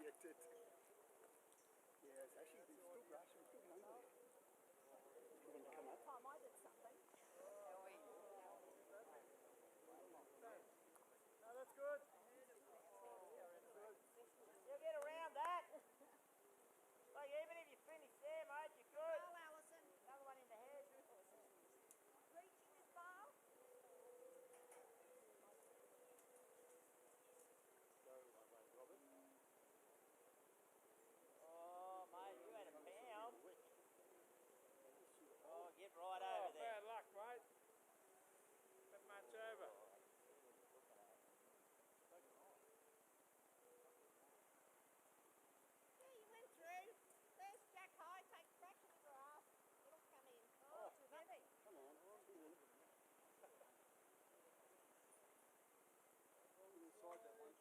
did. Yeah, it's actually still grass. We're still young there. You want to come up? Time I did something. No, that's good. You'll get around that. Like, even if you finish there, mate, you're good. Go, Allison. Another one in the head. Reaching this ball. Robert. Oh, mate, you had a pound. Oh, get right over there. Bad luck, mate. That much over. Yeah, you went through. There's Jack High. Take a fraction of grass. It'll come in. Oh, too heavy. Come on, inside that one.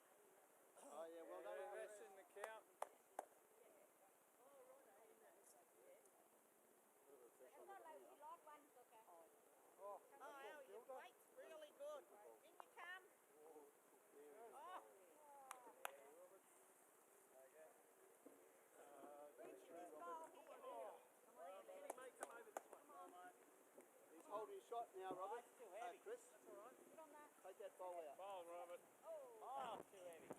Oh yeah, well done. Yeah, that's in the count. Oh, your weight's really good. In you come. Oh. Reaching this ball here. He's holding his shot now, Robert. It's too heavy. Chris, Good on that. take that bowl out. Ball, Robert. Oh, it's too heavy.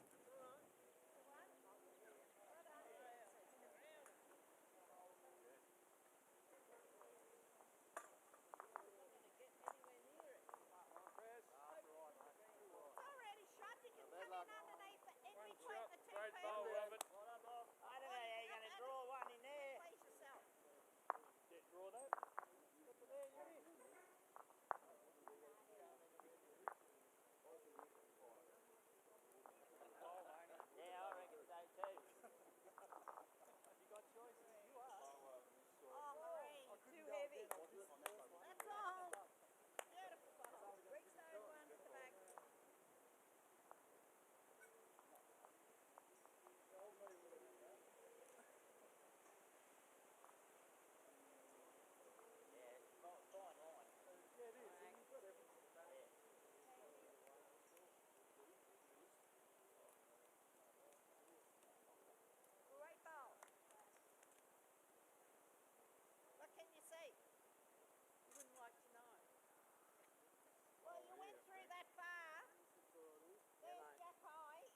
Underneath it, in between Shot, the two great people. ball, Robert. I don't know how you're going to draw one in there. Please yourself. Draw that. Look at there, you're in. Yeah, I reckon so too. You got choices, you are. Oh, Lorraine, too heavy. That's all. Beautiful ball. Reach those ones at the back. Great ball. What can you see? You wouldn't like to know. Well, you went through that far. There's Jack High.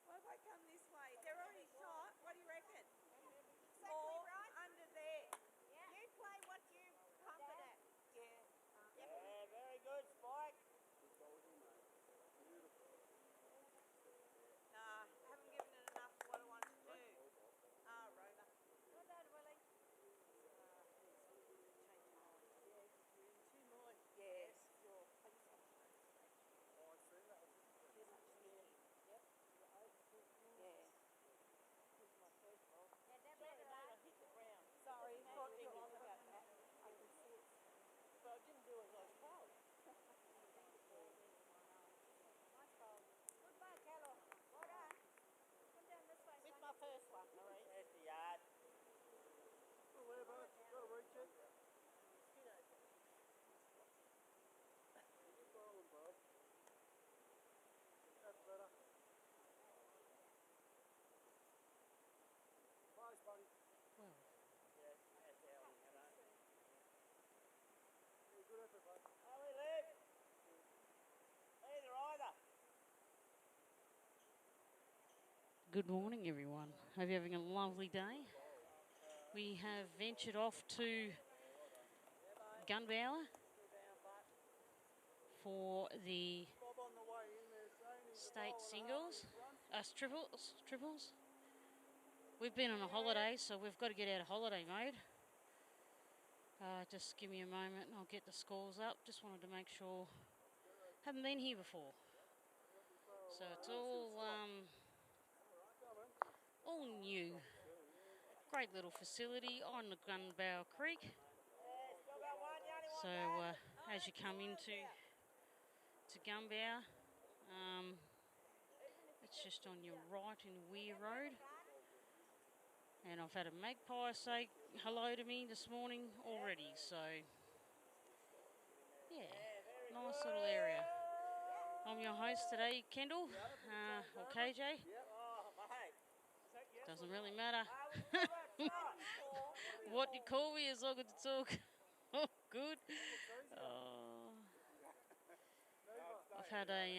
Well, if I come this way, they're already shot. What do you reckon? Exactly Or right. under there. Yeah. You play what you comfort at. Yeah. Yeah, very good, Spike. Nah, haven't given it enough for what I wanted to do. Ah, Roma. Well done, Willie. Change your mind. Yeah, you're in two more. Yes. You're Yeah. Sorry, Not too long about that. I can see it. But I didn't do as I was told. Nice ball. Good ball, Kello. Well done. Come down this way. With my first one, Marie. There's the yard. Oh, where, bud? Got to reach it. Keep rolling, bud. That's better. Nice, buddy. Yeah, that's how we come up. Good effort, bud. Oh, we live. Either. Good morning, everyone. Hope you're having a lovely day. We have ventured off to Gunbower for the Bob on the way in there saying he's state singles, us triples. We've been on a holiday, so we've got to get out of holiday mode. Just give me a moment and I'll get the scores up. Just wanted to make sure. Haven't been here before. So it's all new. Great little facility on the Gunbower Creek. So as you come into Gunbower, it's just on your right in Weir Road. And I've had a magpie say hello to me this morning already. So yeah, nice little area. I'm your host today, Kendall, or KJ. Doesn't really matter. What you call me is all good to talk. Oh, good. I've had a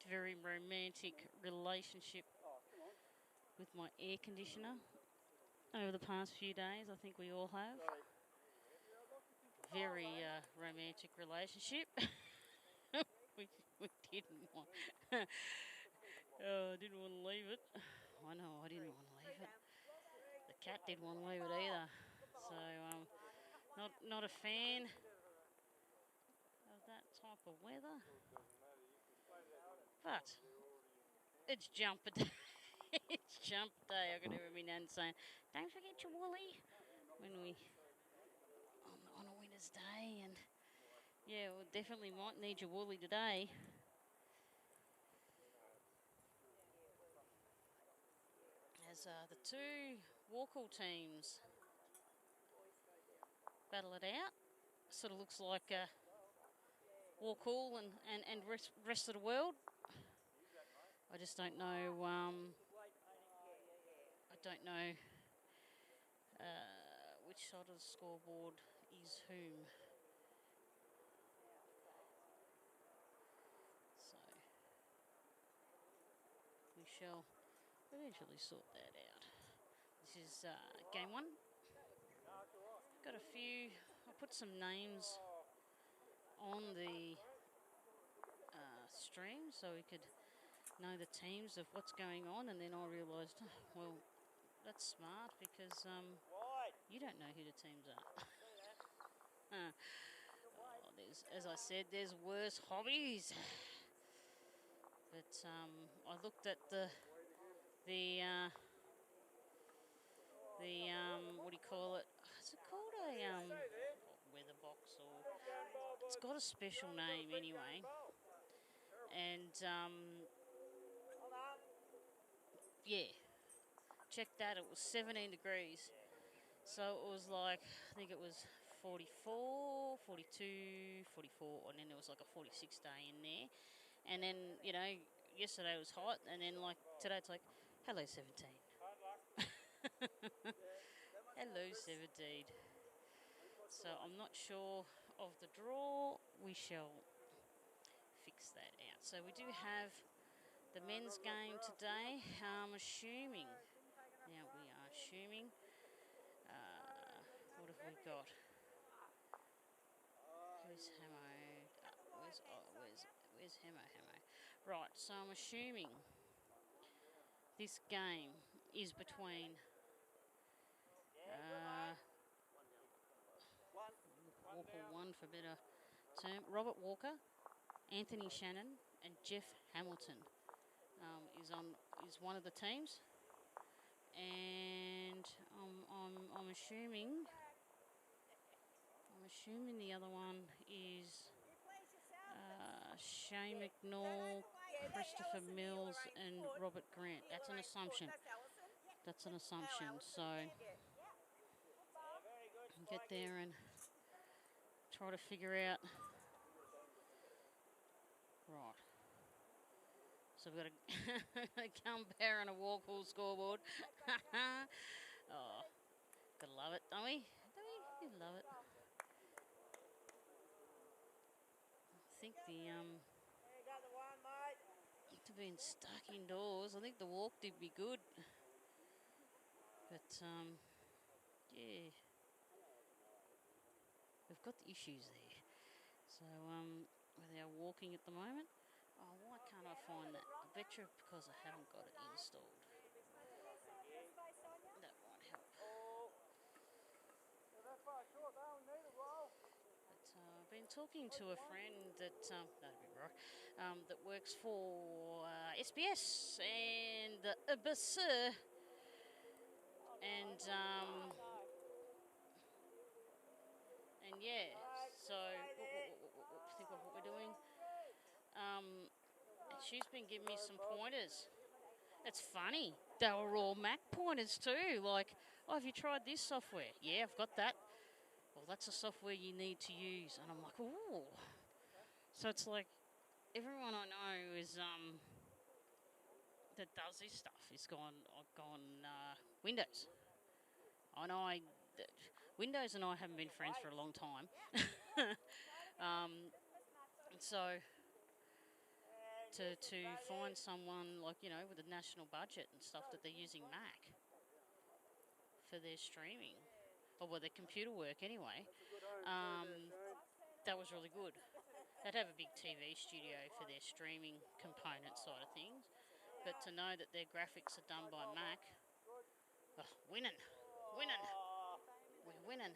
very romantic relationship with my air conditioner over the past few days. I think we all have. Very romantic relationship. we didn't want. Didn't want to leave it. I know, I didn't want to leave it. The cat didn't want to leave it either. So, not a fan of that type of weather. But it's jumper day. It's jumper day. I can remember my nan saying, "Don't forget your woolly," when we on a winter's day, and yeah, we definitely might need your woolly today. As the two WAKOOL teams battle it out. Sort of looks like WAKOOL and rest of the world. I just don't know. I don't know which side of the scoreboard is whom. So we shall eventually sort that out. This is game one. Got a few. I put some names on the stream so we could know the teams of what's going on, and then I realised, well, that's smart because you don't know who the teams are. As I said, there's worse hobbies. But I looked at the what do you call it? Is it called a weather box, or it's got a special name anyway. And yeah, check that. It was 17 degrees. So it was like, I think it was 44, 42, 44, and then there was like a 46 day in there. And then, you know, yesterday was hot, and then like today it's like, hello 17. Hello 17. So I'm not sure of the draw. We shall fix that out. So we do have the men's game today. I'm assuming. Now we are assuming. What have we got? Who's Hamo? Where's Hamo? Right. So I'm assuming this game is between Walker one for better term. Robert Walker, Anthony Shannon, and Jeff Hamilton is one of the teams, and I'm assuming the other one is Shane McNaul, Christoper Mills, and Robert Grant. That's an assumption. So get there and try to figure out. Right. So we've got a Gunbower and a WAKOOL scoreboard. Oh, gotta love it, don't we? You love it. I think to being stuck indoors, I think the walk did me good. But yeah, we've got the issues there. So with our walking at the moment. Oh, why can't I find that? I bet you because I haven't got it installed. That might help. But I've been talking to a friend that that'd be right. That works for SBS and ABC, and yeah. So think of what we're doing. She's been giving me some pointers. It's funny. They were all Mac pointers too. Like, oh, have you tried this software? Yeah, I've got that. well, that's the software you need to use. And I'm like, ooh. So it's like everyone I know is that does this stuff is gone Windows. I know Windows and I haven't been friends for a long time. So to find someone like, you know, with a national budget and stuff that they're using Mac for their streaming, or well, their computer work anyway, that was really good. They'd have a big TV studio for their streaming component side of things, but to know that their graphics are done by Mac, winning, we're winning.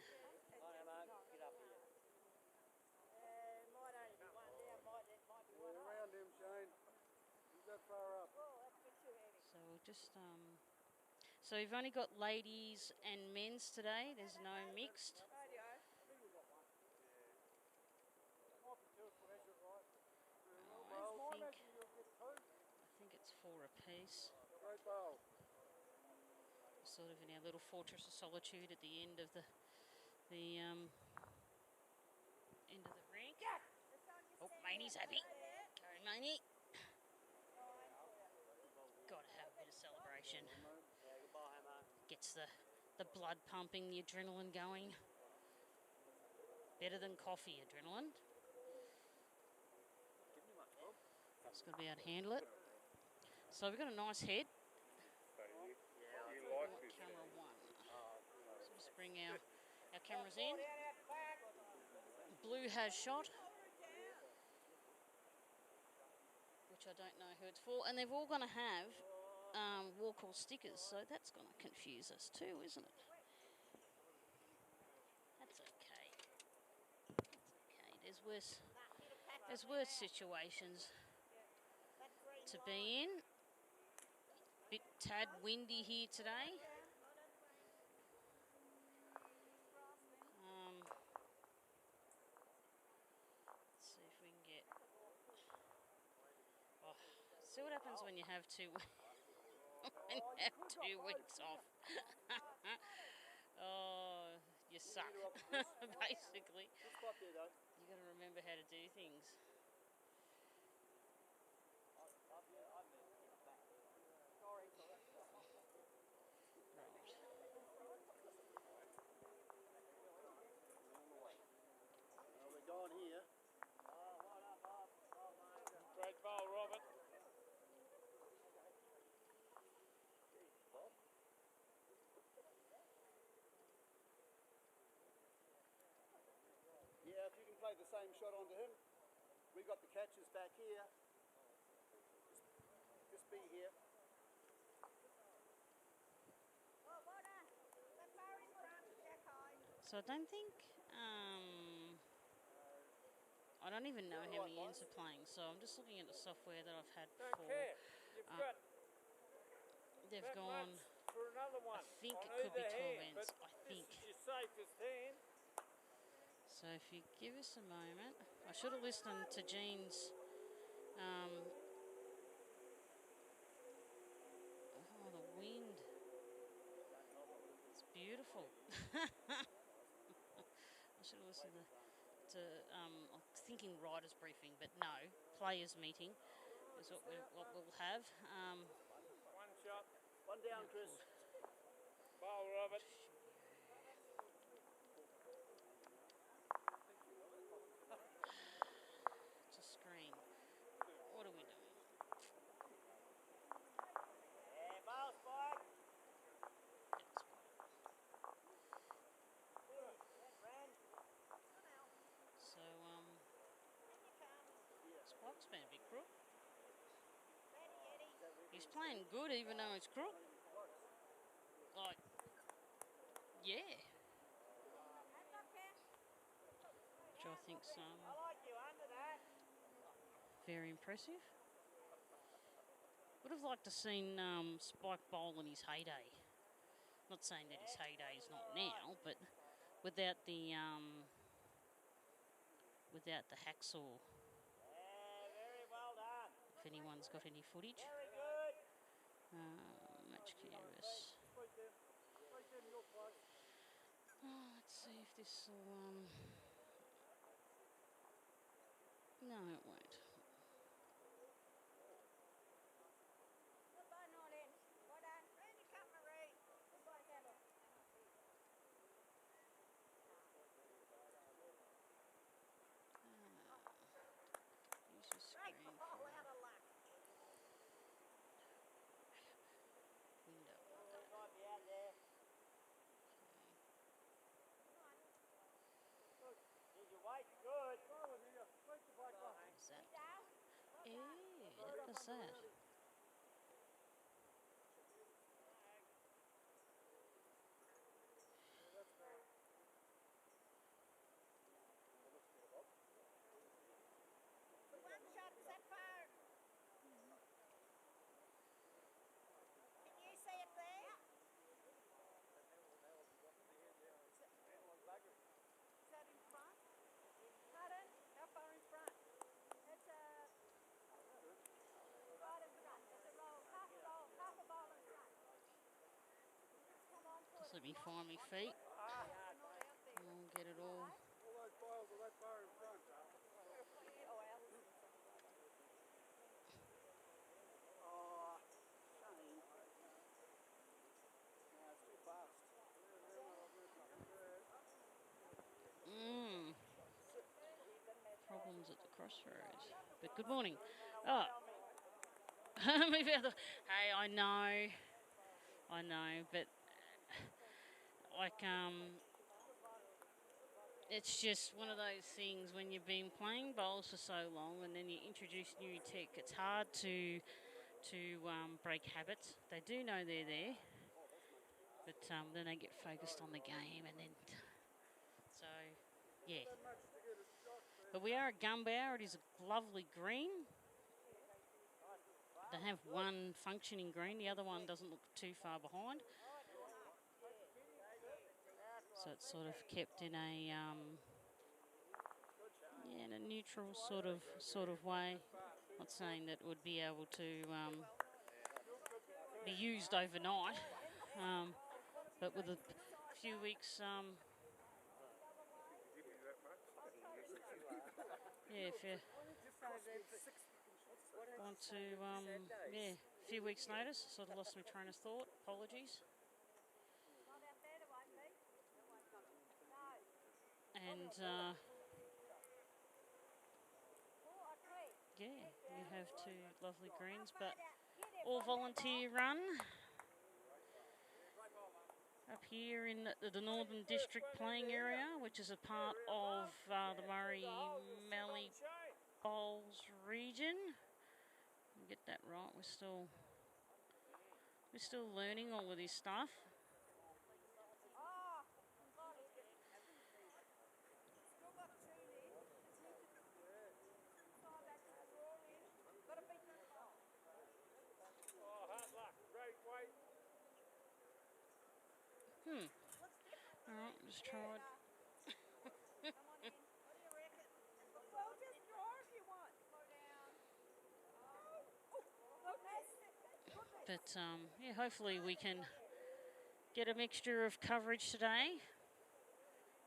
Around him, Shane. He's that far up. So we'll just so we've only got ladies and men's today. There's no mixed. I think it's 4 apiece. Great bowl. Sort of in our little fortress of solitude at the end of the end of the rink. Oh, Mainie's happy. Go, Mainie. Got to have a bit of celebration. Gets the blood pumping, the adrenaline going. Better than coffee, adrenaline. Just got to be able to handle it. So we've got a nice head. Camera 1. So just bring our cameras in. Blue has shot, which I don't know who it's for, and they're all going to have WAKOOL stickers, so that's going to confuse us too, isn't it? That's okay. That's okay. There's worse situations to be in. Bit tad windy here today. Let's see if we can get. Oh, see what happens when you have 2 weeks off. Oh, you suck. Basically, you got to remember how to do things. Gone here. Great bowl, Robert. Yeah, if you can play the same shot onto him. We got the catches back here. Just be here. So I don't think, I don't even know how many ends are playing, so I'm just looking at the software that I've had Don't before. care. You've got They've that gone, much for another one. I think on it could be either 12 hand, ends, but I think. This is your safest hand. So if you give us a moment, I should have listened to Jean's, oh, the wind. It's beautiful. I should have listened to I'm thinking writers briefing, but no, players meeting is what we'll have. One shot. One down, Chris. Bowl, Robert. It's a screen. What are we doing? Yeah, bowl's fine. So Spike's been a bit crook. He's playing good even though he's crook. Like, yeah. Which I think's I like you under that. very impressive. Would have liked to seen Spike bowl in his heyday. Not saying that his heyday is not now, but without the hacksaw. Yeah, very well done. If anyone's got any footage, Very good. match canvas. Oh, let's see if this will, no, it won't. Goodbye, Noelene. Well done. Round you come, Marie. Goodbye, Devil. Use your Great screen ball, for out of luck. window. We might be out there. Did you wait? Good. Is that? Down. What was that? The one shot set far. Can you see it there? Is that in front? Pardon? How far in front? It's right in front. It's a roll, half a ball in front. Come on, put Just it. let me find my feet. It's not out there. And I'll get it all. All those piles are that far in front. Oh, Allison. Oh, shame. No, it's too fast. Problems at the crossroads. But good morning. Oh. Hey, I know, but like it's just one of those things when you've been playing bowls for so long and then you introduce new tech. It's hard to break habits. They do know they're there, but then they get focused on the game and then so yeah. But we are at Gunbower. It is a lovely green. They have one functioning green. The other one doesn't look too far behind. So it's sort of kept in a in a neutral sort of way. Not saying that it would be able to be used overnight, but with a few weeks, yeah, if you want to, a few weeks' notice. Sort of lost my train of thought. Apologies. Not out there, it won't be. No. And yeah, you have two lovely greens, but all volunteer run. Up here in the Northern District playing area, which is a part of the Murray-Mallee Bowls region. Get that right. We're still learning all of this stuff. All right, just try it. Come on in. What do you reckon? Well, just draw if you want. Slow down. But yeah, hopefully we can get a mixture of coverage today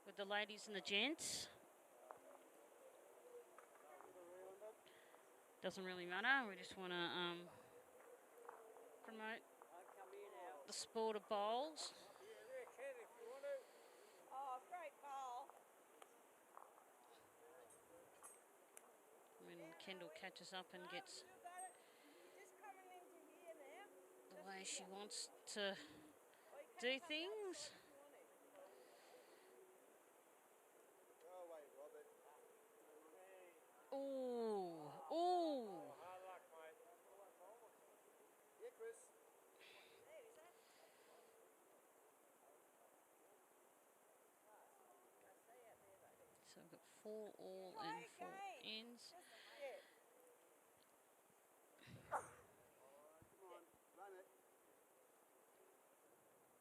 with the ladies and the gents. Doesn't really matter. We just want to promote the sport of bowls. Oh, great ball. When Kendall catches up and gets Just coming into here now. the way she wants to do things. Go away, Robert. Ooh. Yeah, Chris. So we've got 4 all and 4 ends. Come on, run it.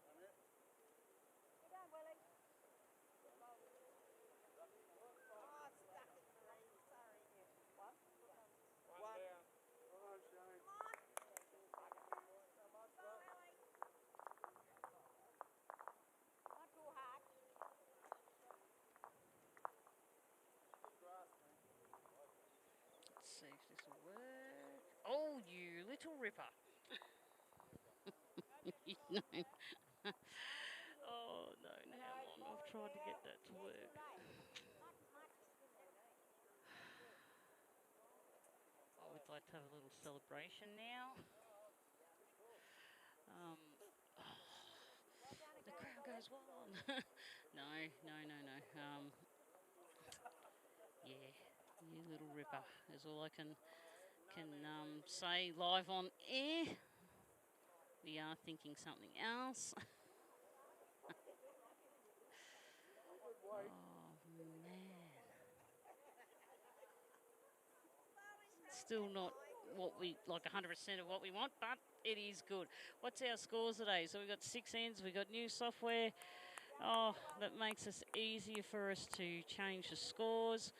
Run it. Get down, Willie. Oh, it's stuck. Sorry. One. One down. Come on, Shane. Come on. Go, Willie. Not too hard. see if this will work. Oh, you little ripper. You know. Oh, known how long I've tried to get that to work. I would like to have a little celebration now. The crowd goes wild. No. Yeah, you little ripper is all I can say live on air. We are thinking something else. Oh, man. Still not what we, like 100% of what we want, but it is good. What's our scores today? So we've got 6 ends, we've got new software. Oh, that makes us easier for us to change the scores.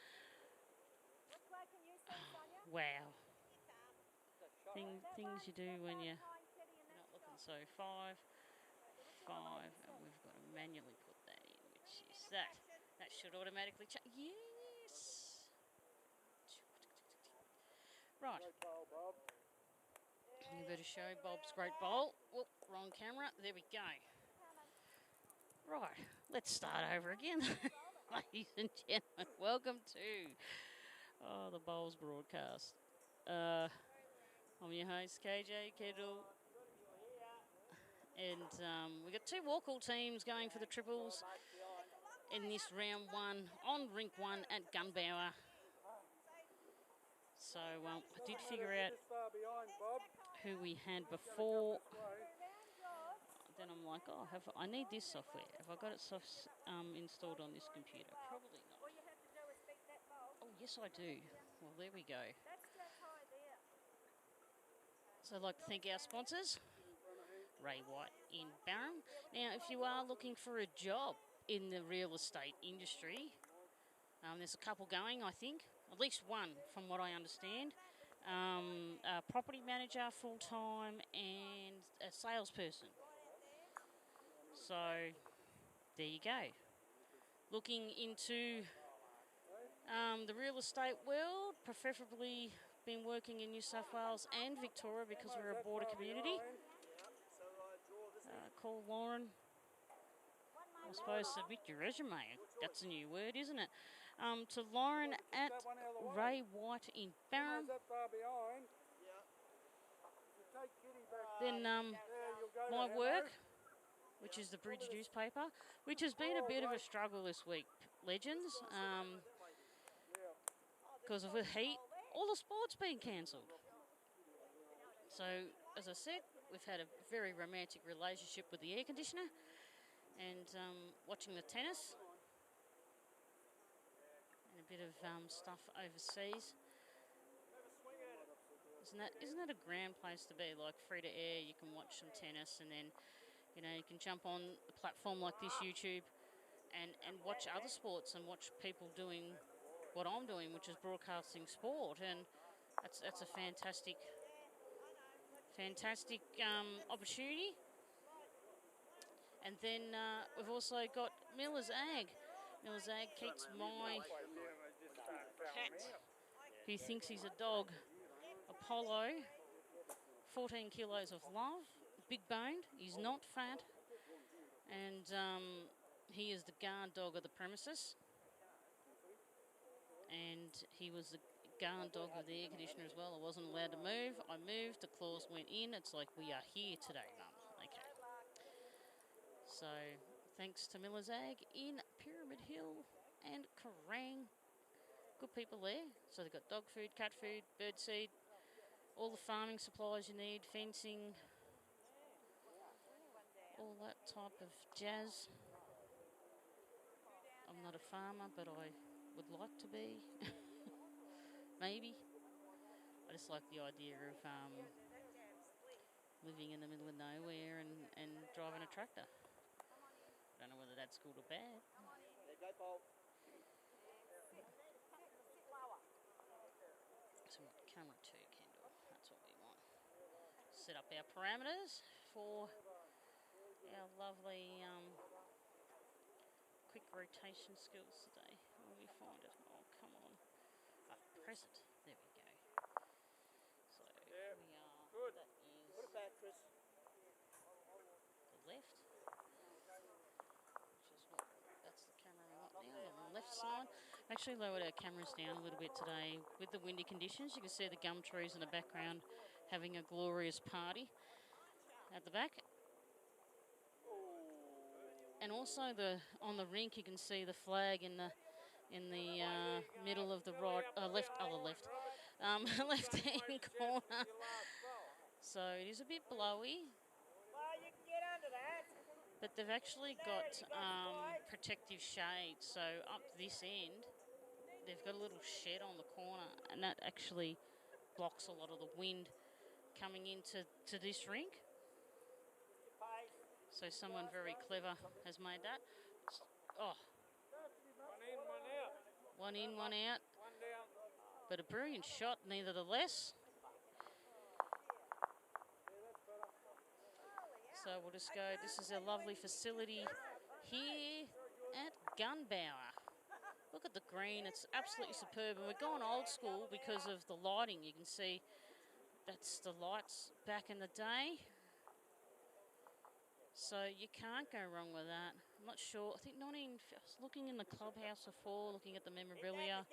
Wow. Things you do when you're not looking. So 5, and we've got to manually put that in, which is that. That should automatically change. Yes. Right. You better show Bob's great bowl. Whoop, wrong camera. There we go. Right, let's start over again. Ladies and gentlemen, welcome to the Bowls broadcast. I'm your host, KJ Kettle. And we've got 2 WAKOOL teams going for the triples in this round 1 on rink 1 at Gunbower. So I did figure out who we had before. Then I'm like, oh, I need this software. Have I got it installed on this computer? Probably not. Oh, yes, I do. Well, there we go. So I'd like to thank our sponsors, Ray White in Barham. Now, if you are looking for a job in the real estate industry, there's a couple going, I think. At least one, from what I understand. A property manager full-time and a salesperson. So, there you go. Looking into the real estate world, preferably been working in New South Wales and Victoria because we're a border community. Call Lauren. I suppose submit your resume. That's a new word, isn't it? To Lauren at Ray White in Barham. Then my work, which is the Bridge newspaper, which has been a bit of a struggle this week, legends. Because of the heat, all the sport's been cancelled. So, as I said, we've had a very romantic relationship with the air conditioner and watching the tennis and a bit of stuff overseas. Isn't that a grand place to be? Like free to air, you can watch some tennis and then, you know, you can jump on a platform like this YouTube and watch other sports and watch people doing what I'm doing, which is broadcasting sport, and that's a fantastic opportunity. And then we've also got Miller's Ag. Miller's Ag keeps my cat, who thinks he's a dog, Apollo, 14 kilos of love, big boned, he's not fat, and he is the guard dog of the premises. And he was the guard dog of the air conditioner as well. I wasn't allowed to move. I moved, the claws went in. It's like, we are here today, Mum. Okay. So, thanks to Miller's Ag in Pyramid Hill and Kerrang. Good people there. So they've got dog food, cat food, bird seed, all the farming supplies you need, fencing, all that type of jazz. I'm not a farmer, but I would like to be. Maybe. I just like the idea of living in the middle of nowhere and driving a tractor. I don't know whether that's good or bad. So camera 2, Kendall. That's what we want. Set up our parameters for our lovely quick rotation skills today. Where will we find it? Oh, come on. Press it. There we go. side. Actually lowered our cameras down a little bit today. With the windy conditions, you can see the gum trees in the background having a glorious party at the back. And also on the rink, you can see the flag in the middle of the left-hand corner. So it is a bit blowy. Well, you can get under that. But they've actually got protective shade. So up this end, they've got a little shed on the corner, and that actually blocks a lot of the wind coming into this rink. So someone very clever has made that. Oh. One in, one out. One down. But a brilliant shot, nevertheless. So we'll just go. This is a lovely facility here at Gunbower. Look at the green. It's absolutely superb. And we're going old school because of the lighting. You can see that's the lights back in the day. So you can't go wrong with that. I'm not sure. I think I was looking in the clubhouse before, looking at the memorabilia.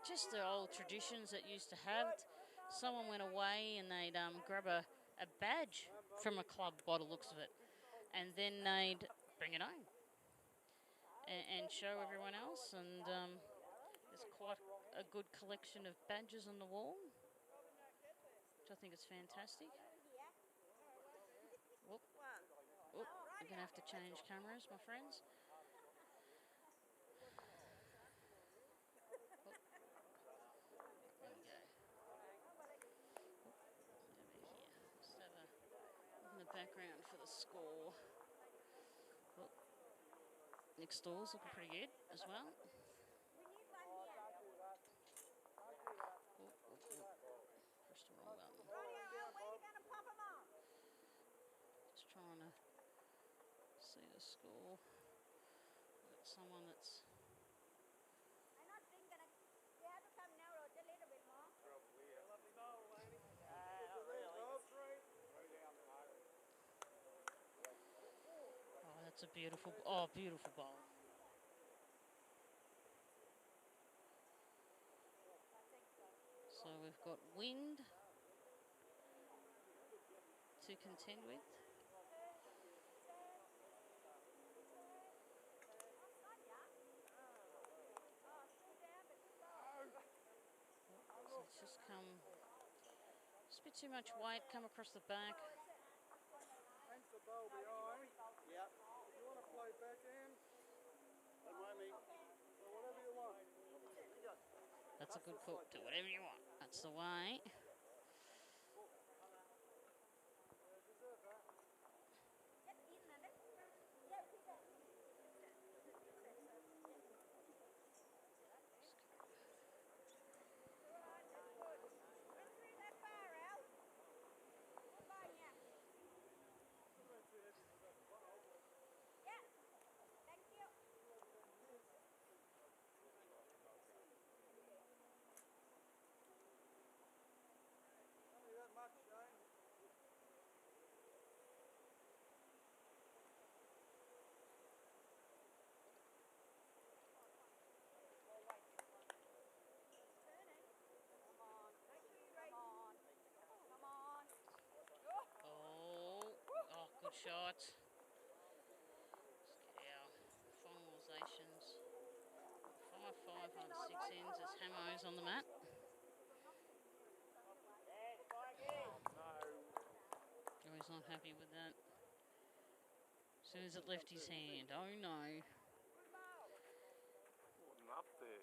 Just the old traditions that used to have. Someone went away and they'd grab a badge from a club by the looks of it. And then they'd bring it home and show everyone else. And there's quite a good collection of badges on the wall, which I think is fantastic. Whoop. Whoop. I'm going to have to change cameras, my friends. Background for the score. Well, next door's looking pretty good as well. Press the wrong button. Just trying to see the score. We've got someone that's. It's a beautiful bowl. So we've got wind to contend with. So it's just come, just a bit too much weight, come across the back. Thanks the bowl behind. Yep. If you want to play back in, don't mind me. So whatever you want. That's a good call. Do whatever you want. That's the way. Shot. Let's get our finalisations. 5-5 on 6 ends as Hamo's on the mat. Oh, he's not happy with that. As soon as it left his hand. Oh no. Up there.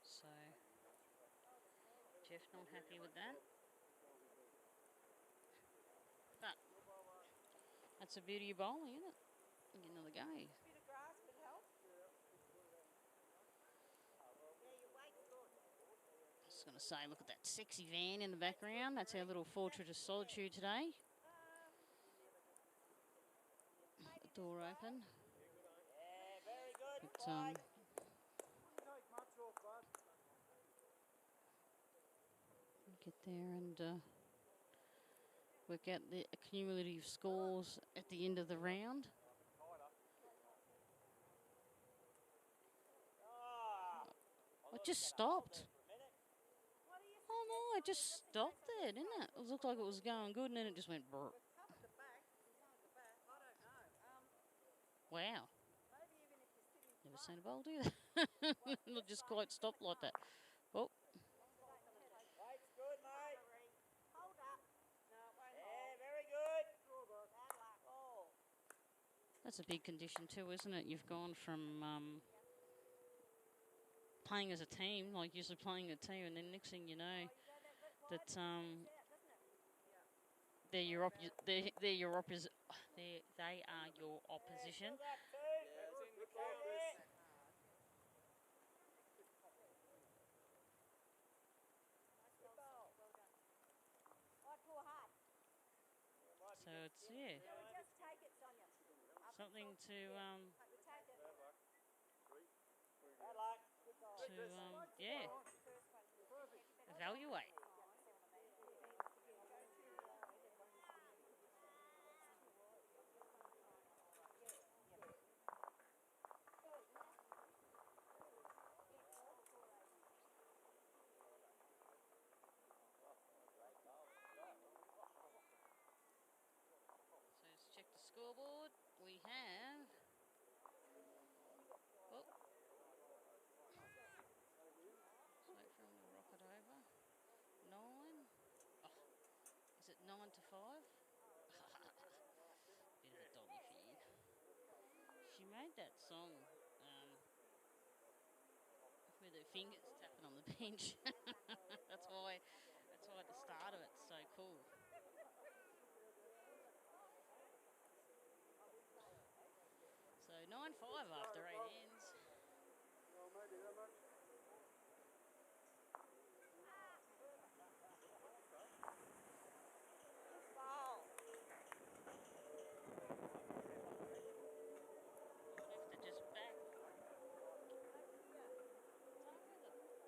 So, Jeff not happy with that. But that's a beauty of bowling, isn't it? Get another go. A bit of grass would help. Just going to say, look at that sexy van in the background. That's our little fortress of solitude today. The door open. Yeah, very good. But, get there and work out the cumulative scores at the end of the round. I just stopped. Oh no, it just stopped there, didn't it? It looked like it was going good and then it just went brr. Wow. Never seen a bowl do that. Not just quite stopped like that. Oh. Weight's good, mate. Hold up. Yeah, very good. That's a big condition too, isn't it? You've gone from playing as a team, like usually playing a team, and then next thing you know, that they are your opposition. Still that too. So it's yeah, Just take it, Sonia. something to Take it. Bad luck. yeah, evaluate. So let's check the scoreboard. We have. Oh. Let's wait for him to rock it over. 9. Oh, is it 9 to 5? Bit of a doggy for you. She made that song with her fingers tapping on the bench. That's why at the start of it's so cool. So 9-5 after 8 ends. No, maybe that much. Left it just back.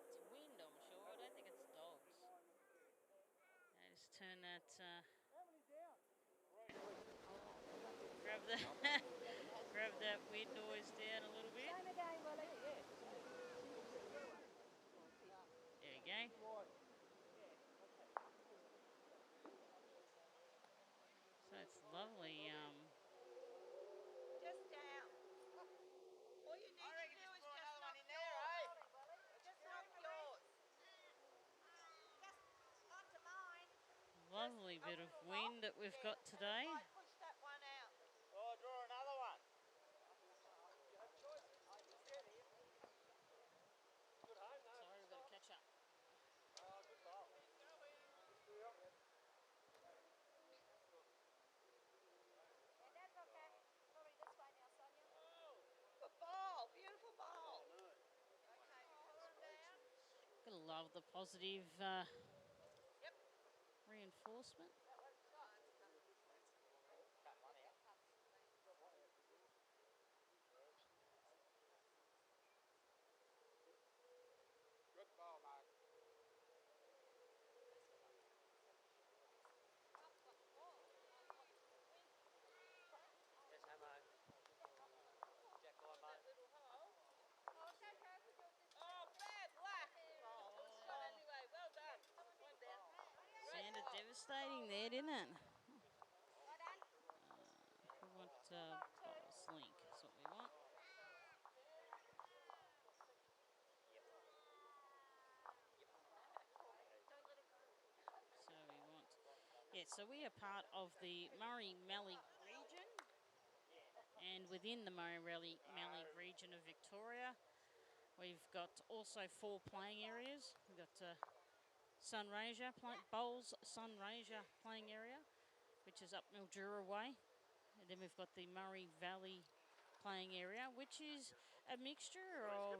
It's wind, I'm sure. I don't think it's dogs. I just turn that. Grab that wind noise down a little bit. Same again, Willie. There you go. So it's lovely. Just down. All you need to do is just another one knock in there, eh? Just knock yours. Just onto mine. Lovely bit of wind that we've got today. I push that one out. Oh, draw another one. Sorry, we've got to catch up. Yeah, that's okay. Probably this way now, Sonia. Good ball. Beautiful ball. Okay, pull them down. Gotta love the positive Yep. reinforcement. That one's got. Good ball, Mark. Yes, Hamo. Jack Limo. Oh, bad luck. Oh, it was shot anyway. Well done. One down. Sounded devastating there, didn't it? Well done. We want pulse link. That's what we want. So we want. Yeah, so we are part of the Murray-Mallee region. And within the Murray-Mallee region of Victoria, we've got also 4 playing areas. We've got Bowls Sunraysia playing area, which is up Mildura Way. And then we've got the Murray Valley playing area, which is a mixture of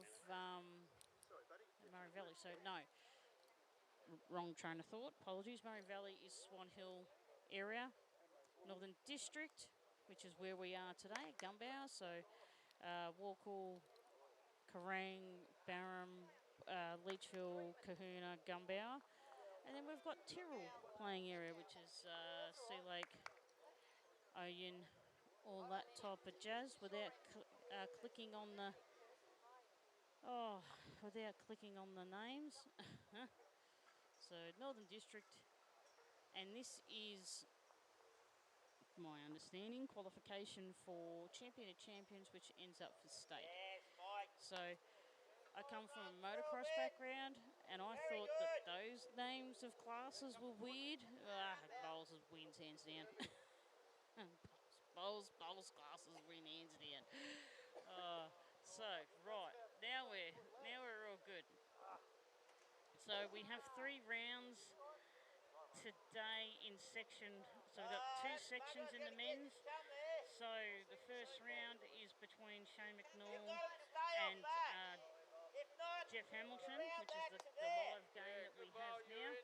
Murray Valley. So no, wrong train of thought. Apologies. Murray Valley is Swan Hill area, Northern District, which is where we are today, Gunbower. So WAKOOL, Kerrang, Barham, Leachville, Kahuna, Gunbower. And then we've got Tyrrell playing area, which is Sea Lake, Oyen, all that type of jazz without clicking on the names. So Northern District, and this is my understanding qualification for Champion of Champions, which ends up for state. So I come from a motocross background, and I thought that those names of classes were weird. Bowls wins hands down. Bowls classes win hands down. So right now we're all good. So we have 3 rounds today in section. So we've got 2 sections in the men's. So the first round is between Shane McNaul and Jeff Hamilton, which is the live game that we have now.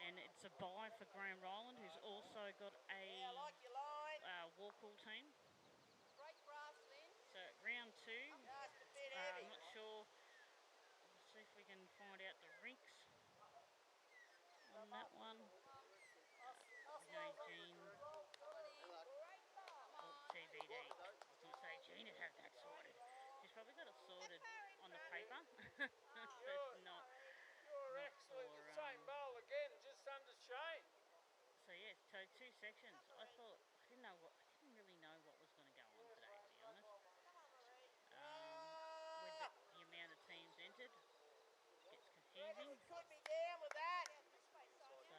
And it's a bye for Graham Rowland, who's also got a WAKOOL team. So round 2, I'm not sure. Let's see if we can find out the rinks on that one. No, Jean. Oh, TBD. I was going to say Jean would have that sorted. She's probably got it sorted on the paper, but not Excellent. for. The same bowl again, just under Shane. So yeah, so 2 sections. I didn't really know what was going to go on today, to be honest. With the amount of teams entered, it gets confusing. Could be down with that. So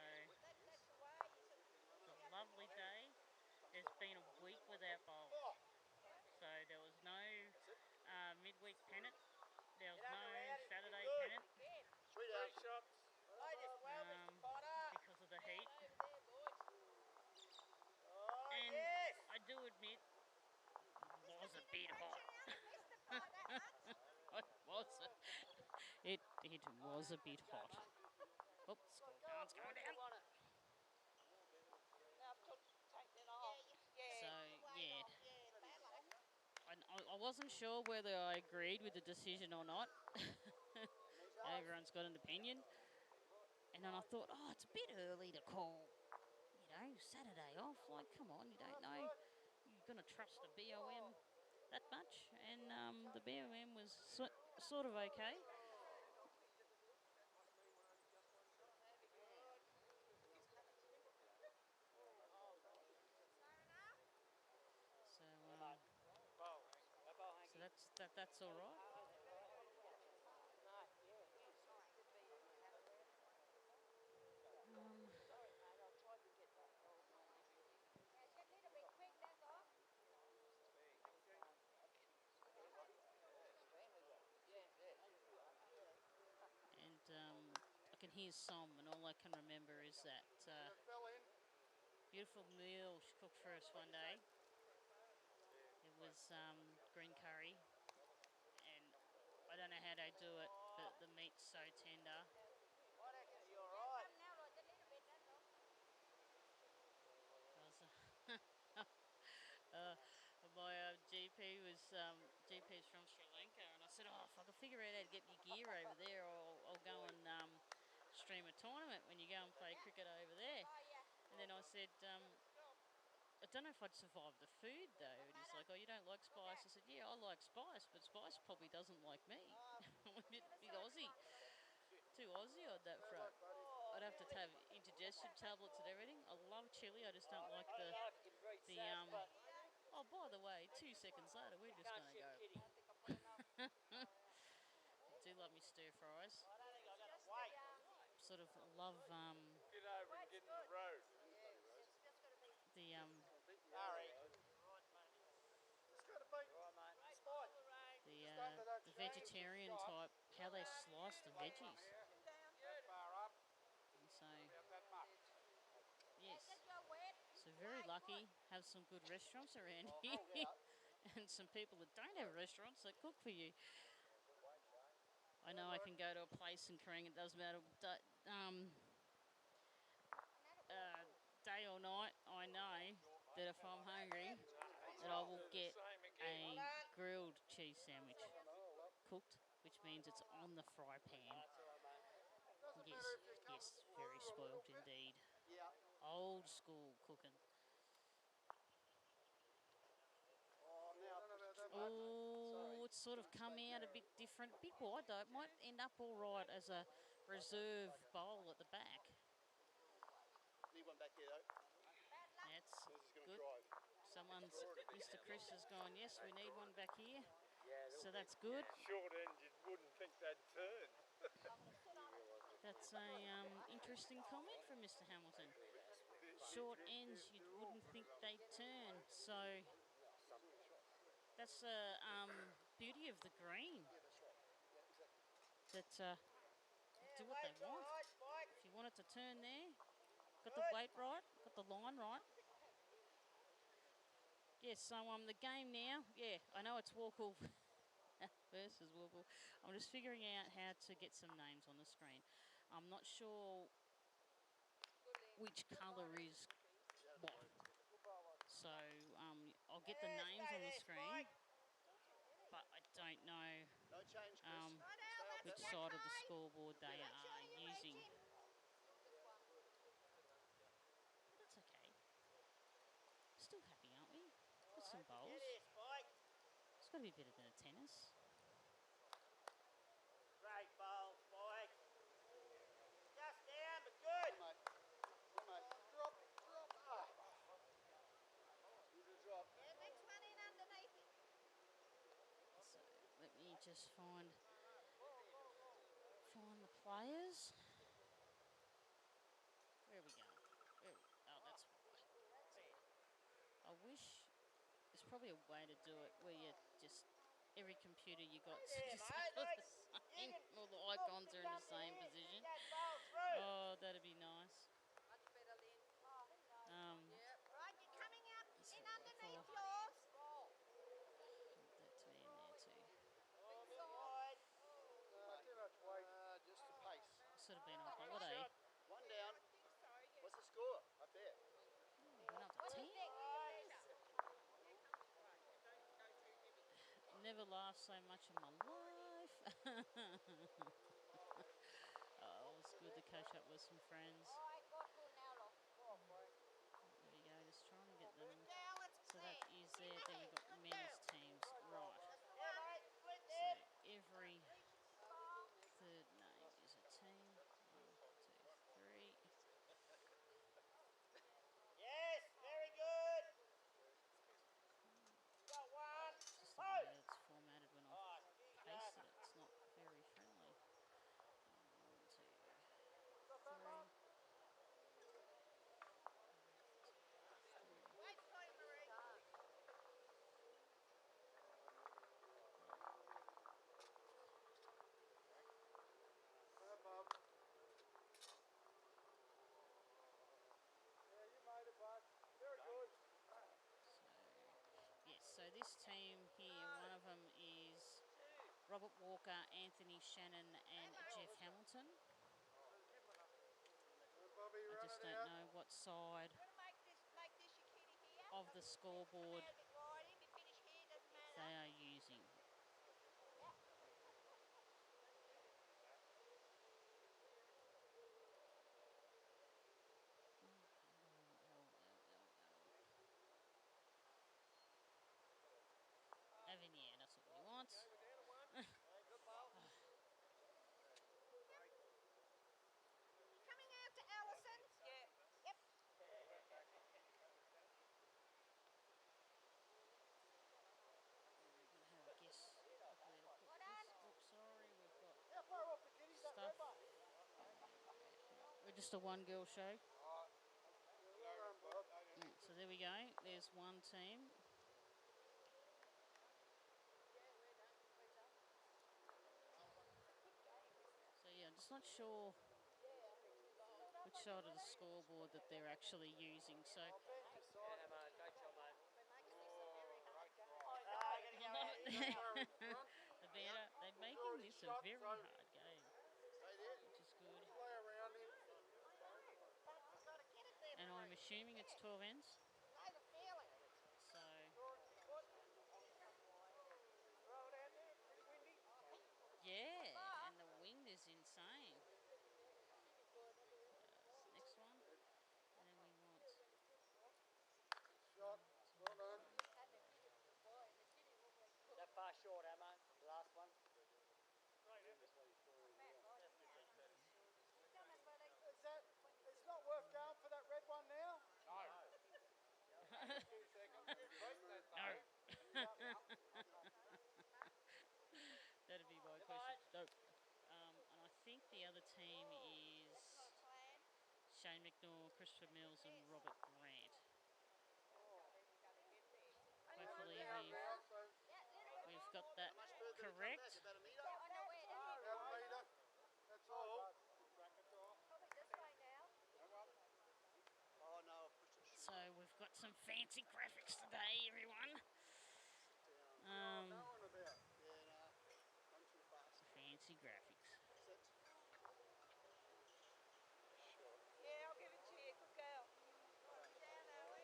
it's a lovely day. There's been a week without bowls. So there was no midweek pennant. There was no Saturday pennant. 3 shots. Because of the heat. And I do admit, it was a bit hot. It was a bit hot. Oops, scorecard's going down. So, yeah. I wasn't sure whether I agreed with the decision or not. Everyone's got an opinion. And then I thought, it's a bit early to call, Saturday off. Like, come on, you don't know. You're going to trust the BOM that much. And the BOM was sort of okay. So that's all right. And I can hear some, and all I can remember is that beautiful meal she cooked for us one day. It was green curry, and I don't know how they do it, but the meat's so tender. My GP's from Sri Lanka, and I said, if I could figure out how to get my gear over there, I'll go and stream a tournament when you go and play cricket over there. And then I said, I don't know if I'd survive the food though. And he's like, you don't like spice? I said, yeah, I like spice, but spice probably doesn't like me. I'm a bit Aussie. Too Aussie on that front. I'd have to have indigestion tablets and everything. I love chili, I just don't like the oh, by the way, 2 seconds later, we're just going to go. I do love me stir fries. Sort of love Get over and get in the road. The vegetarian type, how they slice the veggies. And so, yes, so very lucky, have some good restaurants around here, and some people that don't have restaurants that cook for you. I know I can go to a place in Korea, it doesn't matter day or night, I know that if I'm hungry, that I will get a grilled cheese sandwich, cooked, which means it's on the fry pan. Doesn't Yes, matter if you come yes, slow very or a little spoilt bit. indeed. Yeah. Old school cooking. Oh, now I pushed too much. Oh, it's sort of come out a bit different, bit wide though. It might end up all right as a reserve bowl at the back. Need one back here though. That's This is going to good. drive. Someone's, Mr. Chris has gone, yes, we need one back here. Yeah, So that's good. Short end, you wouldn't think they'd turn. That's a interesting comment from Mr. Hamilton. Short ends, you wouldn't think they'd turn. So that's the beauty of the green. That do what they want. If you want it to turn there, got the weight right, got the line right. Yes, so the game now, yeah, I know it's WAKOOL versus WAKOOL. I'm just figuring out how to get some names on the screen. I'm not sure which colour is what. So I'll get the names on the screen, but I don't know No change, Chris. which side of the scoreboard they are using. That's okay. Still happy, aren't we? Got some bowls. It's got to be a bit of tennis. Great bowl, Spike. Just down, but good. Come on, mate. Come on, mate. Drop. Ah. You do drop. Yeah, next one in underneath it. So let me just find the players. Where are we going? Oh, that's why. I wish there's probably a way to do it where you just every computer you got all the icons are in the same position. Oh, that'd be nice. Much better, Lynn. Right, you're coming up Let's in have a underneath look. yours. Put that to me in there too. Too much weight. Just the pace. Sort of been on holiday. One down. What's the score? Up there. Went up to 10. Never laughed so much in my life. Oh, it was good to catch up with some friends. There we go, just trying to get them. So that is there. Then we've got men's teams. Right. So every third name is a team. 1, 2, 3. Yes, very good. Got one. Just the way it's formatted when I pasted it. It's not very friendly. 1, 2, 3. Wait for you, Marie. Come on, Bob. Yeah, you made it, bud. Very good. Yes, so this team here, one of them is Robert Walker, Anthony Shannon and Jeff Hamilton. Bobby, I run just it don't out. know what side You want to make this your kitty here? of the scoreboard Get right in, you finish here, doesn't matter. they are using. Avenir, that's what we want. Coming out to Allison. Yeah. Yep. We're going to have a guess of where to put this. Oops, sorry, we've got How far off the kitties that stuff. Roma? We're just a one-girl show. Well done, Bob. So there we go. There's one team. So yeah, I'm just not sure which side of the scoreboard that they're actually using. So Yeah, mate, great job, mate. they're making this a very hard game, Stay there. which is good. Play around him. You've got to get it there, And I'm assuming it's 12 ends. know the feeling. So Roll down there, pretty windy. yeah, and the wind is insane. McNaul, Christopher Mills, and Robert Grant. Hopefully we've got that correct. About a metre. That's all. Oh no, I've pushed it. So we've got some fancy graphics today, everyone. Going about. Yeah, no. I'm too fast. Fancy graphics. Sit. Yeah, I'll give it to you. Good girl. So I got two, didn't I?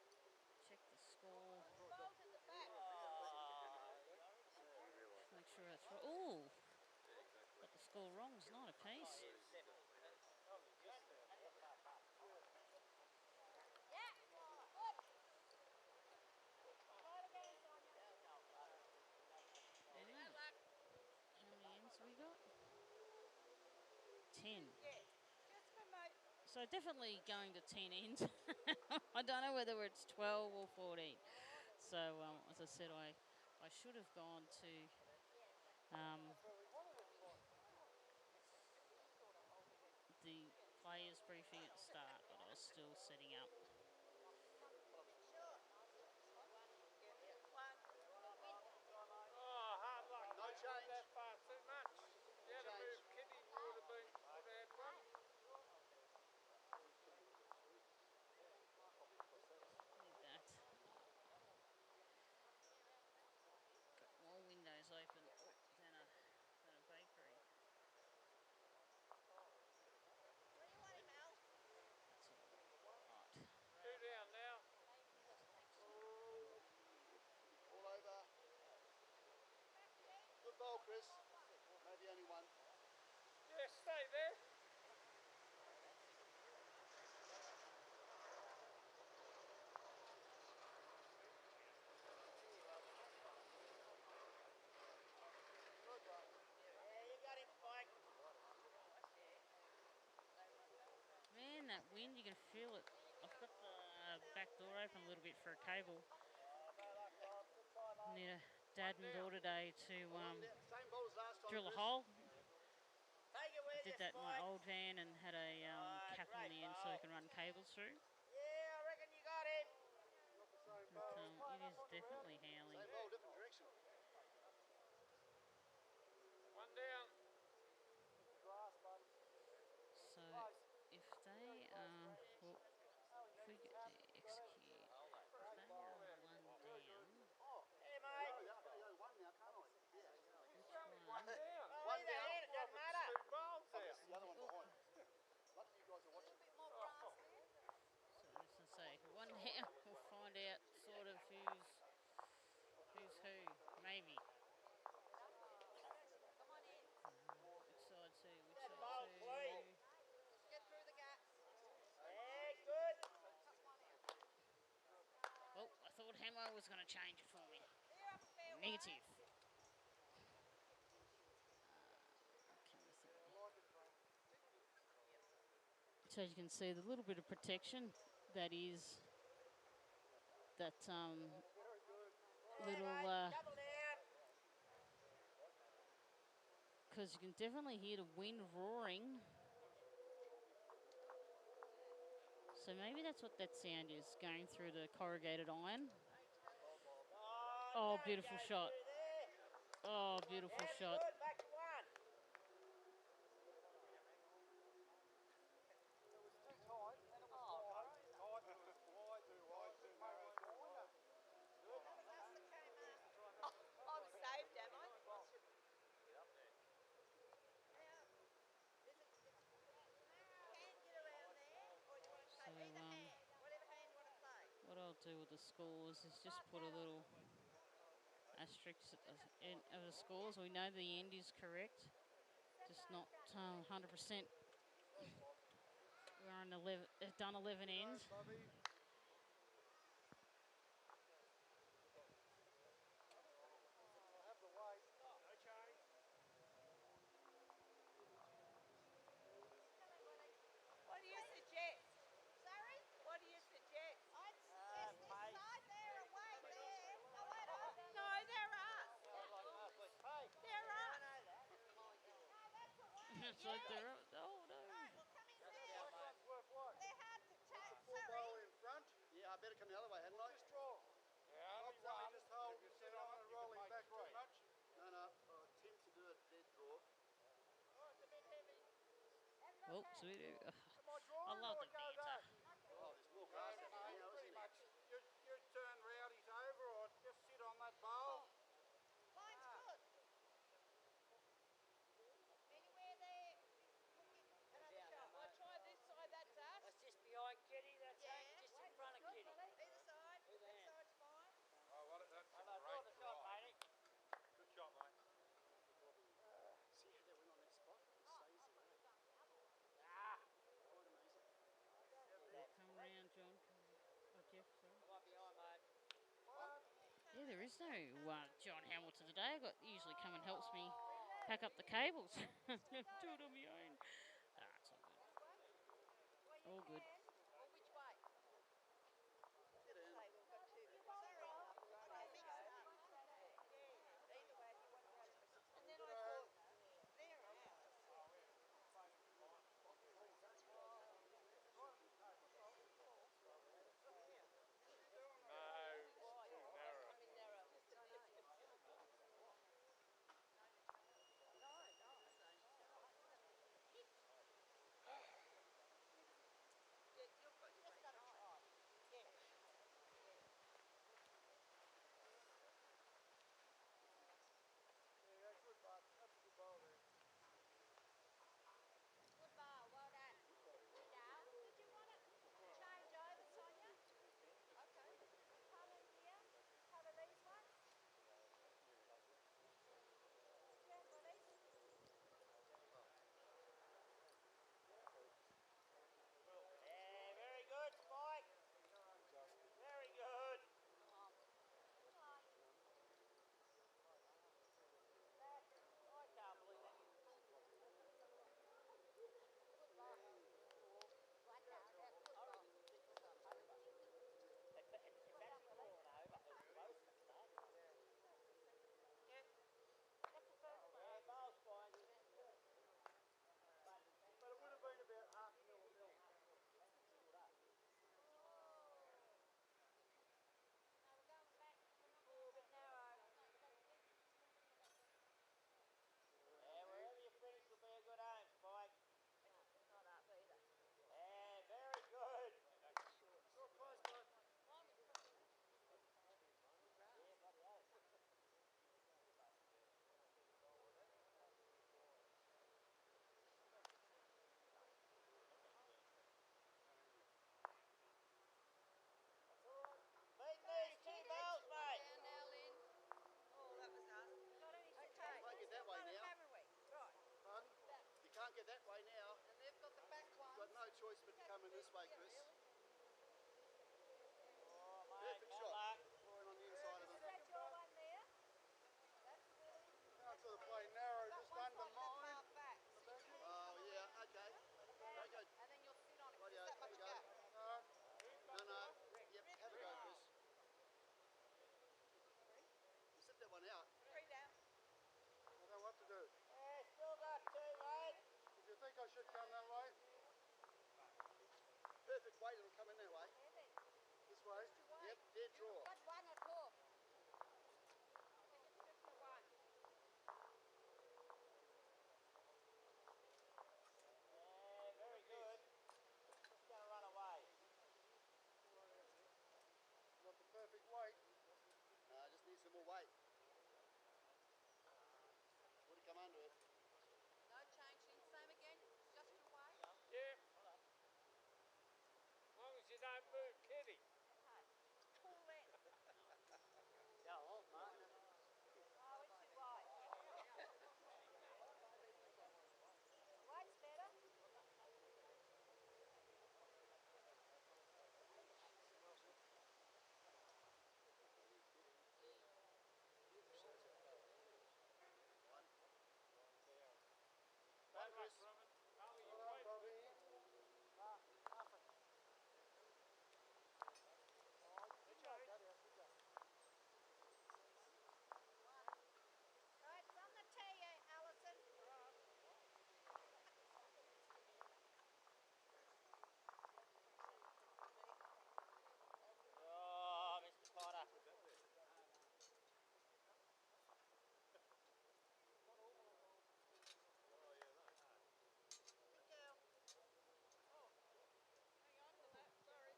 so we'll just check the score. Make sure that's right. Oh, got the score wrong. It's not a piece. How many ends have we got? 10. So definitely going to 10 ends. I don't know whether it's 12 or 14. So as I said, I should have gone to the players briefing at the start, but I was still setting up. Oh, hard luck. No change. That far too much. You had to move Kitty, you would have been, would have had one. Need that. Got more windows open than a bakery. That's all right. Two down now. All over. Good ball, Chris. Maybe only one. Yeah, stay there. Man, that wind, you can feel it. I've got the back door open a little bit for a cable. Need a dad and daughter day to Same ball as last time, drill a Chris. hole. I did that in my old van and had a cap on the end so we can run cables through. Yeah, I reckon you got him. Not the same But ball. it is definitely howling. Same ball, different direction. One down. So if they are, well, if we get to execute, if they are one down, Hey, mate. Oh, yeah, I've got to go one now, can't I? Yeah. which One one? down. Oh, either hand, it doesn't matter. Two balls Oh, there. this is the other one behind. Lucky you guys are watching. So as I say, one down, we'll find out sort of who's who, maybe. Which side's who, which side's who. Get through the gaps. Yeah, good. Oh, I thought Hamo was going to change it for me. Clear up fairway. Negative. So as you can see, the little bit of protection that is that little, Double down. because you can definitely hear the wind roaring. So maybe that's what that sound is, going through the corrugated iron. Oh, beautiful shot. Oh, beautiful shot. Good, back to one. I'm saved, am I? Can get around there, or do you want to So, play either hand? Whatever hand you want to play. what I'll do with the scores is just put a little asterisk at the end of the scores. We know the end is correct, just not 100%. We're on 11. They've done 11 ends. Bobby. What do you suggest? Sorry? What do you suggest? I'd suggest this side there, away there. Oh, wait, no, there are. It's like they're up. Oh no. Right, well, come in That's there. down, mate. Worth what? They're hard to tell. Full Sorry. bowl in front. Yeah, I better come the other way, hadn't I? Just draw. Yeah, only Obviously, one. just hold If you instead sit on of it, you can rolling make back too 3. much. No, no. I tend to do a dead draw. Oh, it's a bit heavy. Oh, sweet. Am I I drawing love or the go banter. that? Oh, there's more grass No, happening now, pretty isn't much. it? You turn rowdies over or just sit on that bowl. Line's good. Anywhere there. Another shot. Well, try this side, that's us. That's just behind Kitty, that's Yeah. just in front of Kitty. Either side. Who's That that? side's fine. Oh, well, that's a Hello, draw great the shot, try. matey. Good shot, mate. See how they went on that spot? It stays there. Ah, Quite amazing. Come round, John. Oh, Jeff, sorry. come on behind, mate. Yeah, there is no John Hamilton today. I got usually come and helps me pack up the cables. Do it on my own. Ah, it's all good. All good. Well, which way? Get in. Say we've got two. Sorry. I mixed it up. Either way, if you want to go to the... And then I thought, they're ours. No, it's too narrow. I'm in narrow. No, no.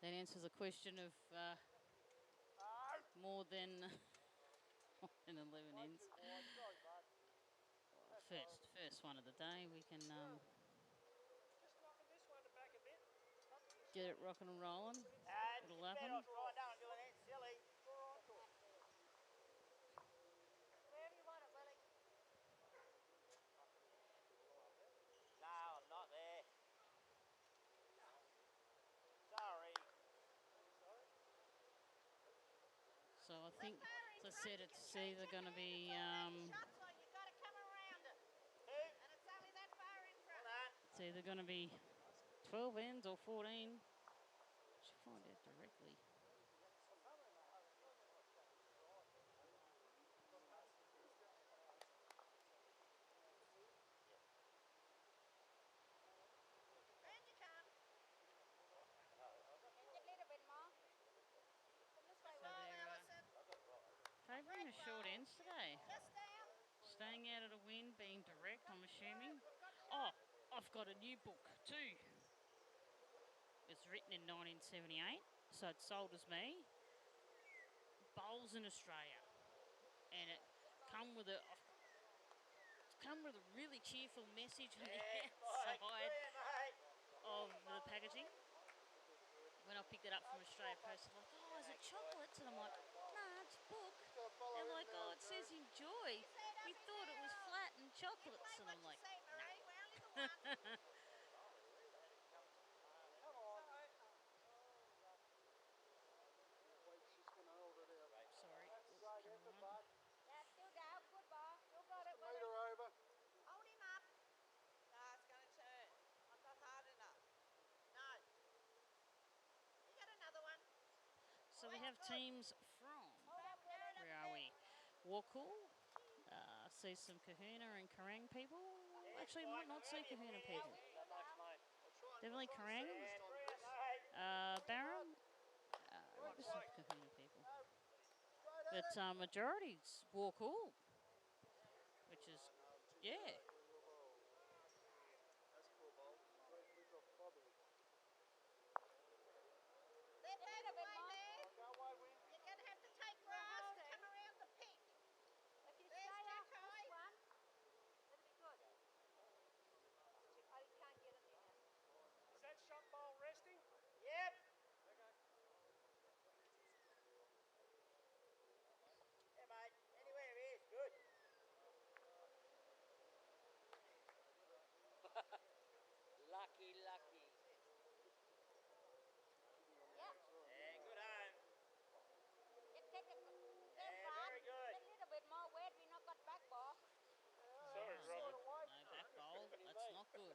That answers the question of more than 11 ends. First one of the day. We can Just knocking this one back a bit. get it rocking and rolling. It's It'll better happen. try down doing it silly. Wherever you want it, Willie. No, I'm not there. Sorry. So I think, as I said, it's either going to be it's either going to be 12 ends or 14. Should find out directly. Round you come. Get a little bit more. Come this way, Allison. Favouring the short ends today. Just down. Staying out of the wind, being direct, I'm assuming. Oh, I've got a new book too. It's written in 1978, so it's sold as me. Bowls in Australia, and it come with a really cheerful message on the outside of the packaging. When I picked it up from Australia Post, they're like, "Oh, is it chocolates?" And I'm like, "Nah, it's book." And they're like, "Oh, it says enjoy. We thought it was flat and chocolates." And I'm like, "Nah." Sorry. Come on. Yeah, still go. Good ball. Still got it, Meter Willie. over. Hold him up. No, it's going to turn. I'm not hard enough. No. You got another one. So we have teams from, where are we? WAKOOL. See some Kahuna and Kerrang people. Actually, might not see Kahuna people. Definitely Kerrang. Barham. Might be some Kahuna people. But majority's WAKOOL. Which is, yeah. Let that away there. You're going to have to take grass to come around the pit. If you stay off this one, it'll be good. I can't get it in. Is that shot ball resting? Yep. Yeah, mate. Anywhere it is, good. Lucky. Yeah. Yeah, good home. Take it. Very good. A little bit more wet. We not got back ball. Sorry, Robert. No back bowl. That's not good.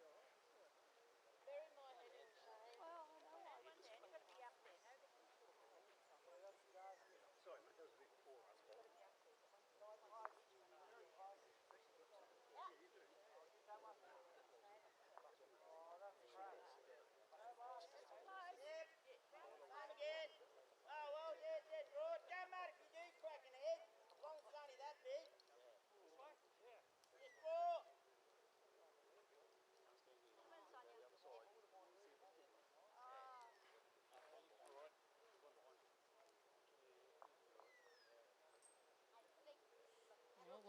Bury my head in shame. Well, I know that one there. You've got to be up there. Sorry, mate, that was a bit poor, I suppose. Yep. Time again. Oh, well, yeah, dead broad. Don't matter if you do crack an egg, as long as it's only that big. Just four. Come on, Sonia.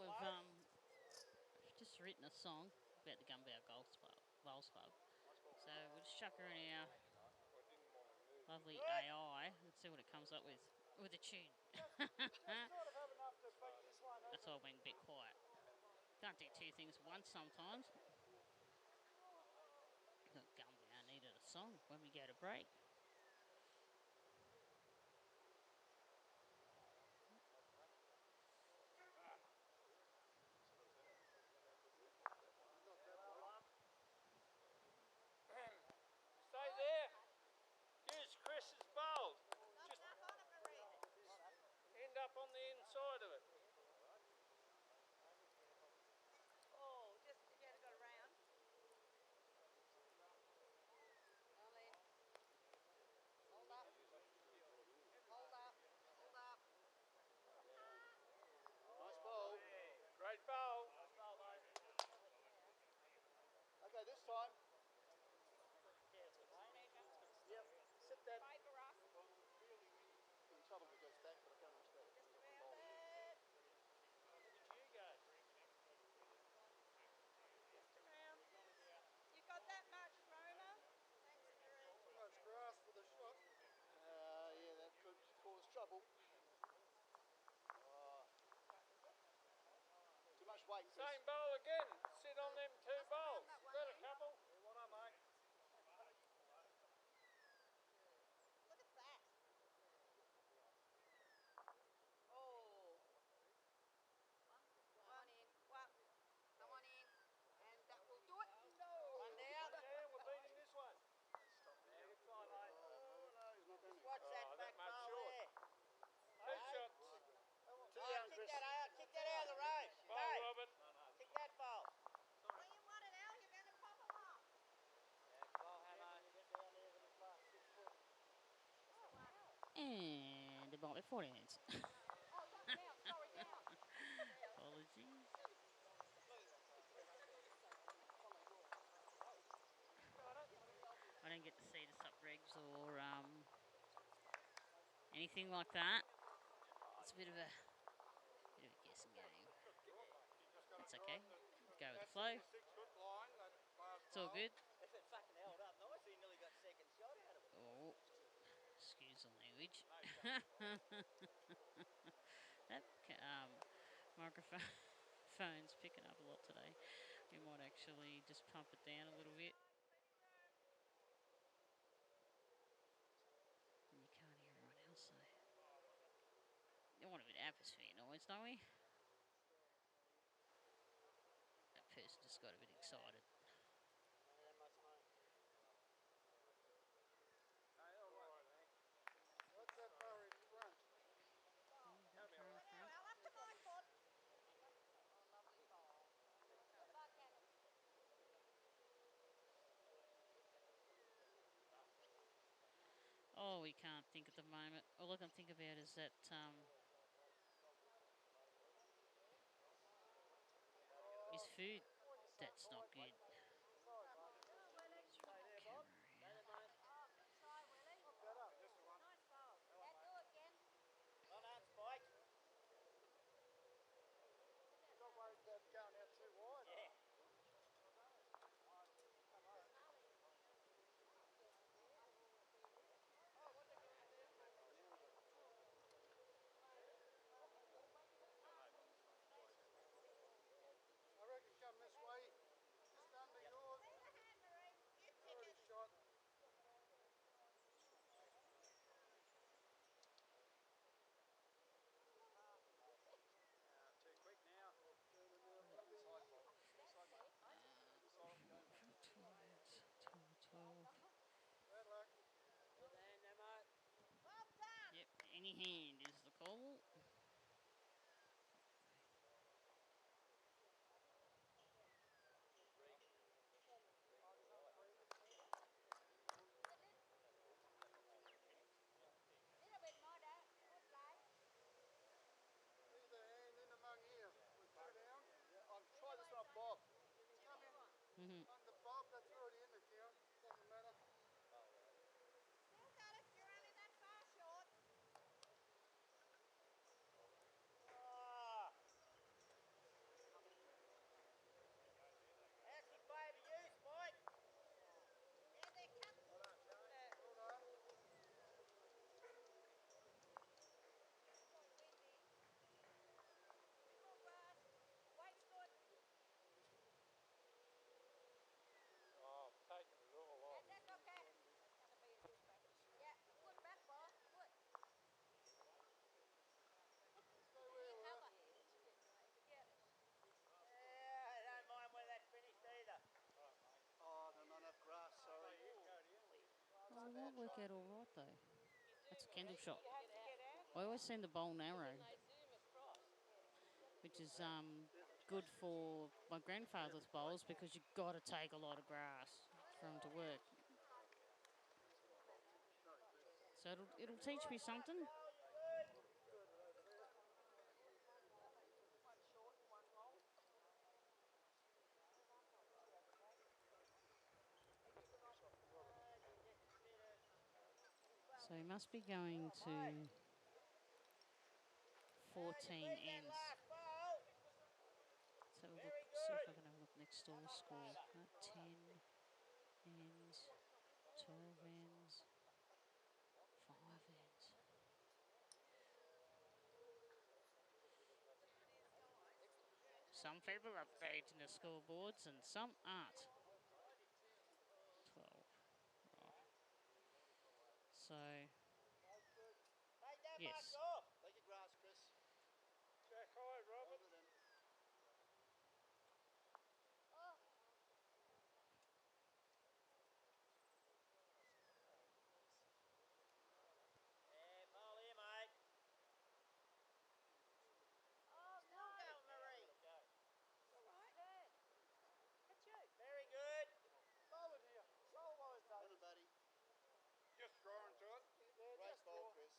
Well, we've just written a song about the Gunbower Bowls Club. So we'll just chuck her in our lovely AI and see what it comes up with a tune. That's why I went a bit quiet. Can't do two things at once sometimes. Gunbower needed a song when we go to break. Stay there. Use Chris's bowl. Just end up on the inside of it. Oh, just if you had got around. Hold up. Hold up. Hold up. Nice ball. Great bowl. Okay, this time. Yep, sit that. Paper us. And about 40 minutes. Oh, down, sorry, down. Apologies. I don't get to see the sup regs or anything like that. It's a bit of a guessing game. It's okay. Go with the flow. It's all good. If it fucking held up nice, he nearly got second shot out of it. Oh, excuse the language. That microphone's picking up a lot today. We might actually just pump it down a little bit. And you can't hear everyone else, so. You want a bit of atmosphere noise, don't we? That person just got a bit excited. What's that bar in front? Well, up to my foot. Oh, lovely ball. Good luck, Hannah. Oh, we can't think at the moment. All I can think about is that is food that's not good. Camera here. Oh, good try, Willie. Nice ball. Yeah, do it again. Well done, Spike. Not worried about going out too wide. Yeah. I reckon come this way, just under yours. See the hand, Marie. You pick Already it. shot. Too quick now. From 12. Bad luck. Good hand there, mate. Well done. Yep, any hand is the call. Little bit more there. Good play. Leave the hand in among here. With two down. Yeah, I'll try this one, Bob. Come in Mm-hmm. under Bob. That's already in the count. Doesn't matter. Still got it. You're only that far short. Ah. How's he play to you, Spike? Yeah, they're cut. Well done. Windy. Little grass. Wait good. Oh, I've taken it all off. That's okay. That's going to be a good practice. Yeah, good back ball. Good. Stay where you are. Cover. Forget it. Yeah, I don't mind where that finished either. Oh, there's not enough grass. Sorry. Oh, it will work out all right though. That's a Kendall shot. You have to get out. I always send the bowl narrow, They zoom across. which is good for my grandfather's bowls because you've got to take a lot of grass for them to work. So it'll teach me something. One short and one long. So he must be going to 14 ends. Let's have a look, see if I can have a look next door score. 10 ends, 12 ends, 5 ends. Some people are updating the scoreboards and some aren't. 12. Right. So, yes. Take your grass, Chris. Jack high, Robert. Hold it in. Oh. Yeah, bowl here, mate. Oh, Still no. go, Marie. All right. Good. That's you. Very good. Roll it here. Roll while it's done. Buddy. Just drawing to it. Great ball, Chris.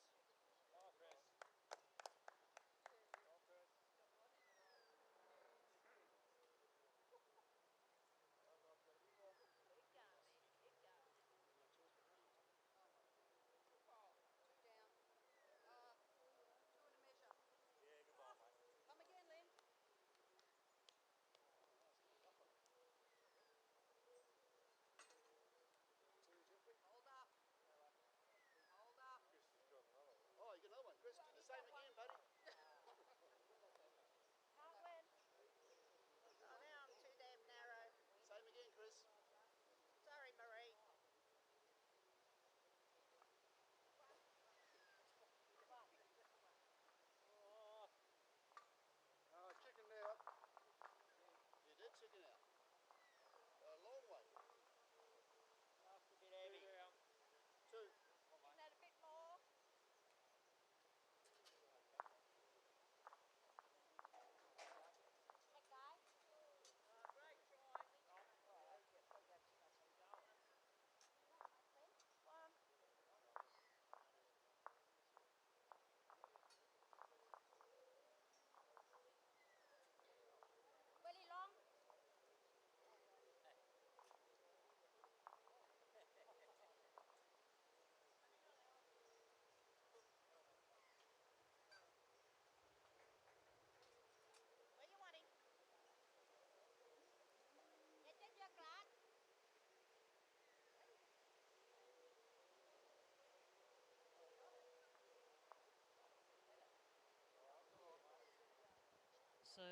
So,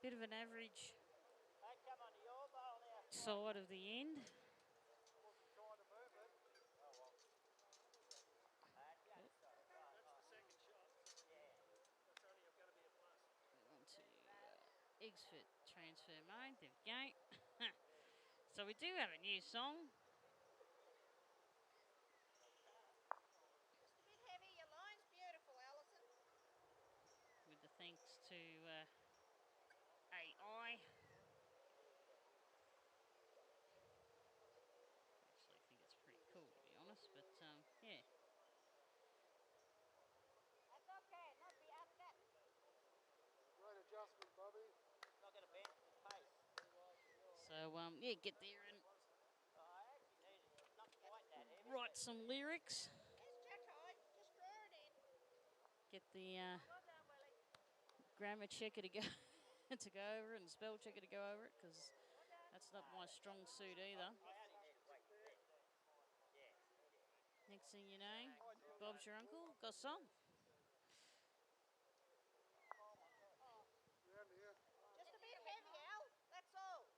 bit of an average Hey, come on to your bowl now. side of the end. Wasn't trying to move it. That's the second shot. That's only going to be a plus. On to eggs for transfer mode. There we go. So we do have a new song. Just a bit heavy. Your line's beautiful, Allison. With the thanks to AI. Actually, I think it's pretty cool, to be honest. But yeah. That's okay. Not be at that. Great adjustment, Bobby. Not going to bend the pace. So yeah, get there and Oh, I actually need it. It's not quite that heavy. write some lyrics. It's Jacko. Just draw it in. Get the Well done, Willie. grammar checker to go to go over it and spell checker to go over it, because that's not my strong suit either. I only need to break the bend. Yeah. Next thing you know, Bob's your uncle, got a song. Round here. Just a bit heavy, Al. That's all.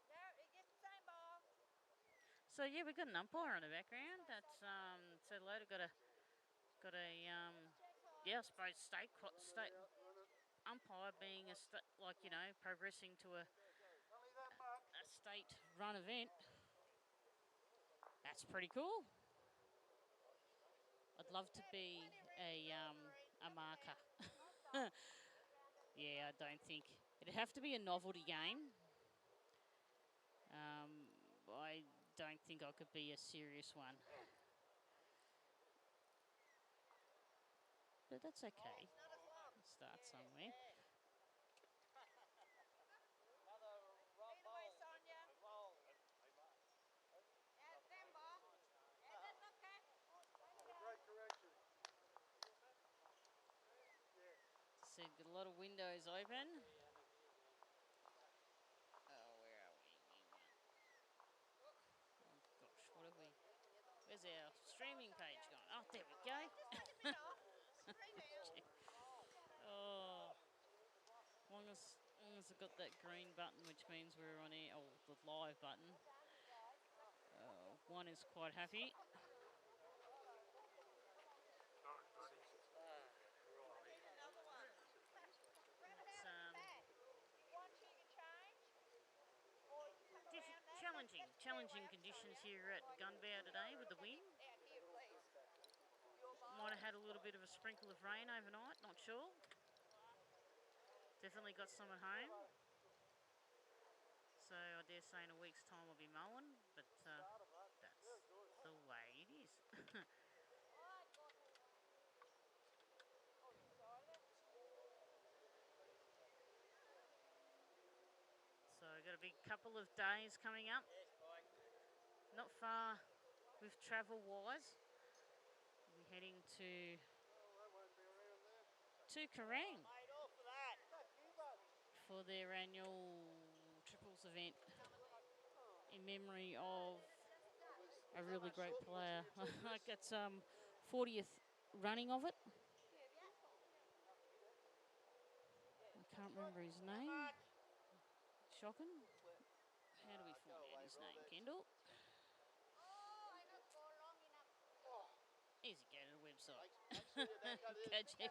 No, you get the same ball. So yeah, we've got an umpire in the background. That's so Loda got a yeah, I suppose state Run it. umpire being a like, you know, progressing to a Only that much. state run event. That's pretty cool. I'd love to be a marker. Yeah, I don't think it'd have to be a novelty game. I don't think I could be a serious one. But that's okay. Not as long. Start somewhere. Another roll. Either way, Sonia. Roll. Yeah, same ball. Yeah, that's okay. Great correction. See, got a lot of windows open. Oh, where are we? Oh gosh, what have we? Where's our streaming page gone? Oh, there we go. Just a bit off. Straight out. Oh, as long as I've got that green button, which means we're on air, or the live button. One is quite happy. Another one. Grab it It's, out of the bag. You want you to change? Or you come around that. challenging conditions here at Gunbower today with the wind. Down here, please. Your ball. Might have had a little bit of a sprinkle of rain overnight, not sure. Definitely got some at home. So I dare say in a week's time I'll be mowing, but that's the way it is. So I've got a big couple of days coming up. Yes, boy. Not far with travel-wise. We'll be heading to Kerrang Made all for that. for their annual triples event in memory of a really great player. Like it's 40th running of it. I can't remember his name. Shocking. How do we find out his name, Kendall? Easy, go to the website. Go check.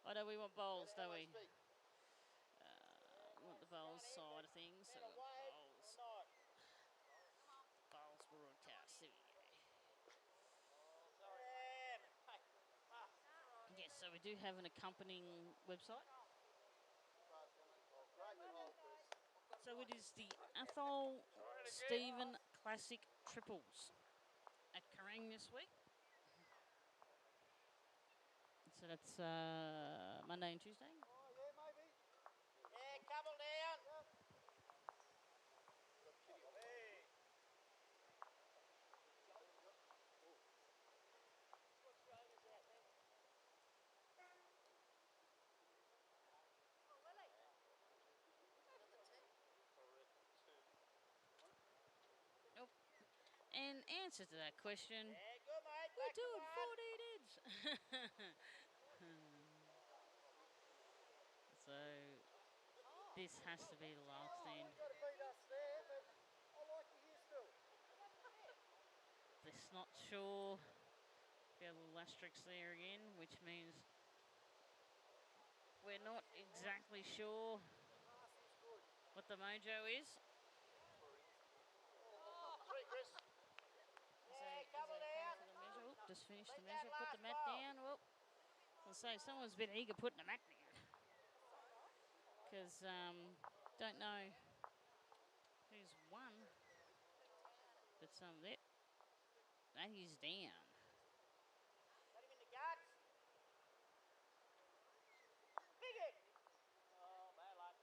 I know we want bowls, don't we? We want the bowls side of things. So we want bowls. Bowls broadcast. There we go. Yes, so we do have an accompanying website. So it is the Athol Stephen Classic Triples at Kerrang this week. So that's Monday and Tuesday. Oh, yeah, maybe. Yeah, couple down. Nope. And answer to that question, Yeah, good, mate. we Back do to it one. 14 inch. This has to be the last end. Got to beat us there, but I like you here still. Just not sure. Got a little asterisk there again, which means we're not exactly sure what the mojo is. Three, Chris. Just finished the measure, put the mat down. Well, I'll say someone's a bit eager putting the mat down. Because, don't know who's won. But that is down. Let him in the guts. Big it. Oh, bad luck.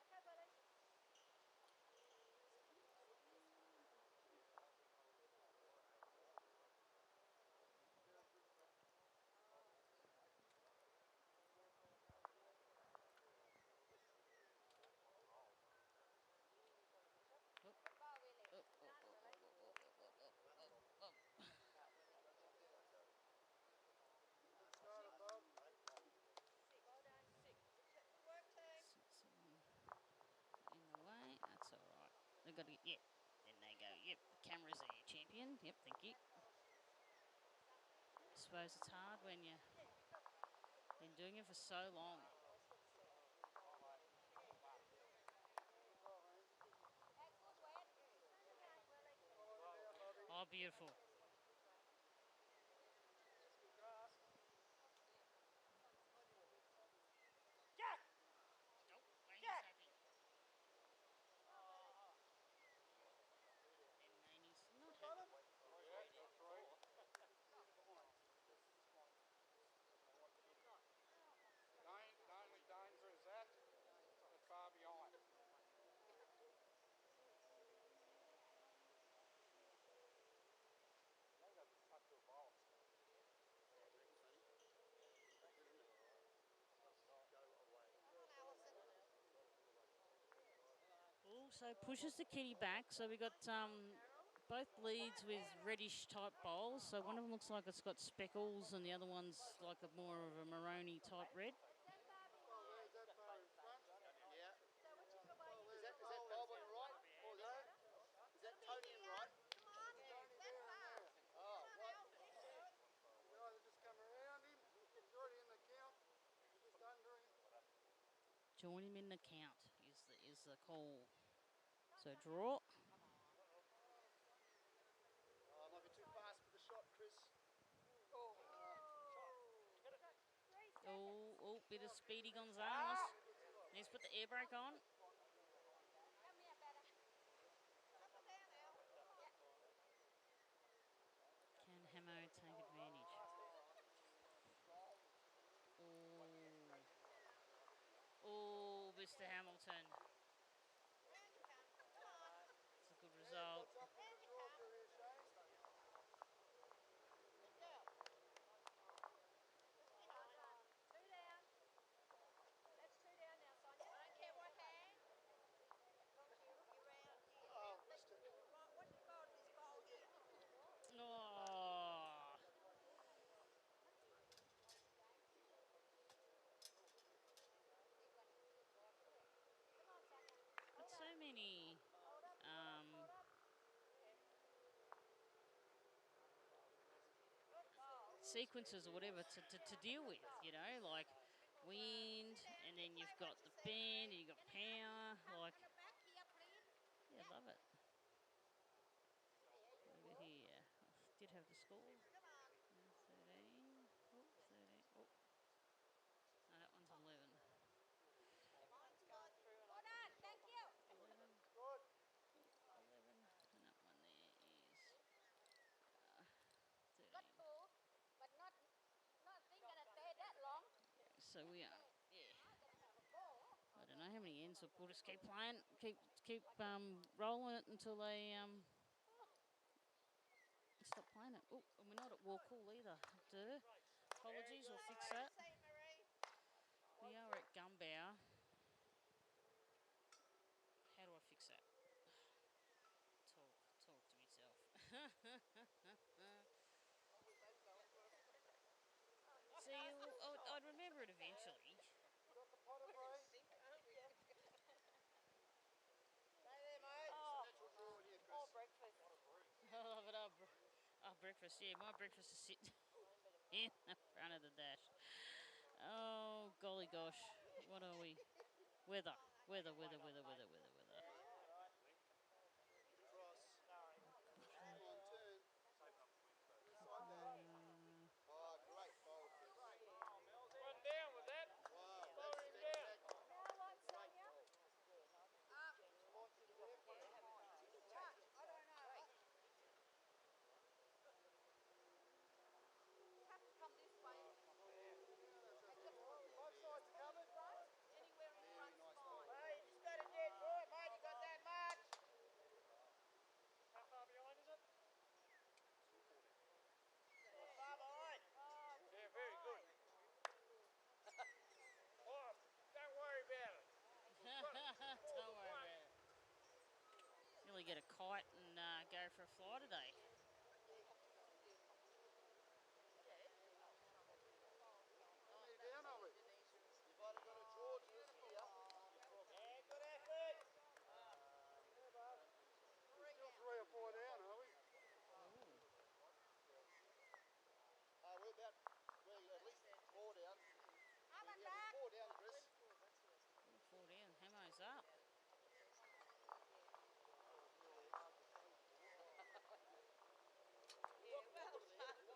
Okay, buddy. In the way, that's all right. They've got to get, yep. Then they go, yep, the camera's there, champion. Yep, thank you. I suppose it's hard when you've been doing it for so long. Oh, beautiful. Jack! Nope, Laney's Jack! happy. And Laney's not happy. The only danger is that it's far behind. Also pushes the kitty back, so we got both leads with reddish type bowls. So one of them looks like it's got speckles, and the other one's like a more of a maroony type red. Is that far in front? Yeah. Is that Bob on the right? Or that? Is that Tony in right? Come on, Tony that there and far. there. Oh, what? You either just come around him, he's already in the count, just under him. Join him in the count is the call. So draw. Oh, might be too fast for the shot, Chris. Oh, bit of Speedy Gonzalez. Needs to put the air brake on. Come here, better. Up and down now. Yeah. Can Hamo take advantage? Oh, Mr. Hamilton. Round you come. Come on. It's a good result. What's up with the Georgia here, Shane? Good girl. Just behind. Two down. That's two down now, Sonia. I don't care what hand. As long as you're round here. Oh, missed it. Right, what you got in this bowl here? Oh. Come on, Sonia. Got so many sequences or whatever to deal with, you know, like wind, and then you've got the bend, and you've got power, like, Back here, please. yeah, love it. Over here, I did have the score. Come on. 13. Oh, 13. Oh. No, that one's 11. Mine's going through. Well done, thank you. 11. Good. 11. And that one there is 13. Good pull, but not thinking it stay that long. So we are, yeah. I don't know how many ends, we'll just keep playing, keep rolling it until they stop playing it. Oh, and we're not at WAKOOL either. Duh. Apologies, we'll fix that. We are at Gunbower. How do I fix that? Talk to myself. See, I'd remember it eventually. Got the pot of brains? breakfast. Yeah, my breakfast is sitting in the front of the dash. Oh, golly gosh. What are we? Weather. Weather. Cross. Come on, turn. Inside that. Oh, great bowl, Chris. One down with that. Wow, Lower that's him down. spectacular. Now what, Sonia? Chuck, I don't know. You have to come this way. Both sides are covered. Anywhere in Very front's nice fine. bowl. Hey, you just got a dead boy, mate. You got that much. How far behind is it? Far behind. Yeah, very good. Oh, don't worry about it. Don't worry about it. Really get a kite and go for a fly today. How many down are we? You've only got a George's here. Yeah, good effort. We're still 3 or 4 down, are we? We're at least 4 down. Yeah, we're 4 down, Chris. 4 down. Hamo's up.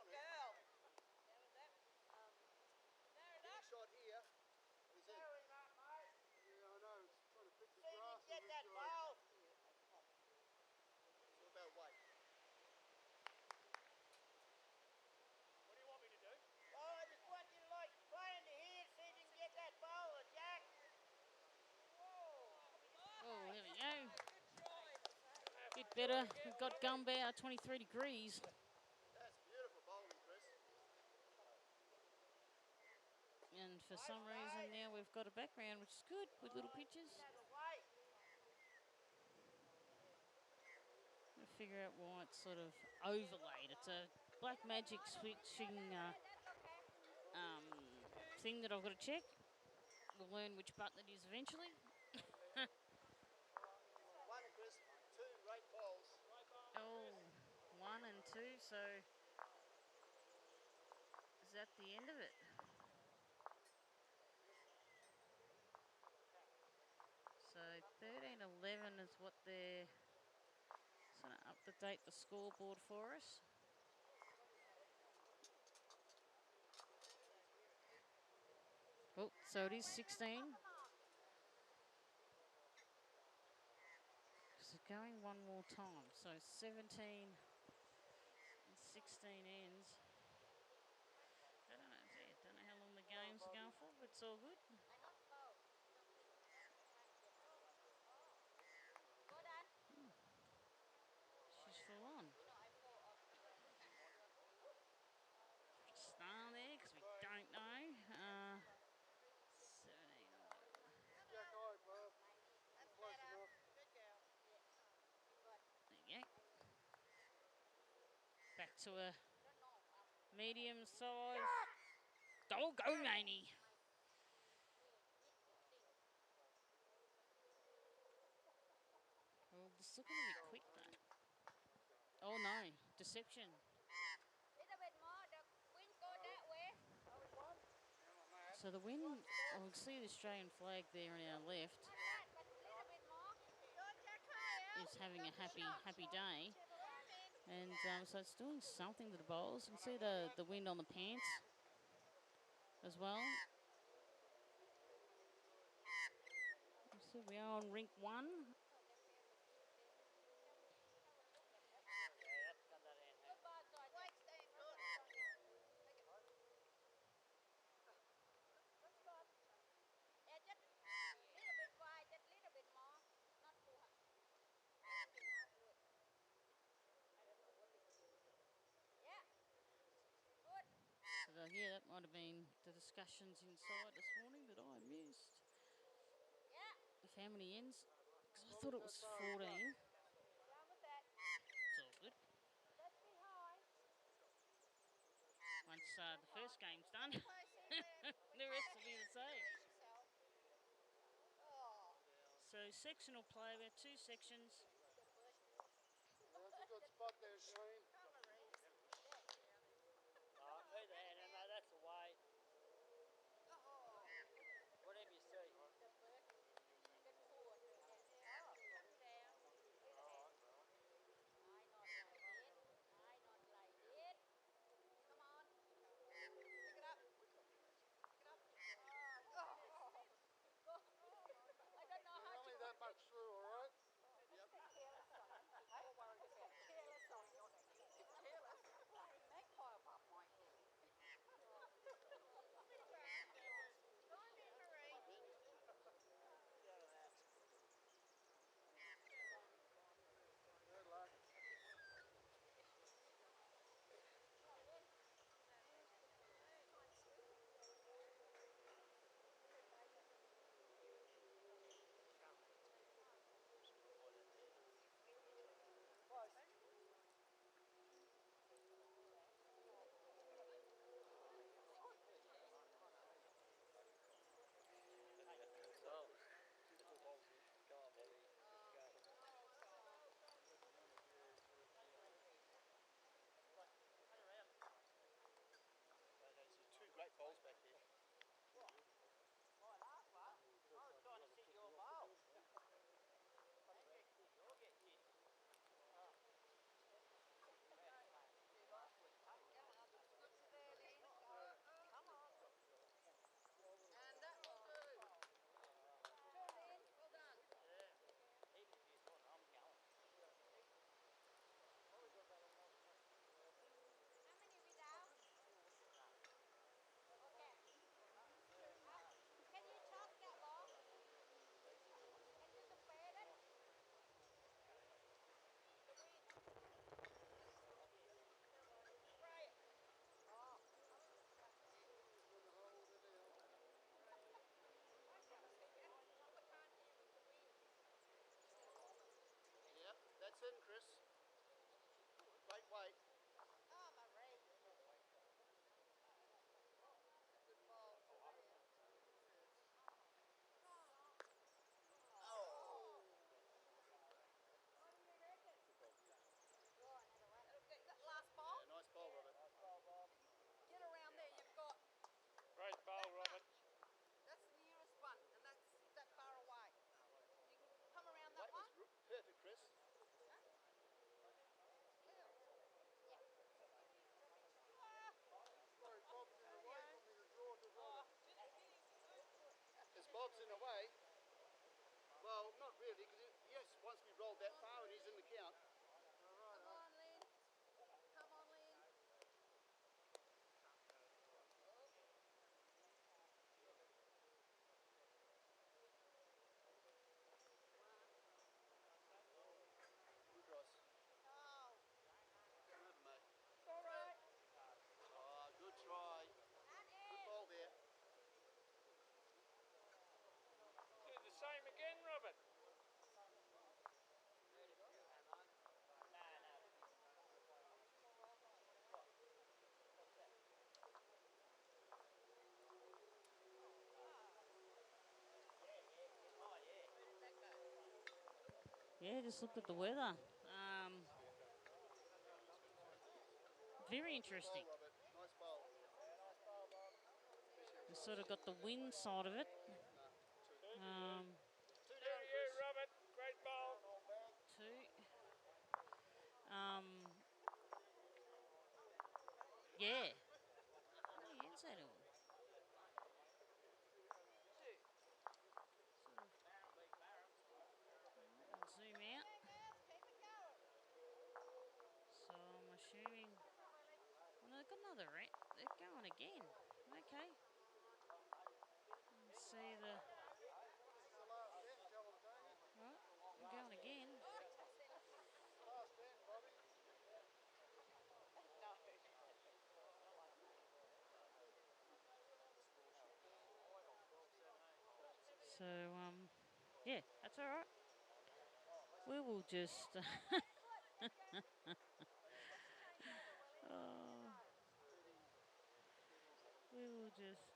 Girl. Big shot here. Is it? Carry him up, mate. Yeah, I know. It's trying to pick the See if you grass. can get that bowl. What about weight? What do you want me to do? Oh, I just want you to like play into here, see if you can get that bowl, Jack. Oh, there we go. Bit better. We've got Gunbower 23 degrees. That's beautiful bowling, Chris. And for some reason now we've got a background, which is good, with little pictures. I'll figure out why it's sort of overlaid. It's a black magic switching thing that I've got to check. We'll learn which button it is eventually. 1, Chris. 2 great bowls. Oh, 1 and 2, so is that the end of it? So 13-11 is what they're sort of up to date the scoreboard for us. Oh, so it is 16. So going one more time. So 17 and 16 ends. I don't know how long the games are going for, but it's all good. She's full on. Star there, because we don't know. 17. Jack eye, Bob. Close enough. There you go. Back to a medium size. Go, Maney. Well, this looking a bit quick though. Oh no, deception. Little bit more. The wind go that way. So the wind, I can see the Australian flag there on our left. Is having a happy day. And so it's doing something to the bowls. You can see the wind on the pants as well. So we are on rink 1. So yeah, that might have been the discussions inside this morning that I missed. Of how many ends? Because I thought it was 14. It's all good. Once the first game's done, the rest will be the same. So sectional play, we have 2 sections. That's a good spot there, Shane. Yeah, just looked at the weather. Very interesting. Robert. Nice bowl. We sort of got the wind side of it. Two down, Chris. Robert. Great ball. Two. Yeah. What the hell's that all? Sort of. I'll zoom out. So I'm assuming. Well, no, they've got another rat. They're going again. Okay. Let's see the. This is the last end, tell them, Tony. Right, I'm going again. Last end, Bobby. So, yeah, that's all right. We will just. We will just.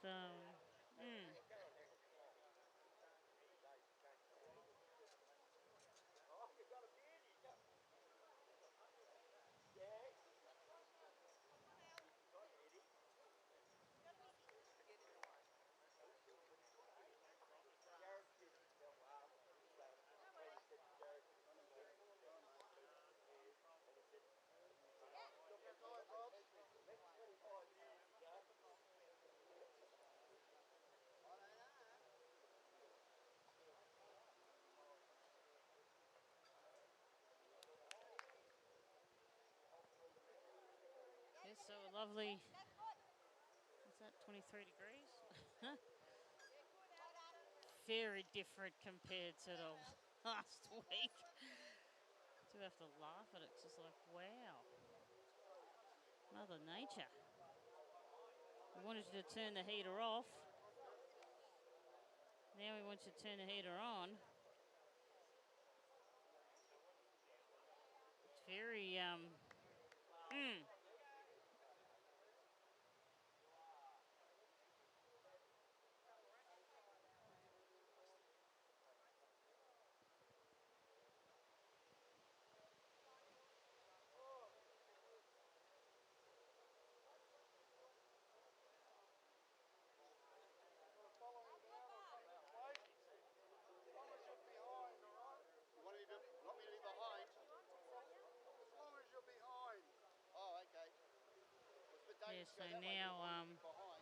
Yes, so a lovely. What's that? 23 degrees. Very different compared to the last week. I do have to laugh at it. It's just like, wow. Mother Nature. We wanted you to turn the heater off. Now we want you to turn the heater on. It's very, Want me to be behind? As long as you're behind. Oh, okay. yeah, so now, Behind.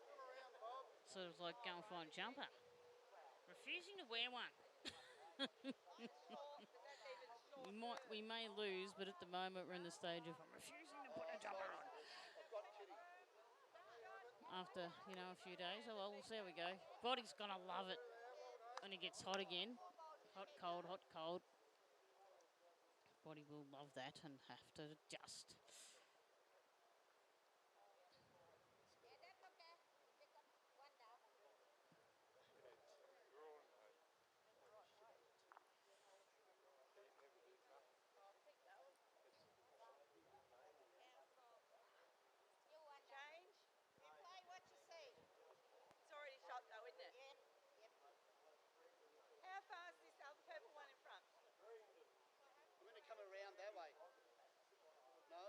Come around, Bob. sort of like going for a jumper. Refusing to wear one. We may lose, but at the moment we're in the stage of I'm refusing to put a jumper on. I've got Kitty. After, a few days. Oh, well, we'll see how we go. Body's going to love it when it gets hot again. Hot, cold, hot, cold. Body will love that and have to adjust. Change. You play what you see. It's already shot though, isn't it? Yep. How far is this other purple one in front? I'm going to come around that way. No?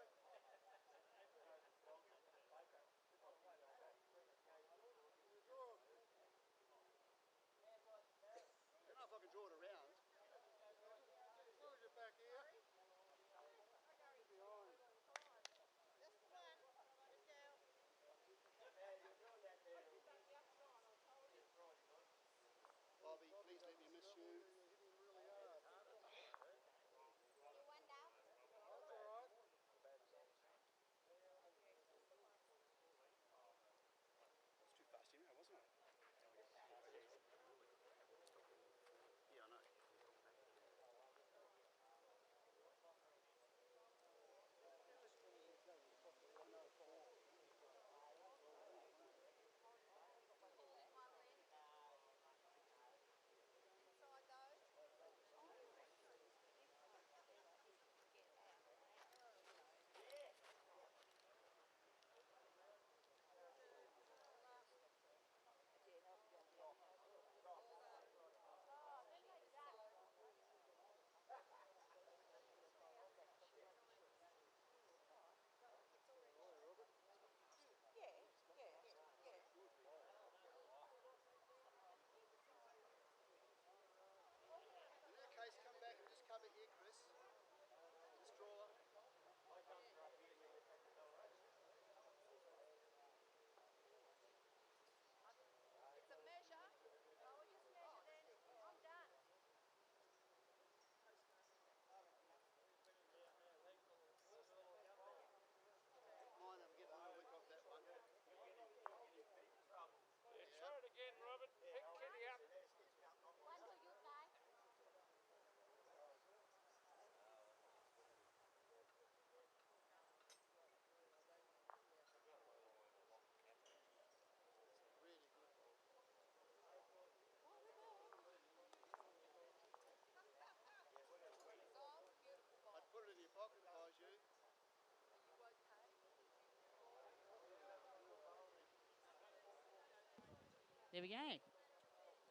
There we go.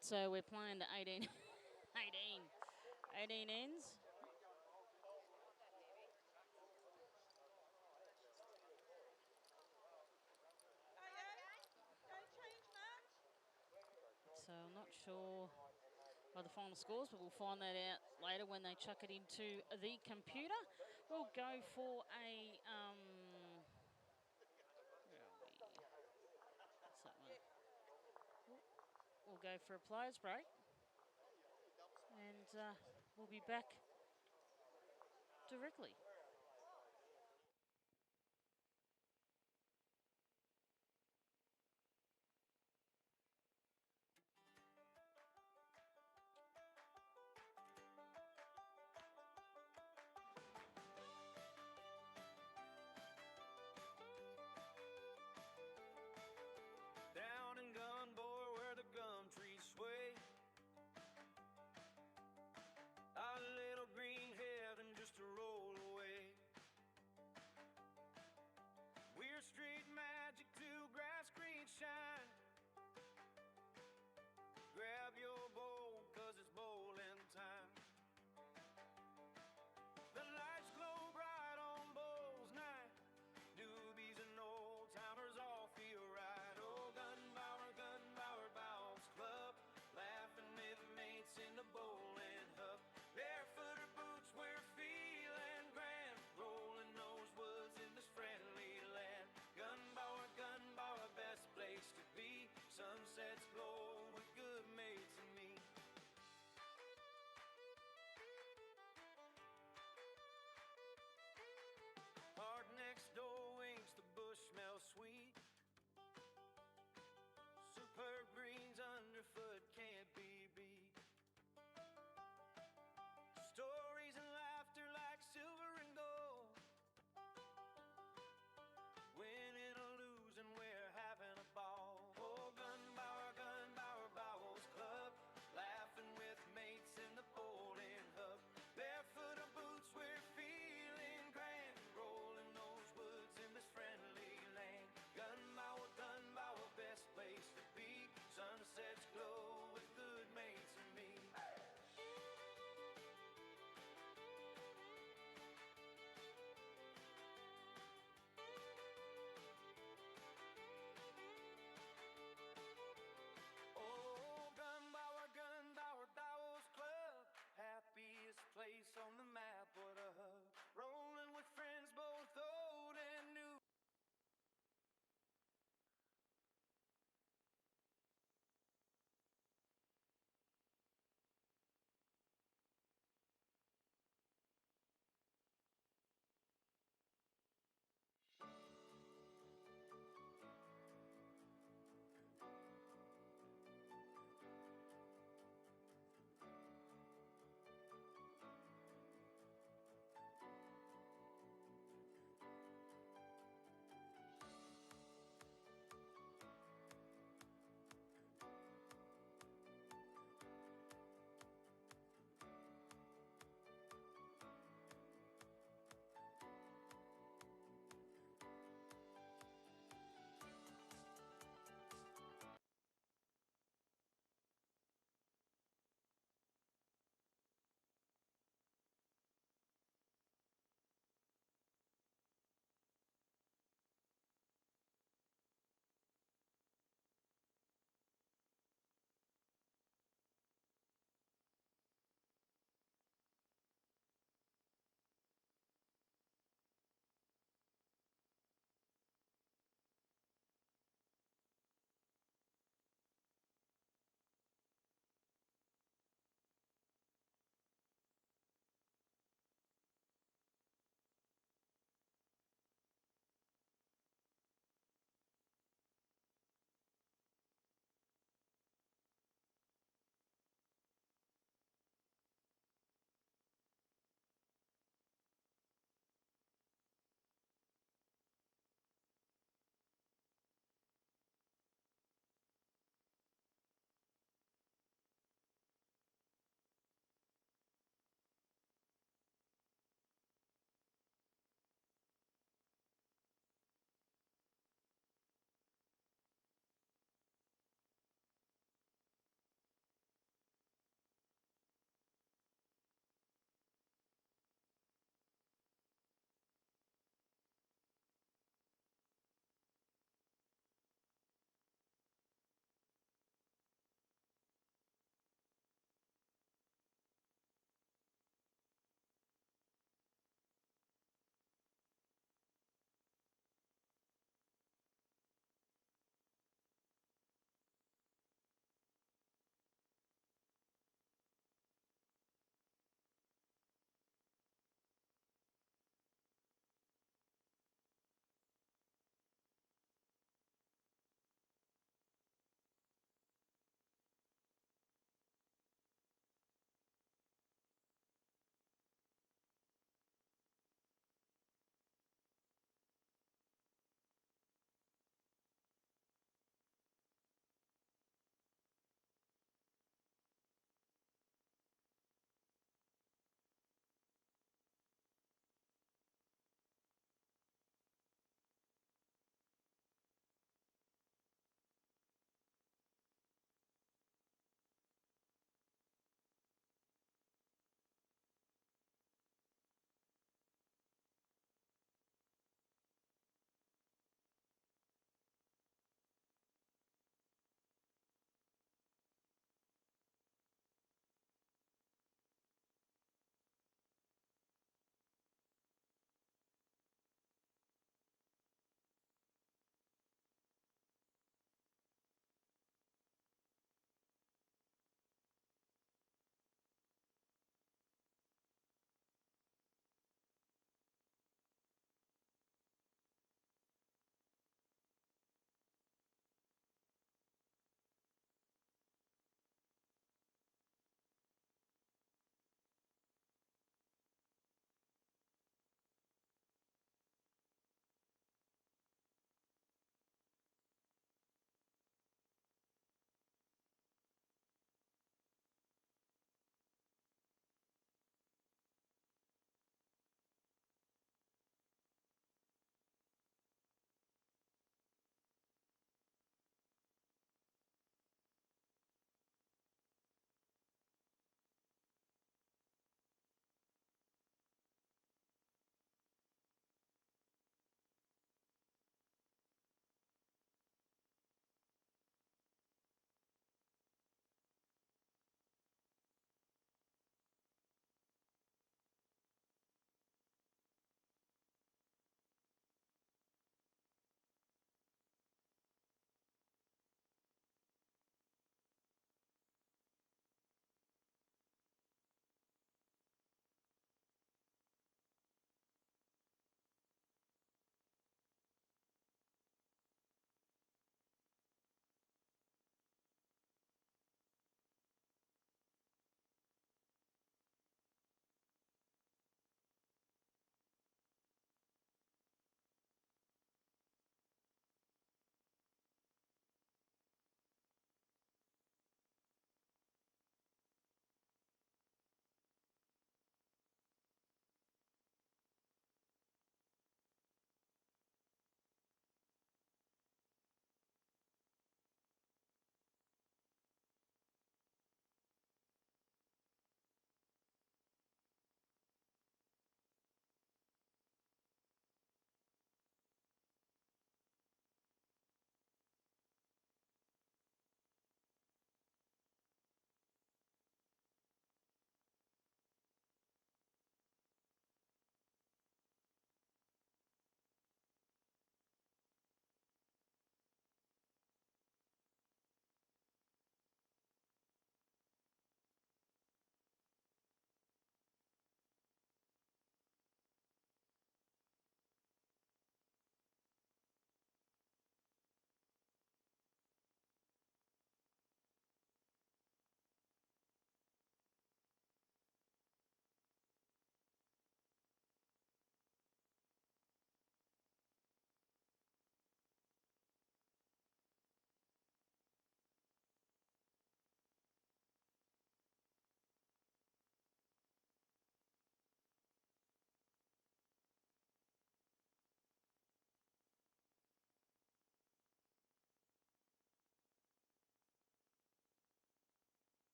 So we're playing the 18 ends. So I'm not sure by the final scores, but we'll find that out later when they chuck it into the computer. We'll go for a where are we? What's that one? We'll go for a players break, and we'll be back directly. Down in Gunbower where the gum trees sway, our little green heaven just a roll away.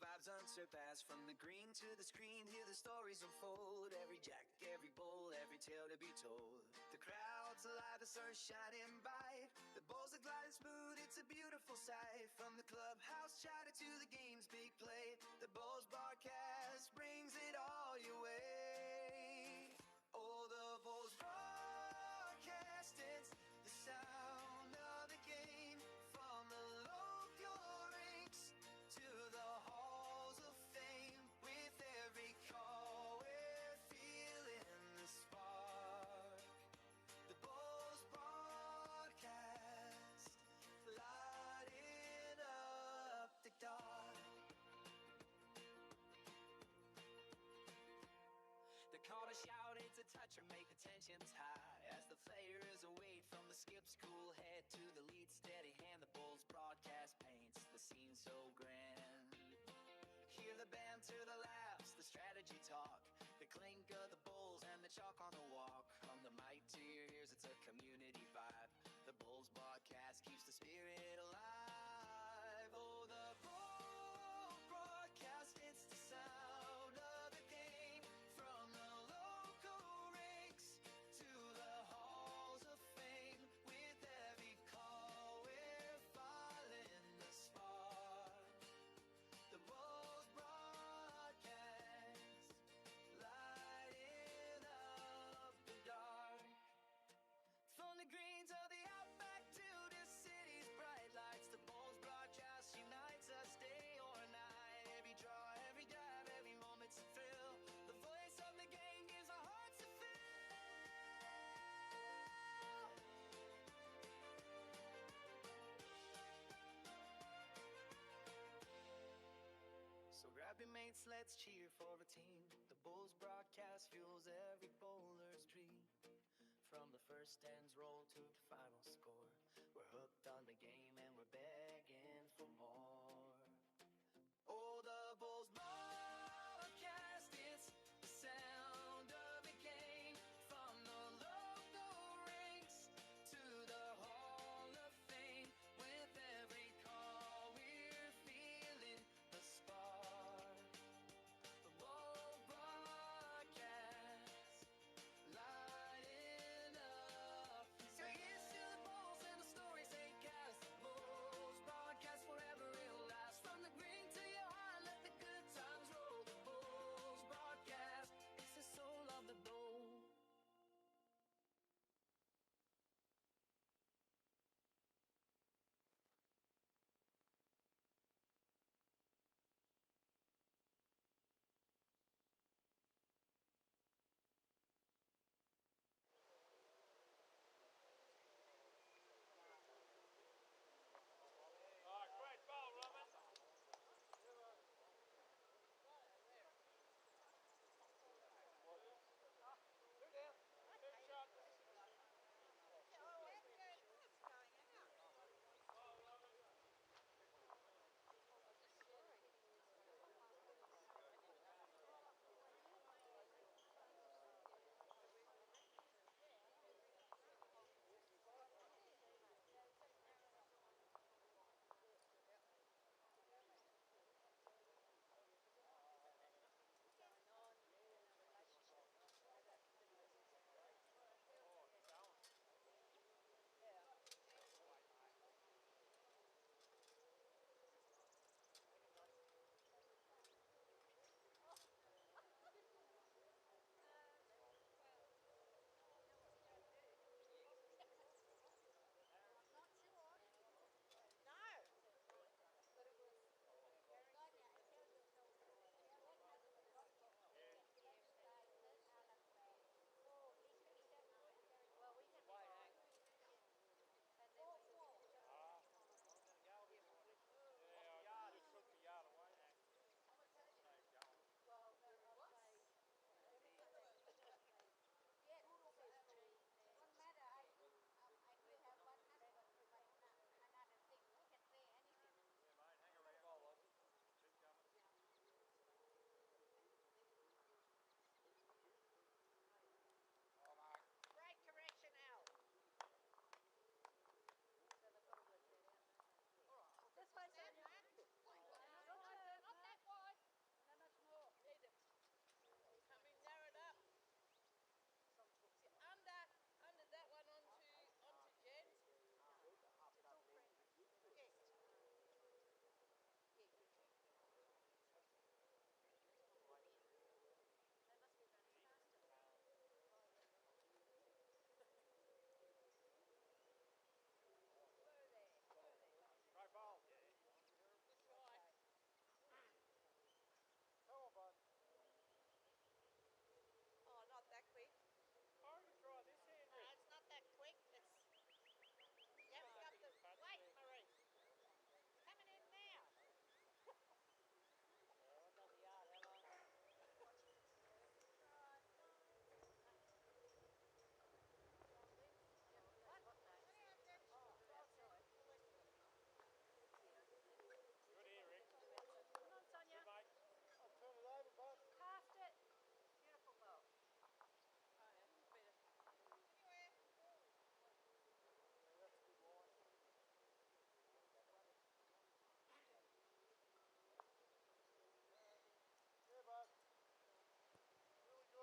vibes unsurpassed. From the green to the screen, hear the stories unfold. Every jack, every bull, every tale to be told. The crowd's alive, the sun's shining bright. The balls are gliding smooth, it's a beautiful sight. From the clubhouse chatter to the game's big play, the Bulls broadcast brings it all your way. Oh, the Bulls broadcast, it's the sound of the game. From the local rinks to the halls of fame, with every call we're feeling the spark. The Bulls broadcast, lighting up the dark. The call to shout, it's a touch or make the tensions high. As the players await from the skip's cool head to the lead steady hand, the Bulls broadcast paints the scene so grand. Hear the banter, the laughs, the strategy talk, the clink of the Bulls and the chalk on the walk. From the mic to your ears, it's a community vibe. The Bulls broadcast keeps the spirit alive. Oh, the Bulls broadcast, it's the sound of the game. From the local rinks to the halls of fame, with every call we're following the spark. The Bulls broadcast, lighting up the dark. From the greens of the outback to the city's bright lights, the Bulls broadcast unites us day or night. Every draw, every dive, every moment's a thrill. The voice of the game gives our hearts a feel. So grab your mates, let's cheer for a team. The Bulls broadcast fuels every bowler's dream. From the first stands roll to the final score, we're hooked on the game and we're begging for more. Oh, the Bulls broadcast, it's the sound of the game. From the local rinks to the Hall of Fame, with every call we're feeling the spark. The Bulls broadcast, lighting up. So here's to the Bulls and the stories they cast. The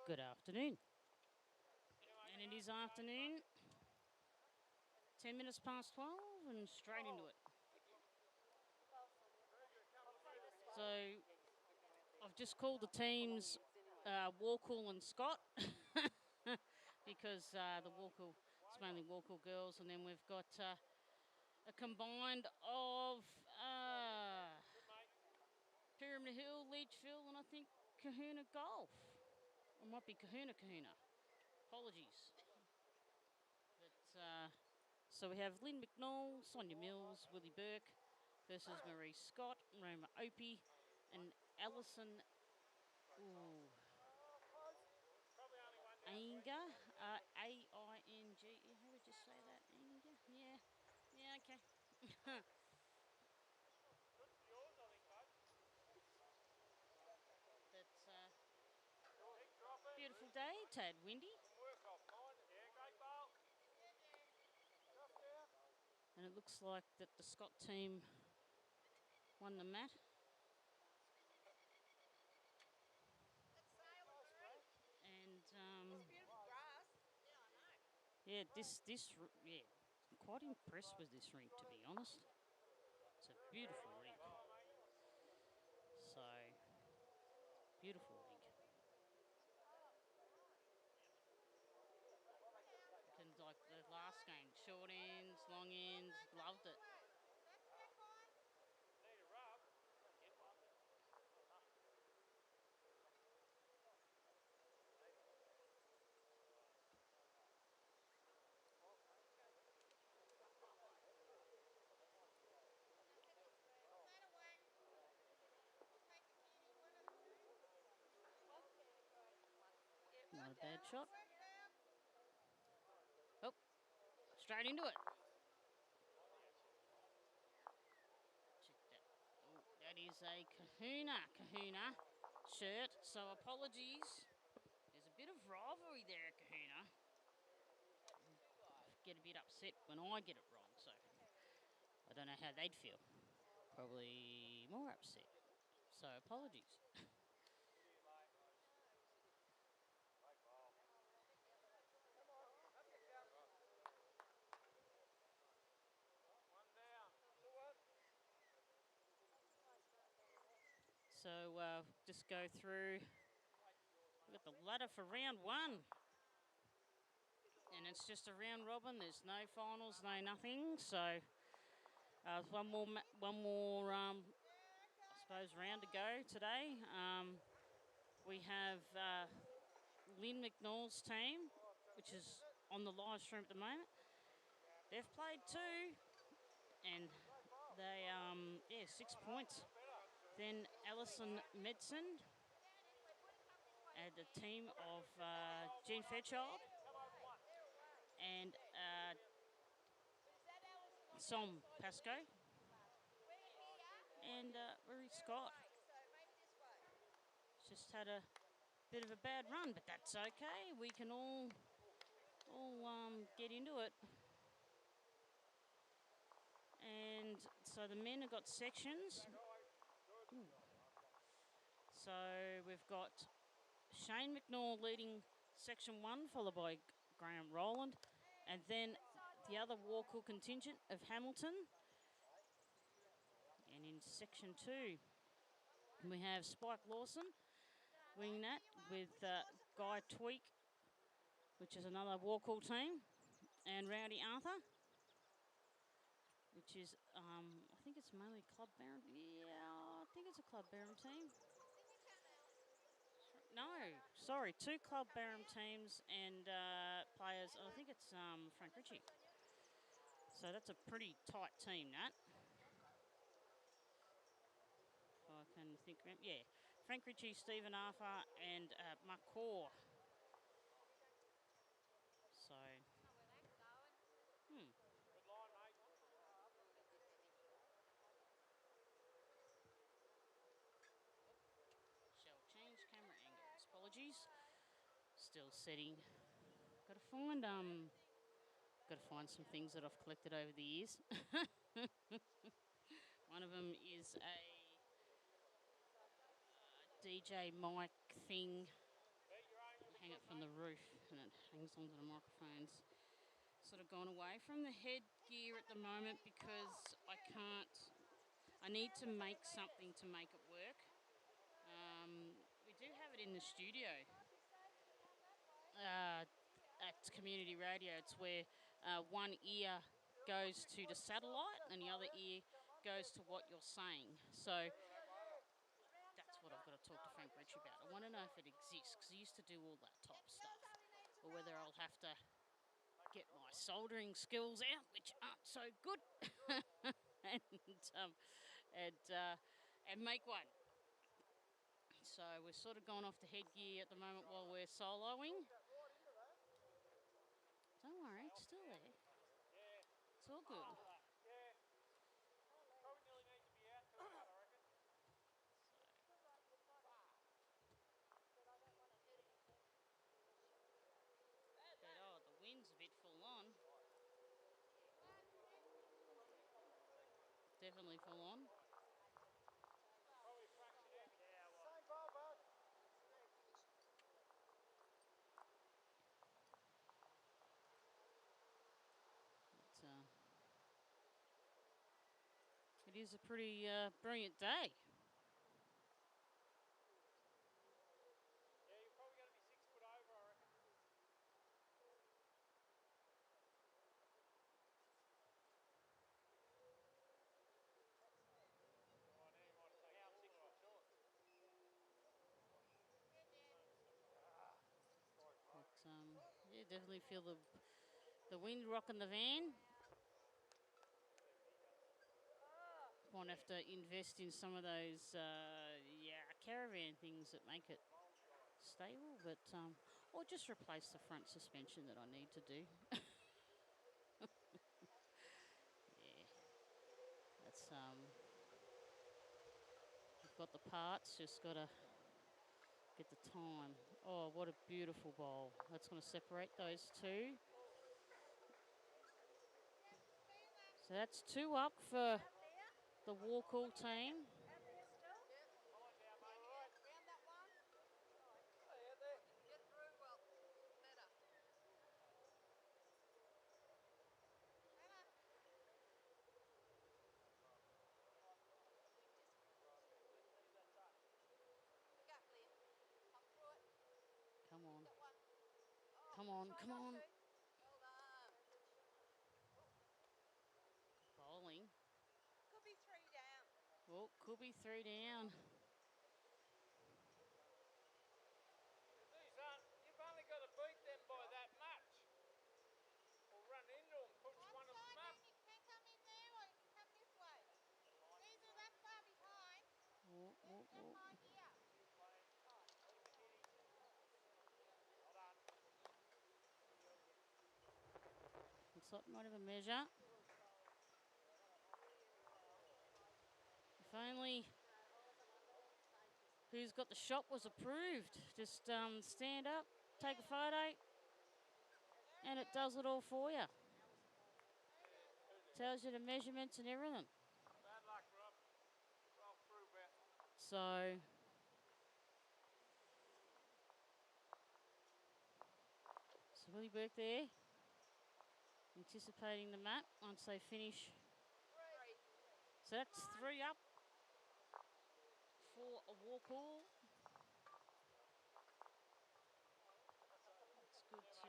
Good afternoon. And it is afternoon, 10 minutes past 12, and straight into it. So I've just called the teams WAKOOL and Scott because the WAKOOL, it's mainly WAKOOL girls, and then we've got a combined of Pyramid Hill, Leachville, and I think Kahuna Golf. It might be Kahuna. Apologies. But, so we have Lynn McNaul, Sonia Mills, Willie Bourke versus Marie Scott, Roma Opie, and Alison Ainger. A-I-N-G. How would you say that? Ainger? Yeah, okay. That's beautiful day, tad windy. And it looks like that the Scott team won the mat. And yeah, I'm quite impressed with this rink, to be honest. It's a beautiful rink. So, beautiful rink. And like the last game, short ends, long ends, loved it. Not a bad shot. Oh, straight into it. Check that. Oh, that is a Kahuna shirt. So apologies. There's a bit of rivalry there at Kahuna. I get a bit upset when I get it wrong, so I don't know how they'd feel. Probably more upset. So apologies. So just go through. We've got the ladder for round one. And it's just a round robin. There's no finals, no nothing. So one more I suppose, round to go today. We have Lynn McNaul's team, which is on the live stream at the moment. They've played two, and they, 6 points. Then Allison Medson and the team of Jean Fairchild and Pascoe and Weir Scott. Just had a bit of a bad run, but that's okay. We can all get into it. And so the men have got sections. Ooh. So we've got Shane McNaul leading section 1, followed by Graham Rowland, and then the other WAKOOL contingent of Hamilton. And in section 2, we have Spike Laursen winning that with Guy Treweek, which is another WAKOOL team, and Rowdy Arthur, which is, I think it's mainly Club Barron. Yeah, I think it's a Club Barron team. No, sorry, 2 Club Barron teams and players. I think it's Frank Ritchie. So that's a pretty tight team, that. If I can think, yeah. Frank Ritchie, Stephen Arthur, and Mark Quor. So, Shall change camera angles. Apologies. Still setting. Got to find some things that I've collected over the years. One of them is a DJ mic thing hang it from the roof and it hangs onto the microphones. Sort of gone away from the headgear at the moment because I need to make something to make it work. We do have it in the studio at community radio. It's where one ear goes to the satellite and the other ear goes to what you're saying. So that's what I've got to talk to Frank Ritchie about. I want to know if it exists because he used to do all that type of stuff, or whether I'll have to get my soldering skills out, which aren't so good, and make one. So we're sort of gone off the headgear at the moment while we're soloing. Don't worry, it's still there. It's all good. But, the wind's a bit full on. Definitely full on. It is a pretty brilliant day. Yeah, you're probably going to be 6 foot over, I reckon. Oh, now you might have taken 6 foot short. But, yeah, definitely feel the wind rocking the van. Might have to invest in some of those, caravan things that make it stable, but or just replace the front suspension that I need to do. Yeah, that's I've got the parts, just got to get the time. Oh, what a beautiful bowl! That's going to separate those two. So that's 2 up for the WAKOOL team. Come on. Come on, come on. Bowling. Could be 3 down. Well, could be 3 down. You've only got to beat them by that much. Or run into them, push one of them up. You can come in there or you can come this way. These are that far behind. Just my ear. Looks like we might have a measure. If only who's got the shot was approved. Just stand up, take a photo, and it does it all for you. Tells you the measurements and everything. Bad luck, Rob. Roll through, Beth. So Willie Bourke there, anticipating the map once they finish. So that's 3 up for a WAKOOL. It's good to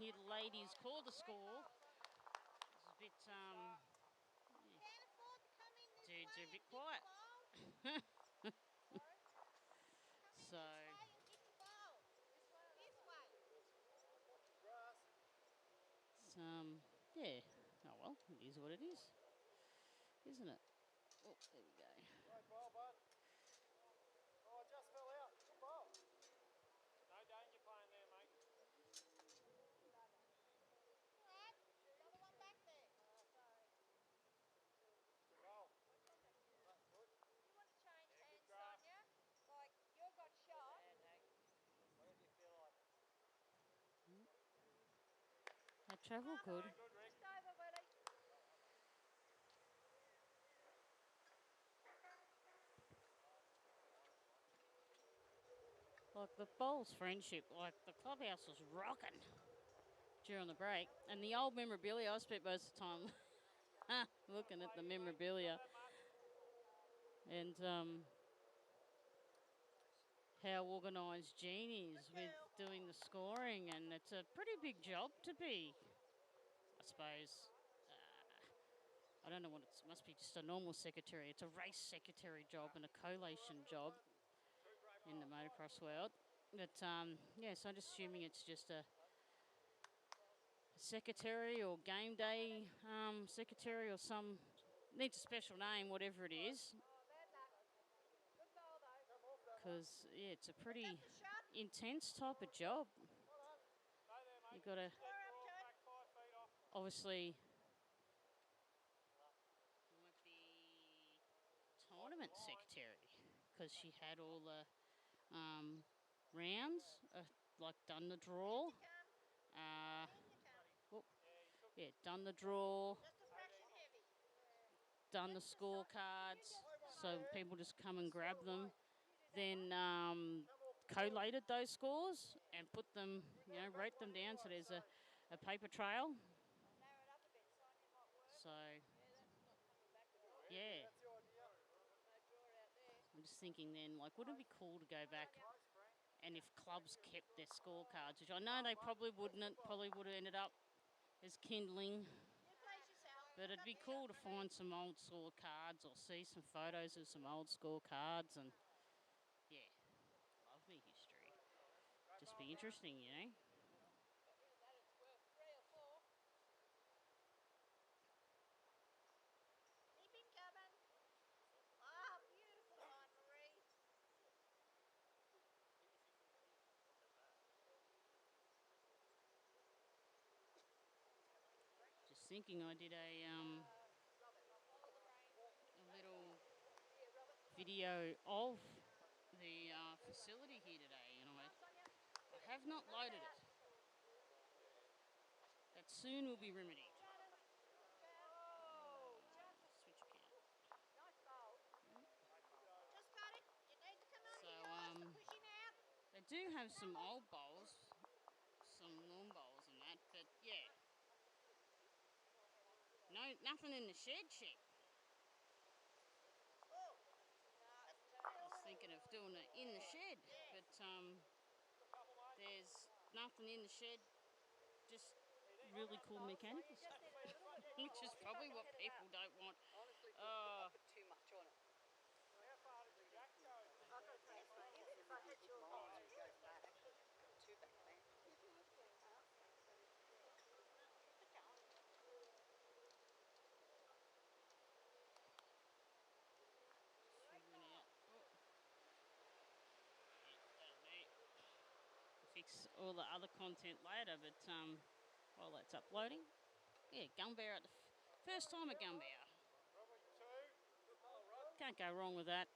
hear the ladies call the score. It's a bit, dudes are a bit quiet. So, yeah. Oh well, it is what it is, isn't it? Oh, there we go. Great bowl, bud. Oh, I just fell out. Good bowl. No danger playing there, mate. Alright, another one back there. Good bowl. That's good. You want to change hands, Sonia? Like, you got shot. Whatever you feel like. They travel good. Good, Rick. Just over, Willie. Like Like the bowls friendship, like the clubhouse was rocking during the break. And the old memorabilia, I spent most of the time looking at the memorabilia. And how organised Jean is with doing the scoring. And it's a pretty big job to be, I suppose. I don't know what it must be, just a normal secretary. It's a race secretary job and a collation job in the motocross world. But, yeah, so I'm just assuming it's just a secretary or game day secretary or some, needs a special name, whatever it is. Because, yeah, it's a pretty intense type of job. You've got to, obviously, like the tournament secretary, because she had all the rounds, like done the draw. Done the draw, done the scorecards, so people just come and grab them. Then collated those scores and put them, wrote them down so there's a paper trail. So, yeah. I'm just thinking then, like, wouldn't it be cool to go back and if clubs kept their scorecards, which I know they probably wouldn't, probably would have ended up as kindling. But it'd be cool to find some old scorecards or see some photos of some old scorecards and, yeah, love me history. Just be interesting, Keep him coming. Oh, beautiful one, Marie. Just thinking, I did a little video of the facility here today, and I have not loaded it. That soon will be remedied. Switch account. Just got it. You need to come on here, guys, for pushing out. They do have some old bowls, some lawn bowls and that, but yeah. No, nothing in the shed. I was thinking of doing it in the shed, but there's nothing in the shed, just really cool mechanical stuff, which is probably what people don't want. Put too much on it. If I hit your balls, it goes back. Too back there. Fix all the other content later, but while that's uploading, yeah, Gunbower at the first time at Gunbower. Can't go wrong with that.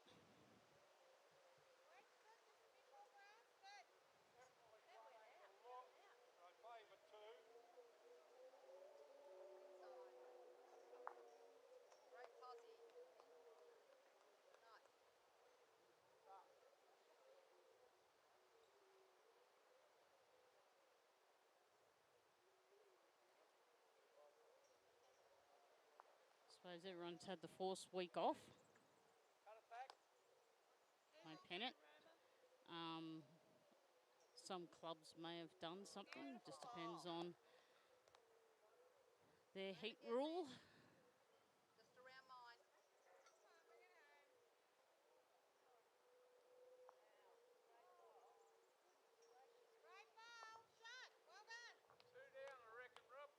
Suppose everyone's had the forced week off. No pennant. Some clubs may have done something. Just depends on their heat rule. Just around mine. Great ball. Shot. Well done. 2 down, I reckon, Rob.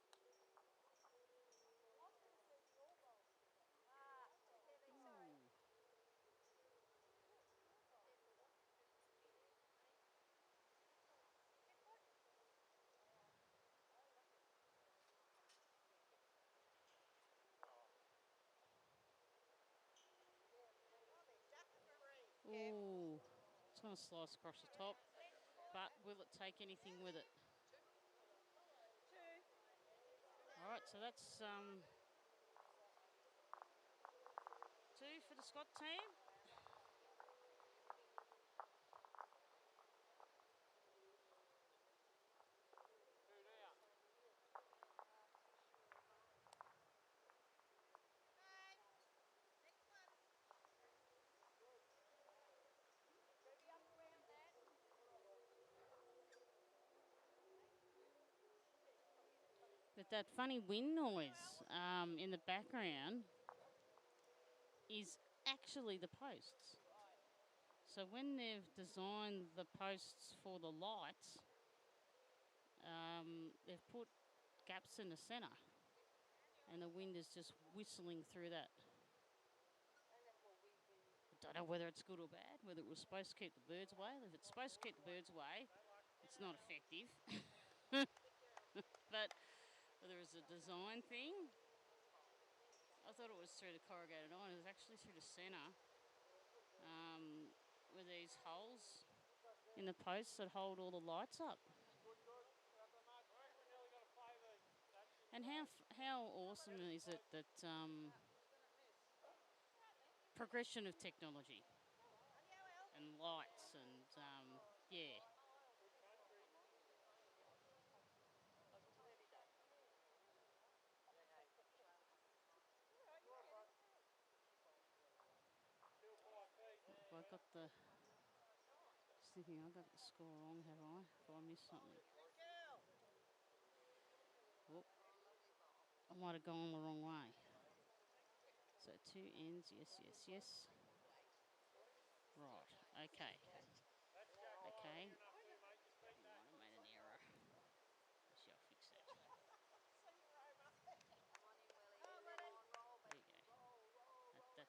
Ooh, it's going to slice across the top, but will it take anything with it? All right, so that's 2 for the Scott team. But that funny wind noise in the background is actually the posts. So when they've designed the posts for the lights, they've put gaps in the centre, and the wind is just whistling through that. I don't know whether it's good or bad, whether it was supposed to keep the birds away. If it's supposed to keep the birds away, it's not effective. But whether it's a design thing, I thought it was through the corrugated iron. It was actually through the centre, with these holes in the posts that hold all the lights up. And how awesome is it that progression of technology and lights and yeah. I got the. Just thinking, I got the score wrong, have I? If I missed something. Whoop. I might have gone the wrong way. So 2 ends, yes. Right, okay. Okay. I might have made an error. Actually, I'll fix that. There you go.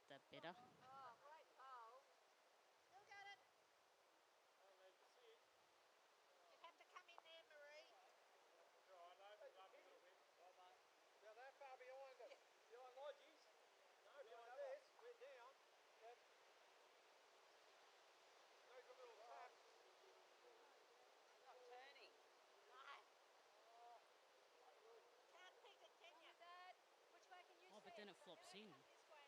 That better. Oh, great pole. Still got it. You have to come in there, Marie. Now that far behind us. Behind Lodgies. No, behind this. We're down. Yep. There's a little tap. Not turning. No. Can't pick it, can you? Dad, which way can you Oh, but then it flops in. This way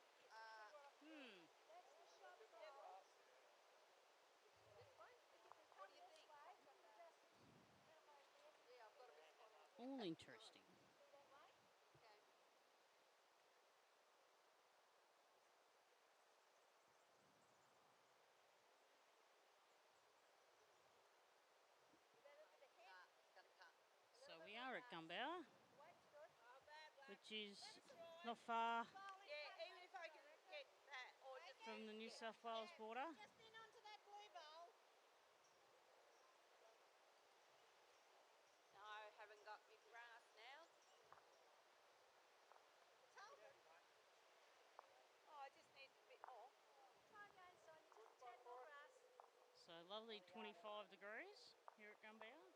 and kiss. That's the shop This way? What do you think? Yeah, I've got a bit on. All interesting. That way? Okay. It's going to cut. So we are at Gunbower, Weight's good. Oh, bad luck. which is not far Yeah, even if I can get that or just from the New South Wales border. Just in onto that blue bowl. No, haven't got me grass now. Oh, I just need a bit more. Try again, Sonia. Just a tad more grass. So lovely 25 degrees here at Gunbower.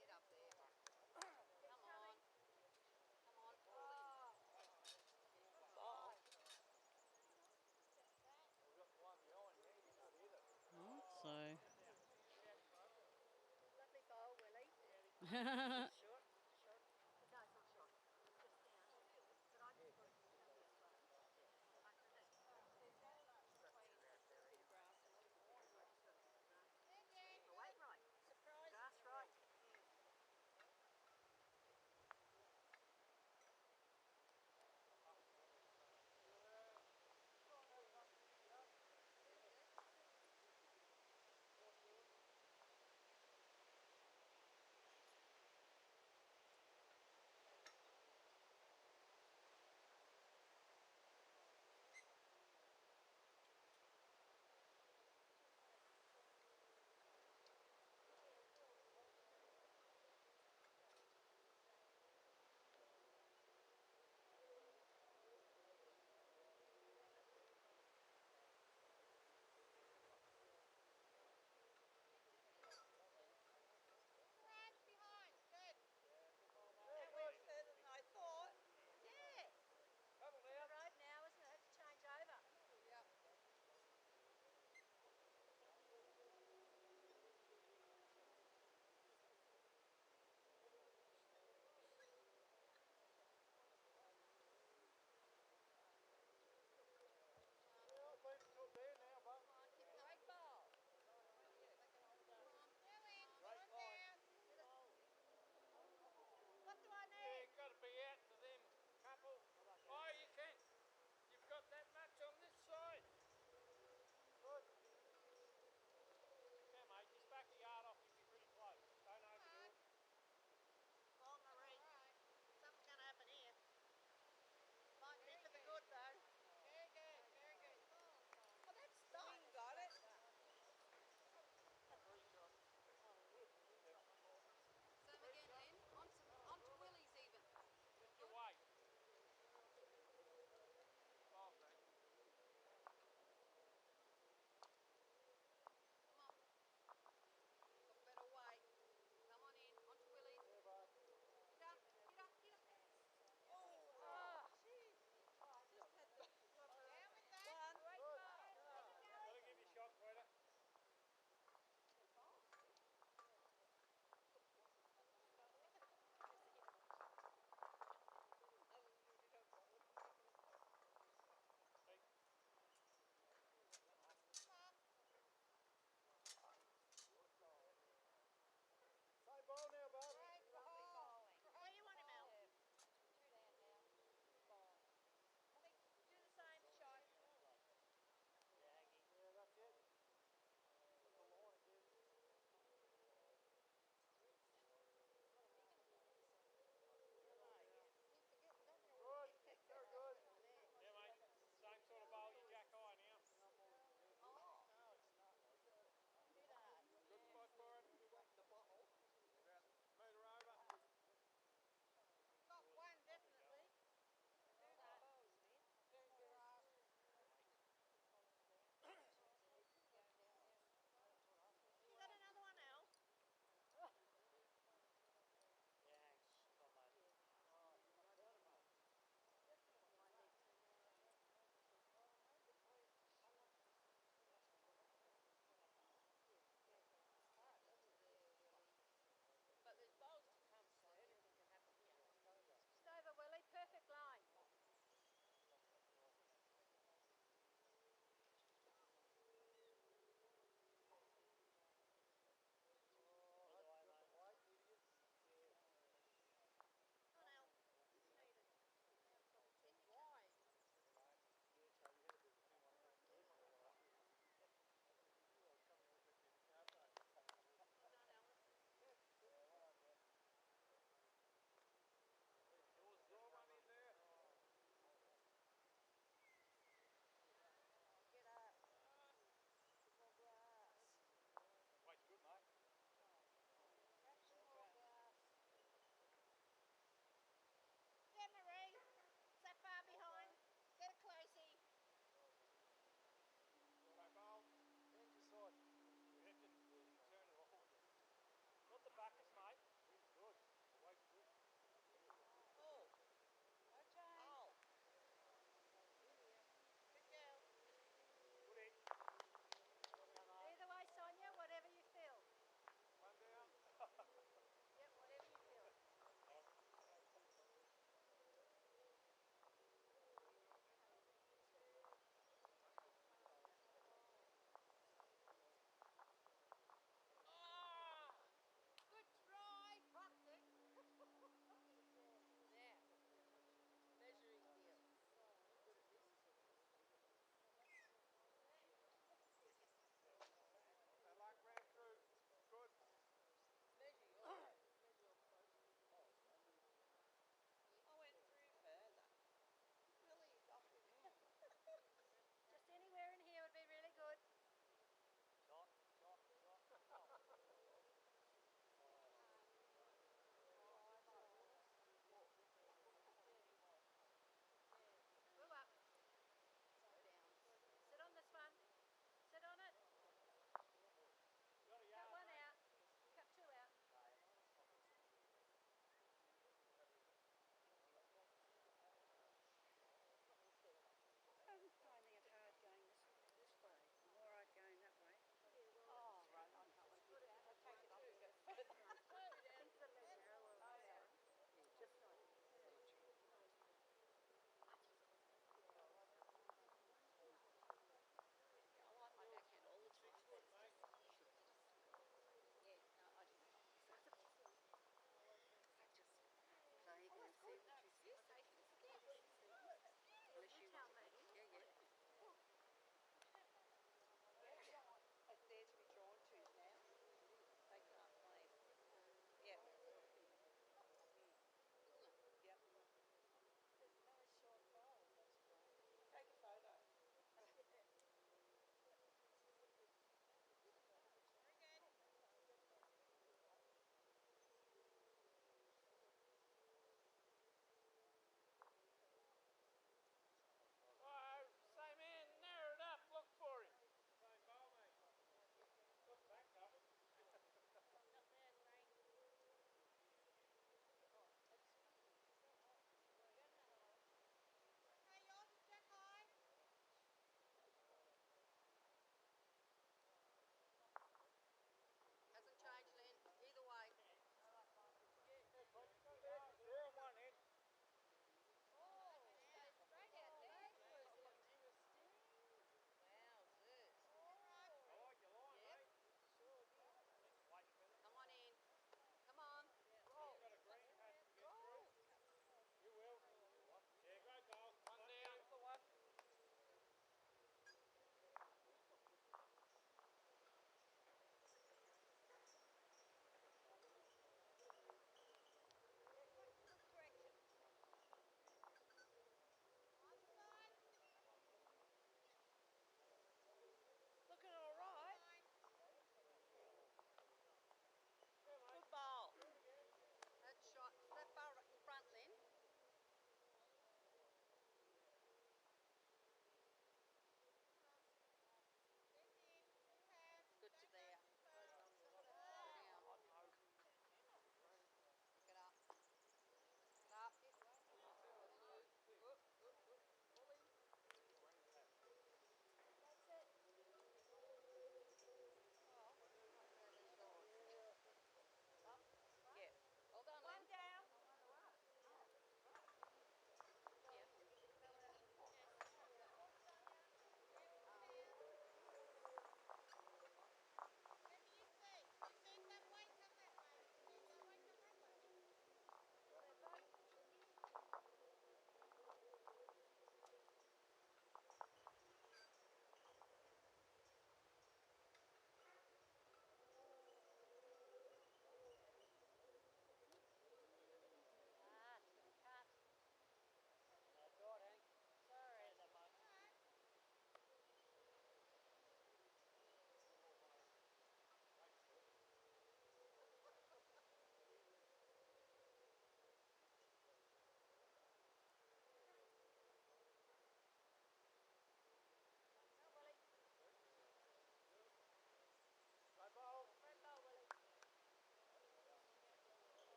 Get up there. Come on. Come on, pull in. Ball. Oh, so Lovely bowl, Willie. yeah, Short. No, it's not short. It's just down. But I just thought it was down this way. I don't know. Keep the weight right. Surprise. Grass right.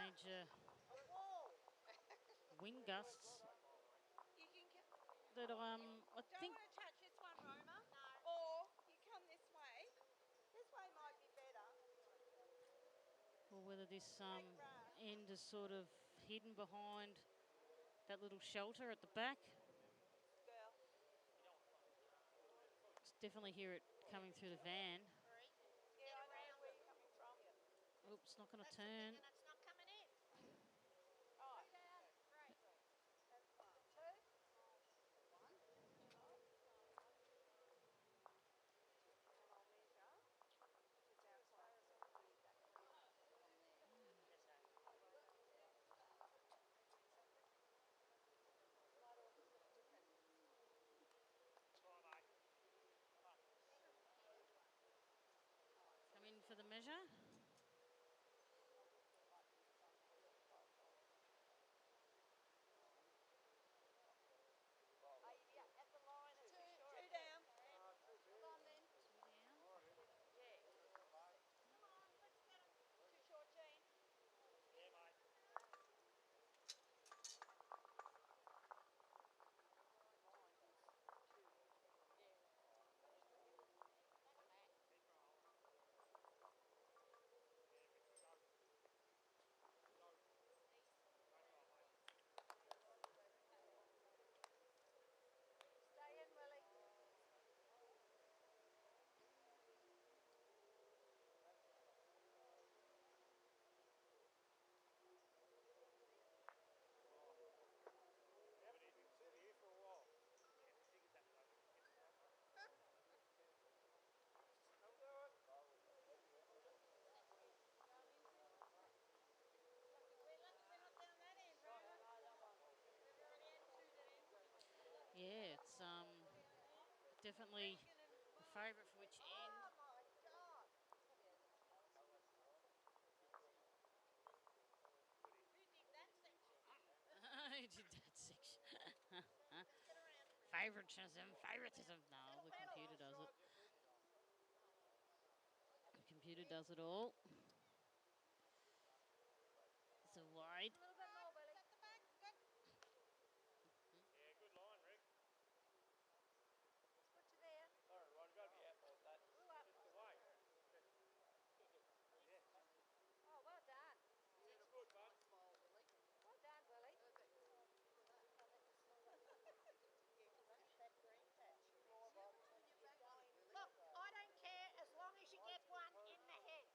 major wind gusts You can that I don't think. want to touch this one, Roma. No. Or you come this way. This way might be better. Or whether this Grass. end is sort of hidden behind that little shelter at the back. Girl. Definitely hear it coming through the van. Yeah, I know where you're coming from. Oops, not going to turn. And it's not coming in. Oh. Great. That's fine. Two. And I'll measure. It's outside. So I'll be back from there. Yes, sir. Might all look different. Come in for the measure. At the line, it's two down. Hold on then. Two down. Yeah. Come on, let's get it. Too short, Jean. Yeah, mate. Stay in, Willie. We're not down that end, Roma. We've already had two there. Yeah, it's definitely a favourite for which end. Oh my God. Who did that section? I did that section. Let's get around. Favoritism. No, the computer does it. The computer does it all. So wide. A little bit more, Willie. At the back. Good. Yeah, good line, Rick. Let's put you there. Sorry, Rod, you've got to be out like that. Move up. Just the way. Oh, well done. It's good, bud. Well done, Willie. That green patch. Look, I don't care as long as you get one in the head.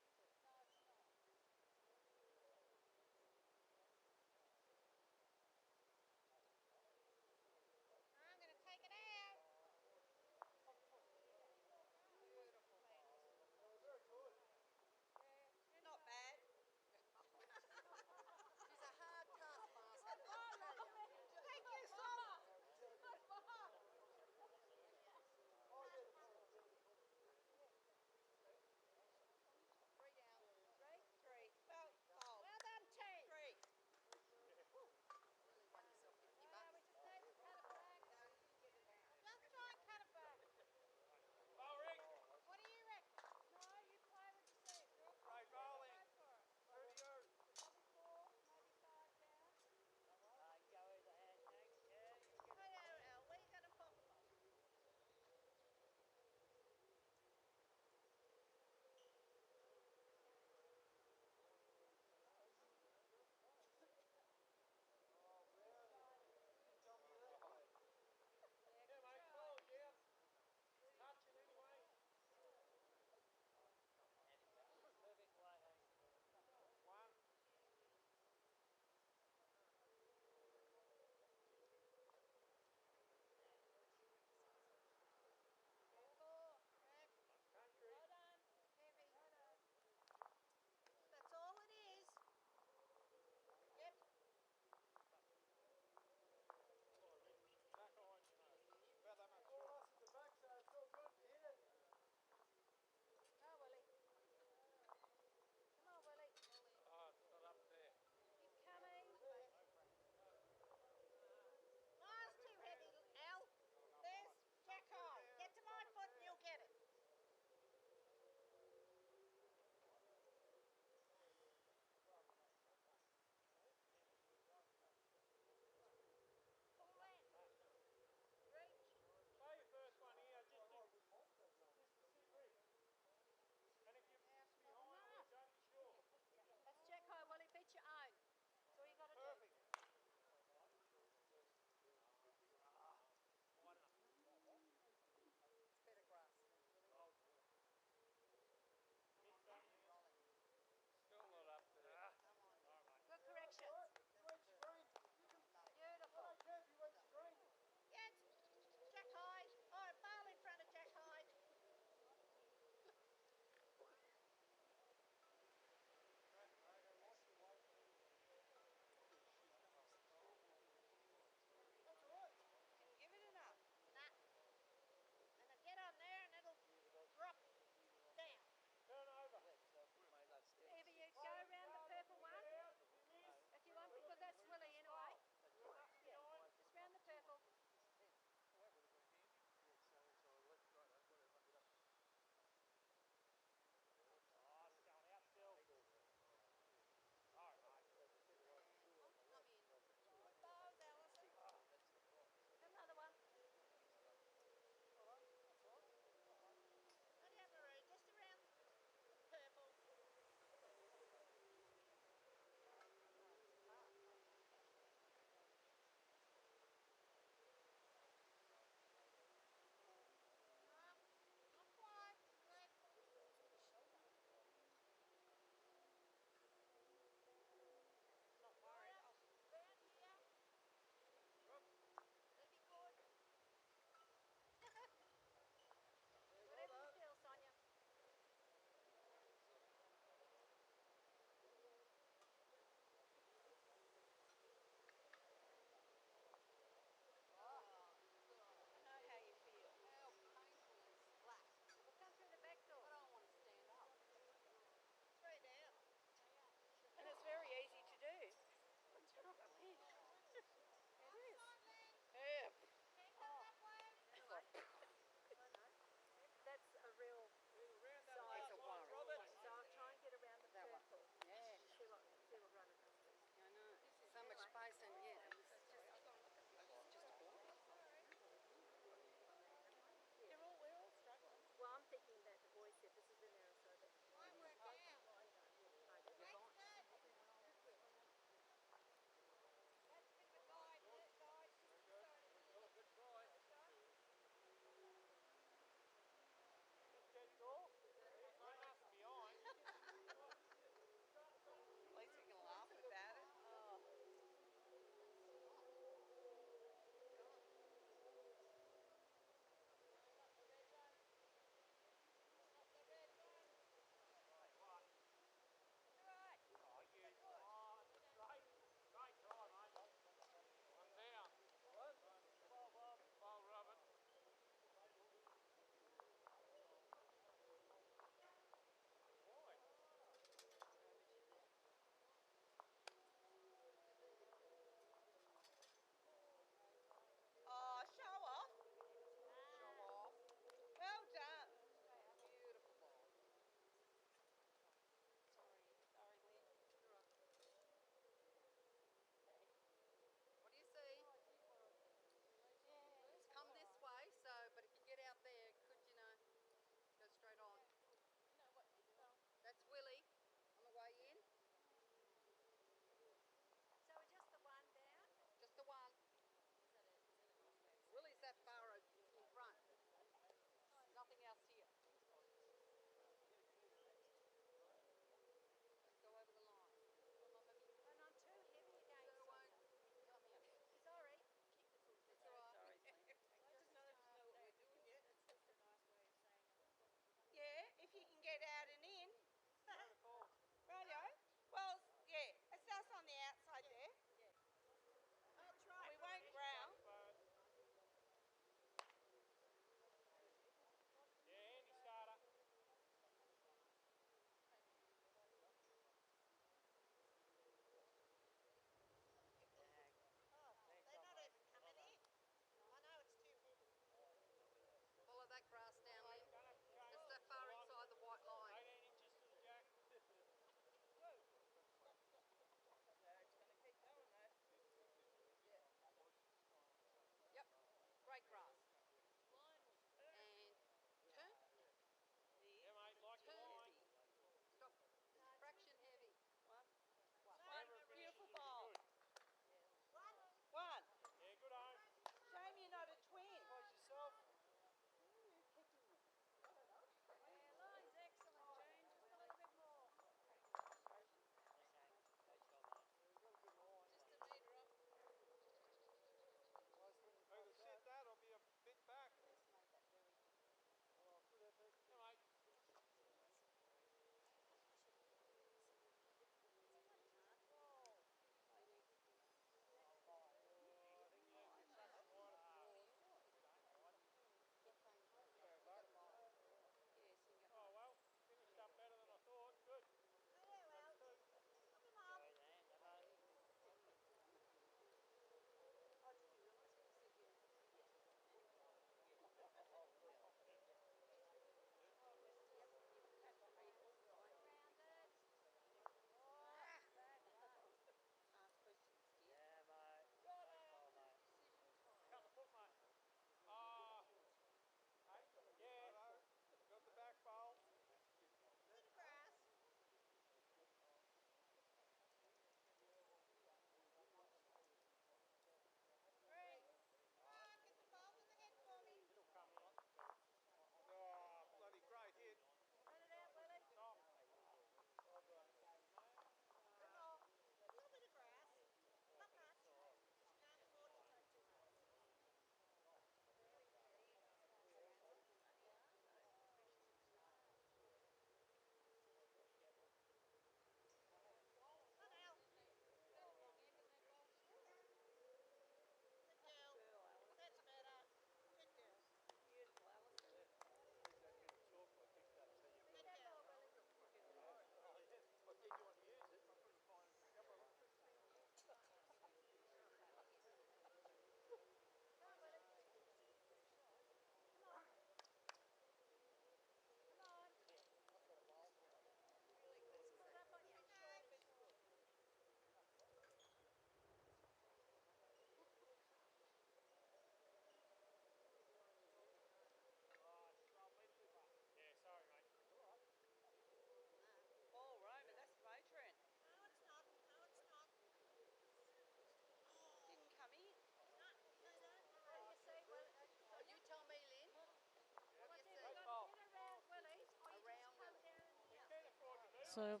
So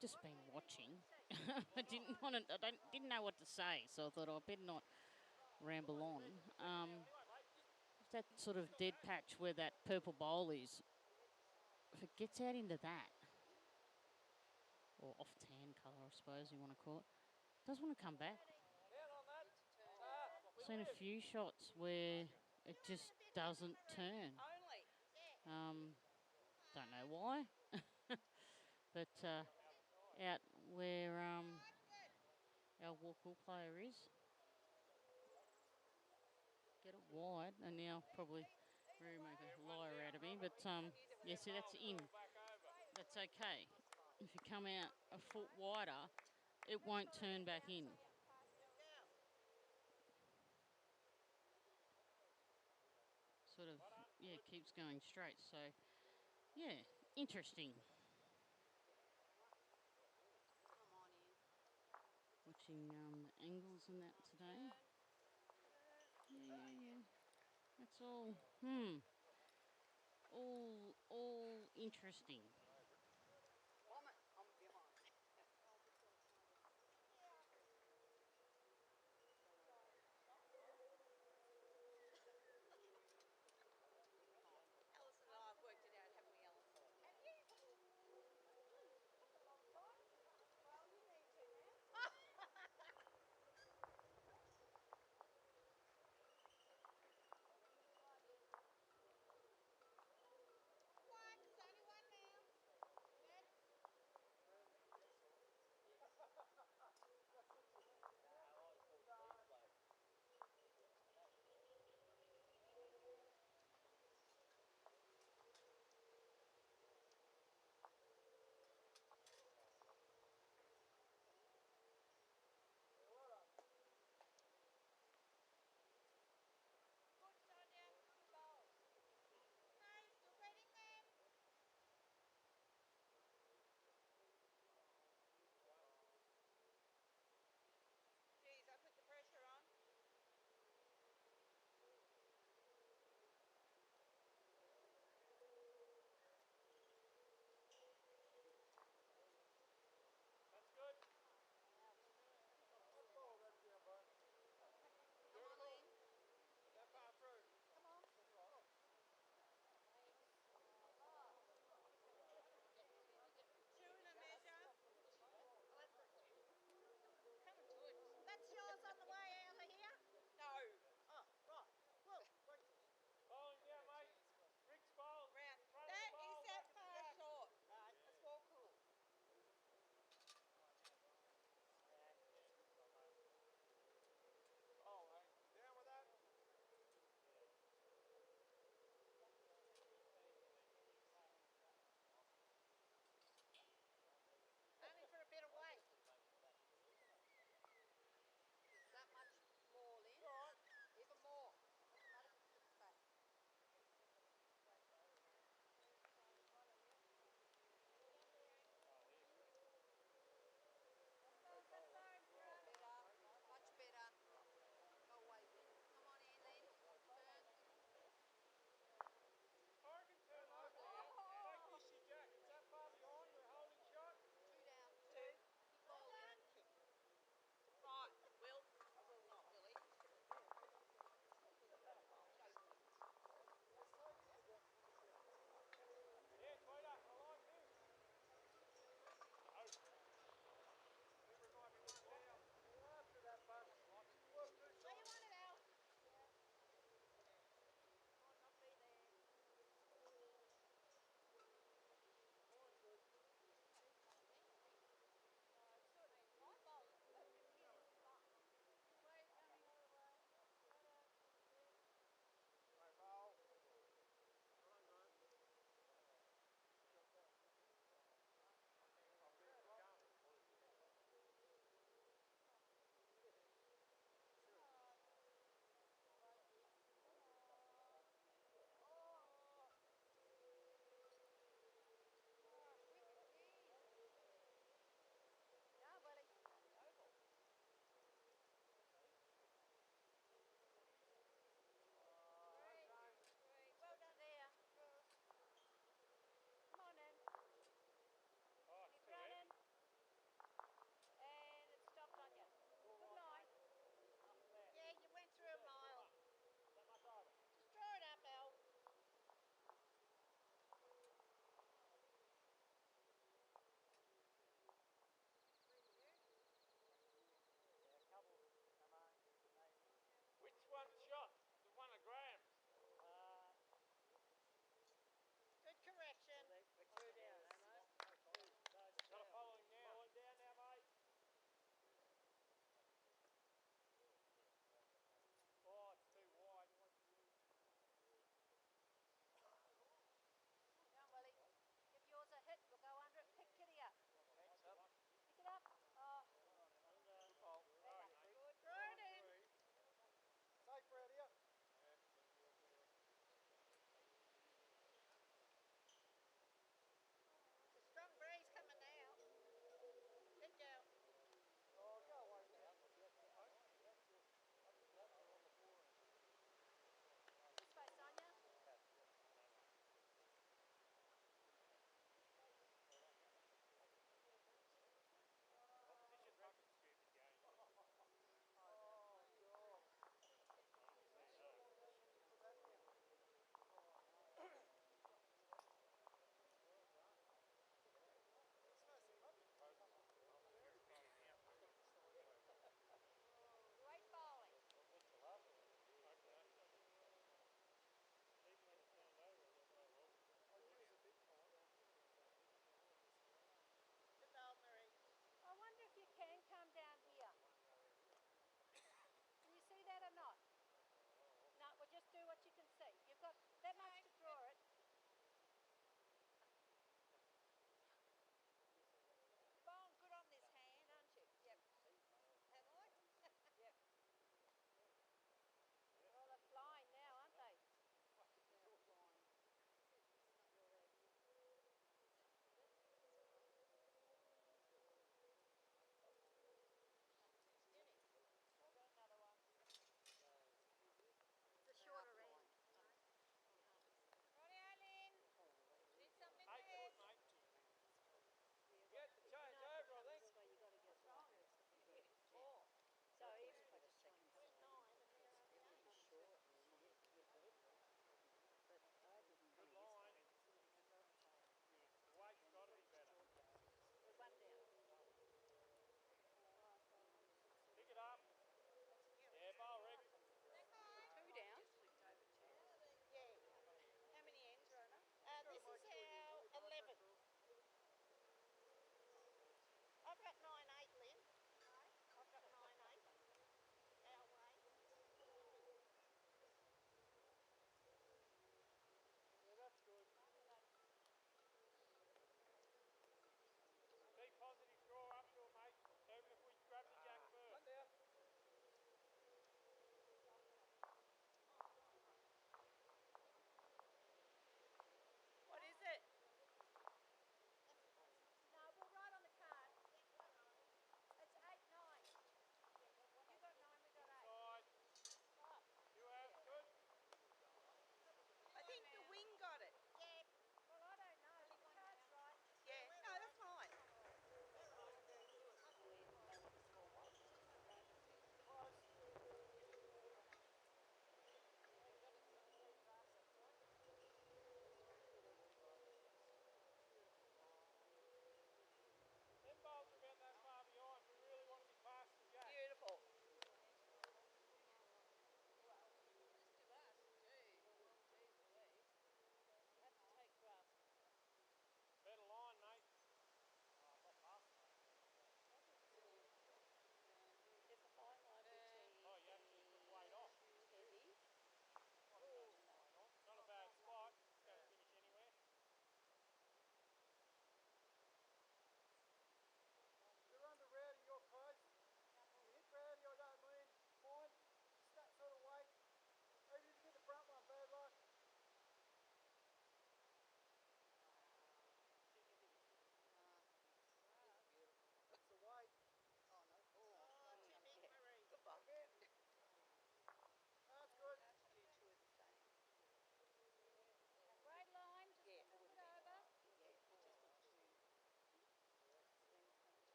just been watching. I didn't want to. Didn't know what to say, so I thought I better not ramble on. That sort of dead patch where that purple bowl is. If it gets out into that, or off tan colour, I suppose you want to call it, does want to come back. Seen a few shots where it just doesn't turn. Don't know why, but out where our WAKOOL player is, get it wide, and now probably really make a liar out of me. But yeah, see, that's in. That's okay. If you come out a foot wider, it won't turn back in. Sort of, yeah, keeps going straight. So, yeah, interesting. Watching the angles and that today. Yeah. That's all. All interesting. Alison and I have worked it out, haven't we, Alison? Have you? Well, you need to now. One, there's only one now.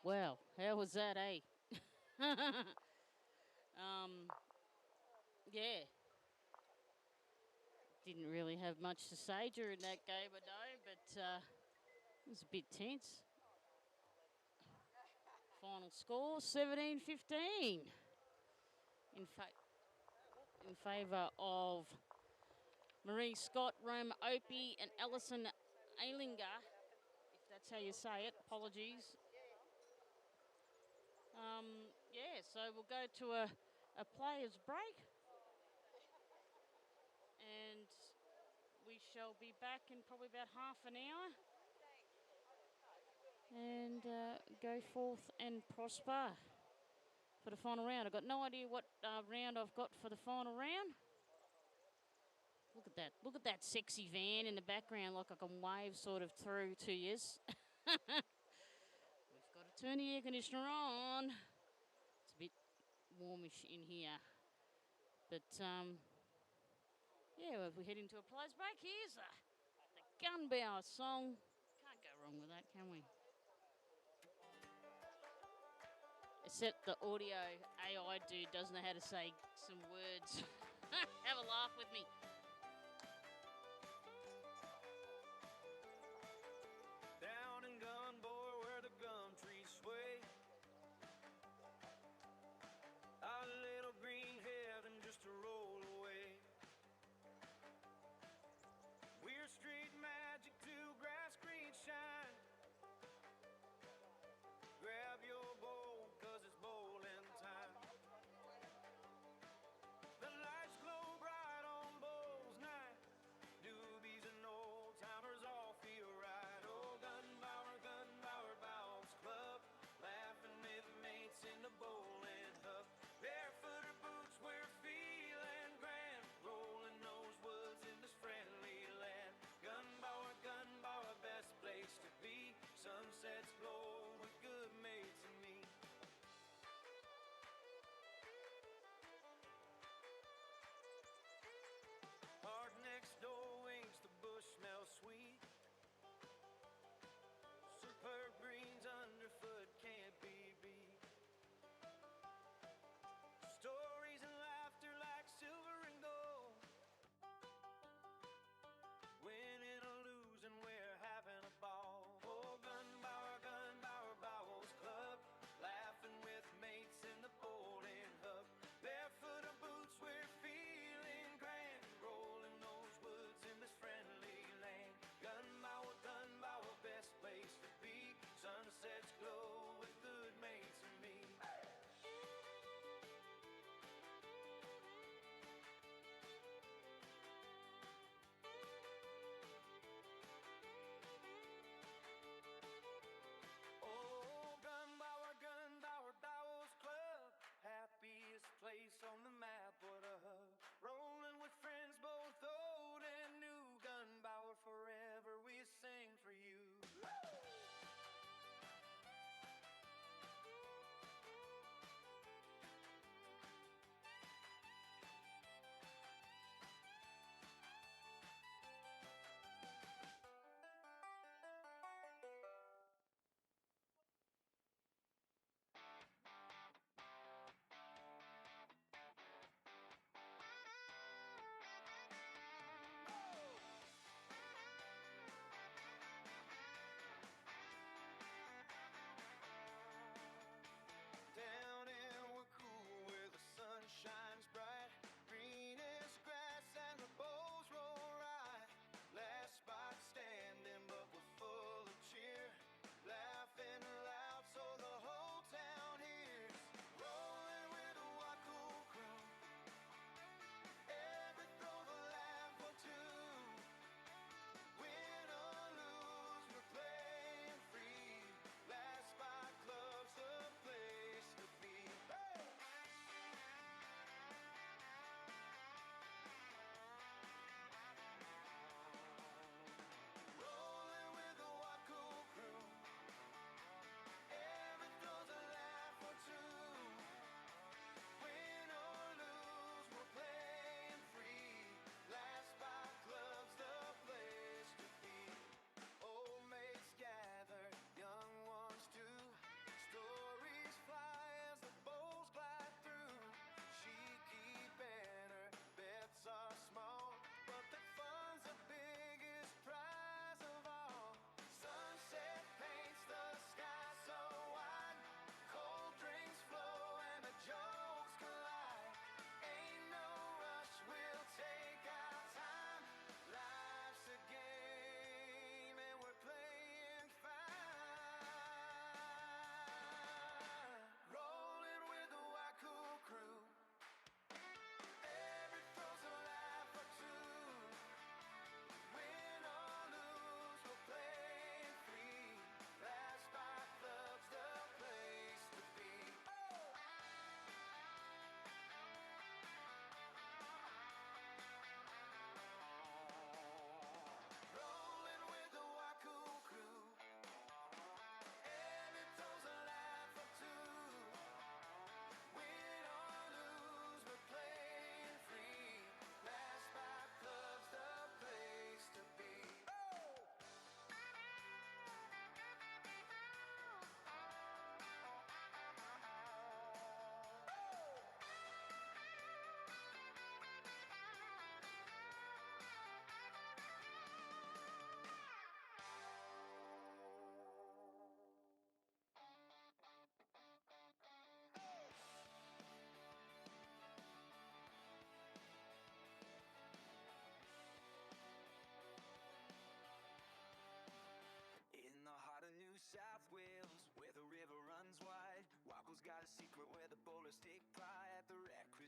Wow, how was that, eh? Yeah. Didn't really have much to say during that game, I know, but it was a bit tense. Final score, 17-15 in favour of Marie Scott, Roma, Opie and Alison Ainger, if that's how you say it. Apologies. Yeah, so we'll go to a player's break. And we shall be back in probably about half an hour. And go forth and prosper for the final round. I've got no idea what round I've got for the final round. Look at that. Look at that sexy van in the background, like I can wave sort of through to yous. We've got to turn the air conditioner on. It's a bit warmish in here. But, yeah, if we head into a player's break, here's the Gunbower song. Can't go wrong with that, can we? Except the audio AI dude doesn't know how to say some words. Have a laugh with me. Down in Gunbower where the gum trees sway, a little green heaven just to roll away. Weir Street magic to grass green shine. Grab your bowl, cause it's bowling time. The lights glow bright on both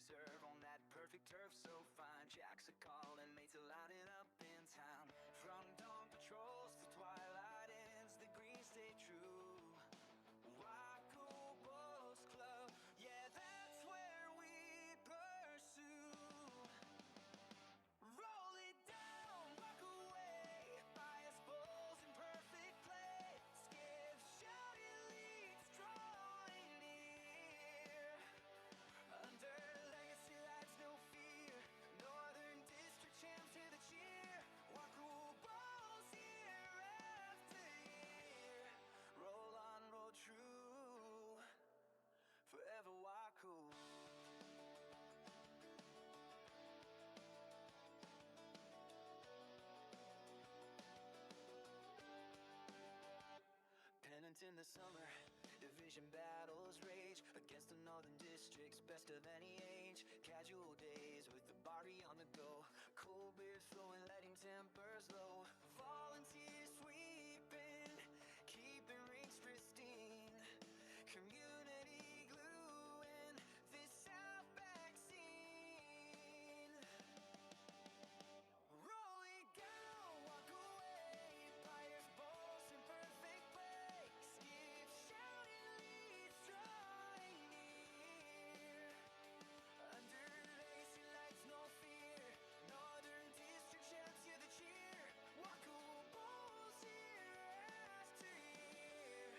reserve on that perfect turf so fine. Jacks are calling, mates are lining up in town. From dawn patrols to twilight ends, the green stay true. WAKOOL Bulls Club, yeah, that's where we pursue. Roll it down, walk away, bias bulls in perfect play. Skiff shouting leads, drawing near. Under legacy lights, no fear. Northern District champs hear the cheer. WAKOOL Bulls year after year. Roll on, roll true. Forever WAKOOL. Pennant in the summer, division battles rage against the Northern District's best of any age. Casual days with the body on the go, cold beers flowing, letting tempers low. Volunteers sweeping, keeping rinks pristine. Community gluing this outback scene. Roll it down, walk away, buyers balls in perfect play. Skip shouting leads, drawing near. Under legacy lights, no fear. Northern District champs hear the cheer. WAKOOL Bulls year after year.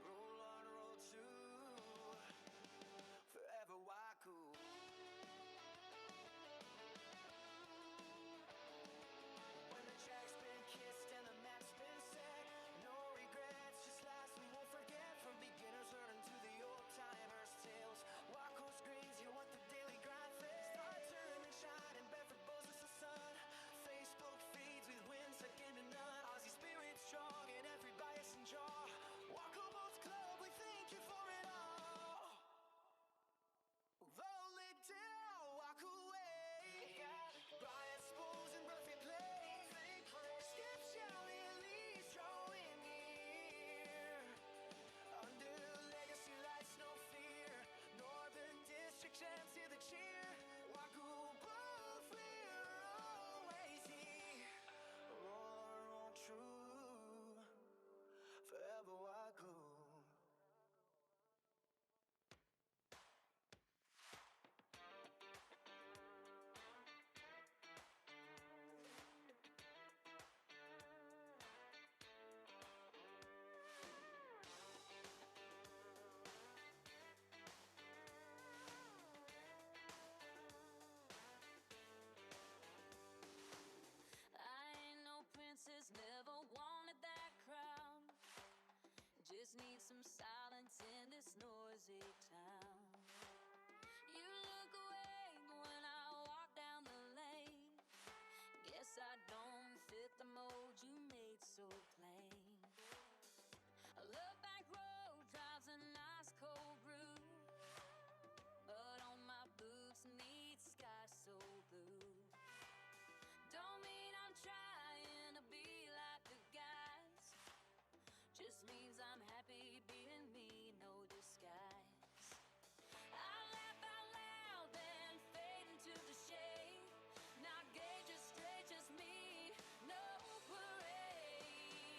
Roll on, roll true. Forever WAKOOL. When the track's been kissed and the map's been set, no regrets, just lives we won't forget. From beginners learning to the old timers' tales. WAKOOL screams, you want the daily grind fix. Start turning, shine, and Bedford bows as the sun. Facebook feeds with wins second to none. Aussie spirit strong in every bias and jaw. WAKOOL Bulls Club, we thank you for it all. Roll it down, walk away. Bias bulls in perfect play. Skip shouting leads, drawing near. Under legacy lights, no fear. Northern District champs hear the cheer. WAKOOL Bulls, we're always here. Roll on, roll true. Forever WAKOOL. I ain't no princess, never wanted that crown. Just need some silence in this noisy town. You look away when I walk down the lane. Guess I don't fit the mold you made so plain. A look back road drives a nice cold brew, but on my boots need sky so blue. Don't mean I'm trying to be like the guys, just means I'm happy being me, no disguise. I laugh out loud, then fade into the shade. Not gay, just straight, just me, no parade.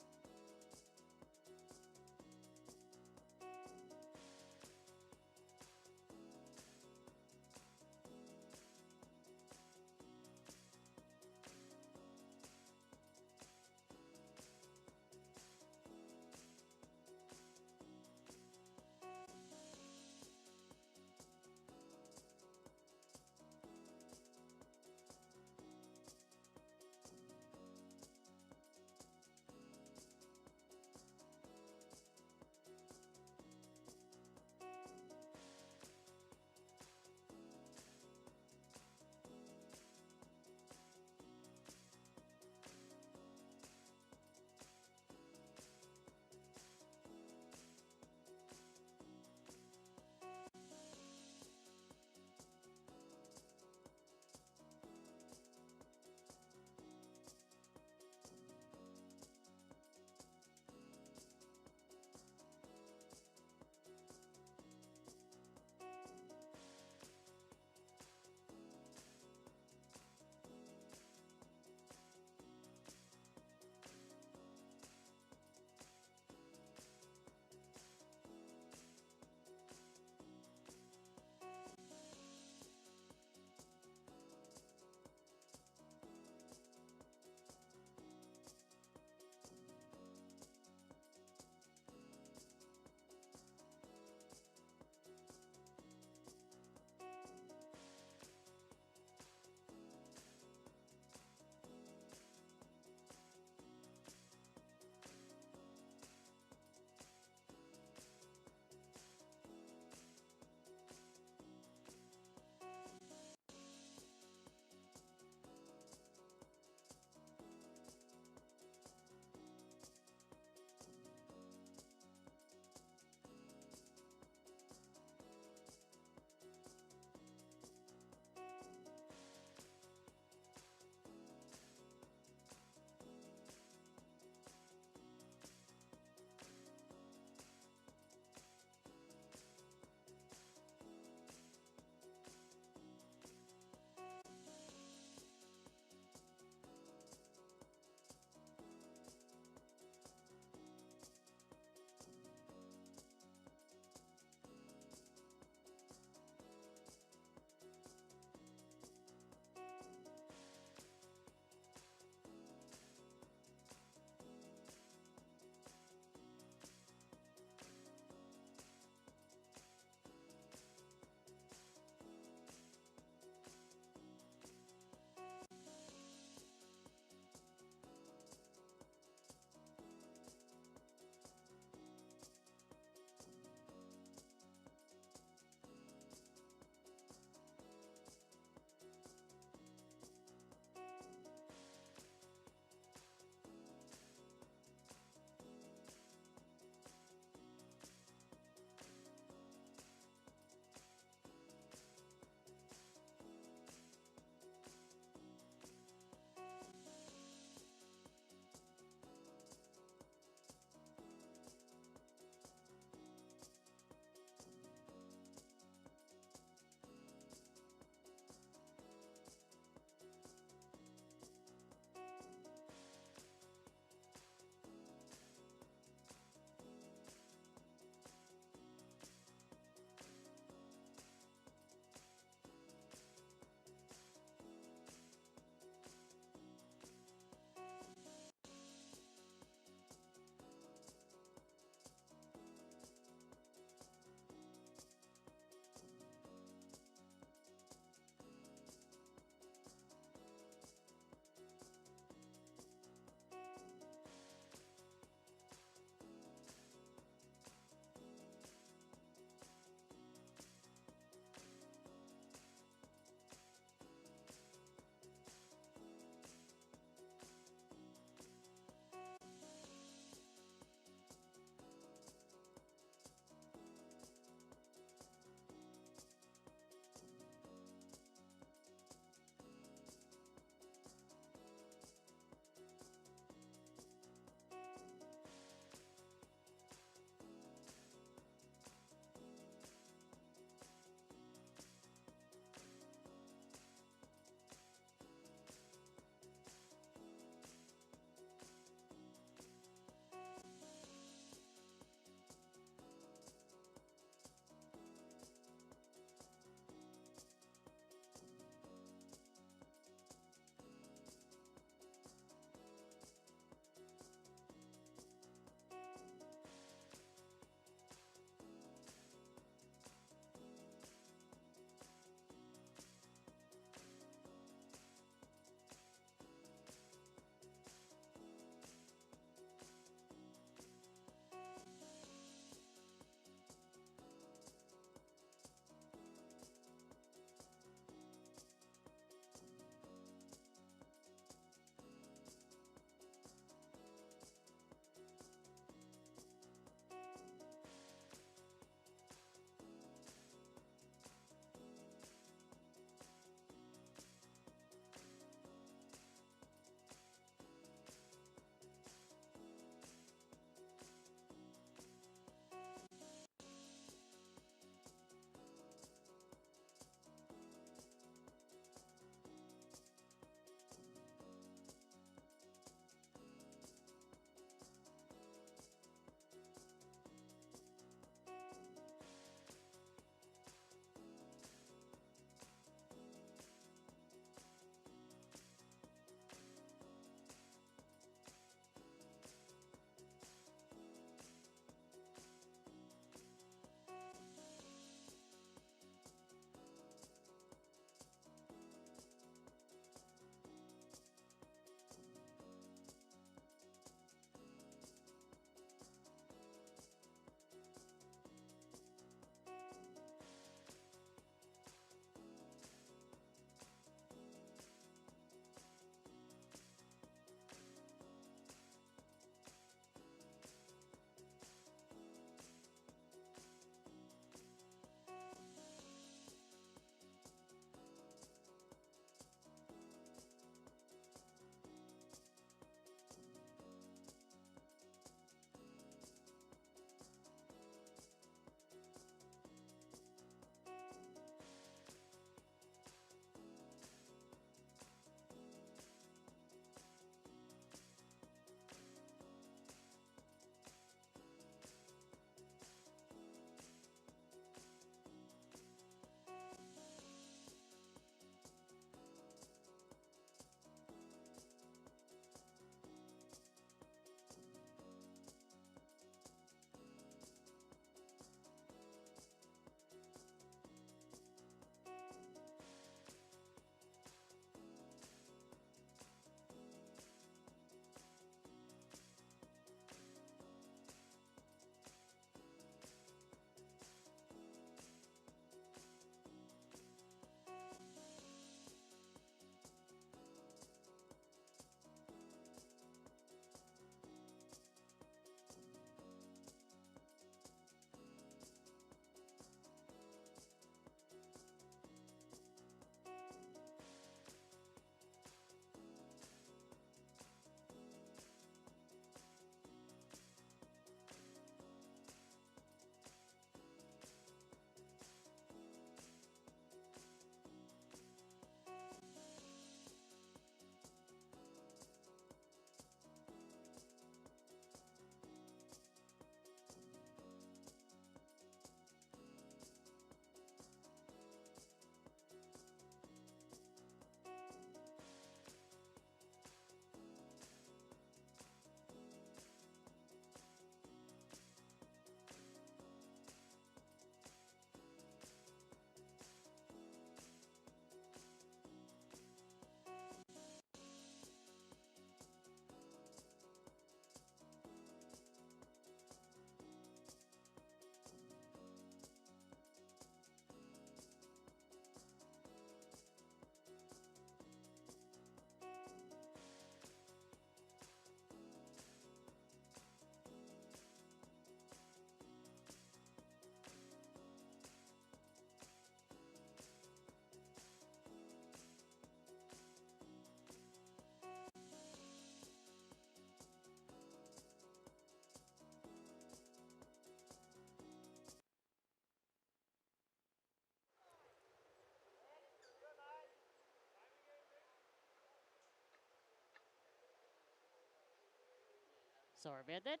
Sorry about that.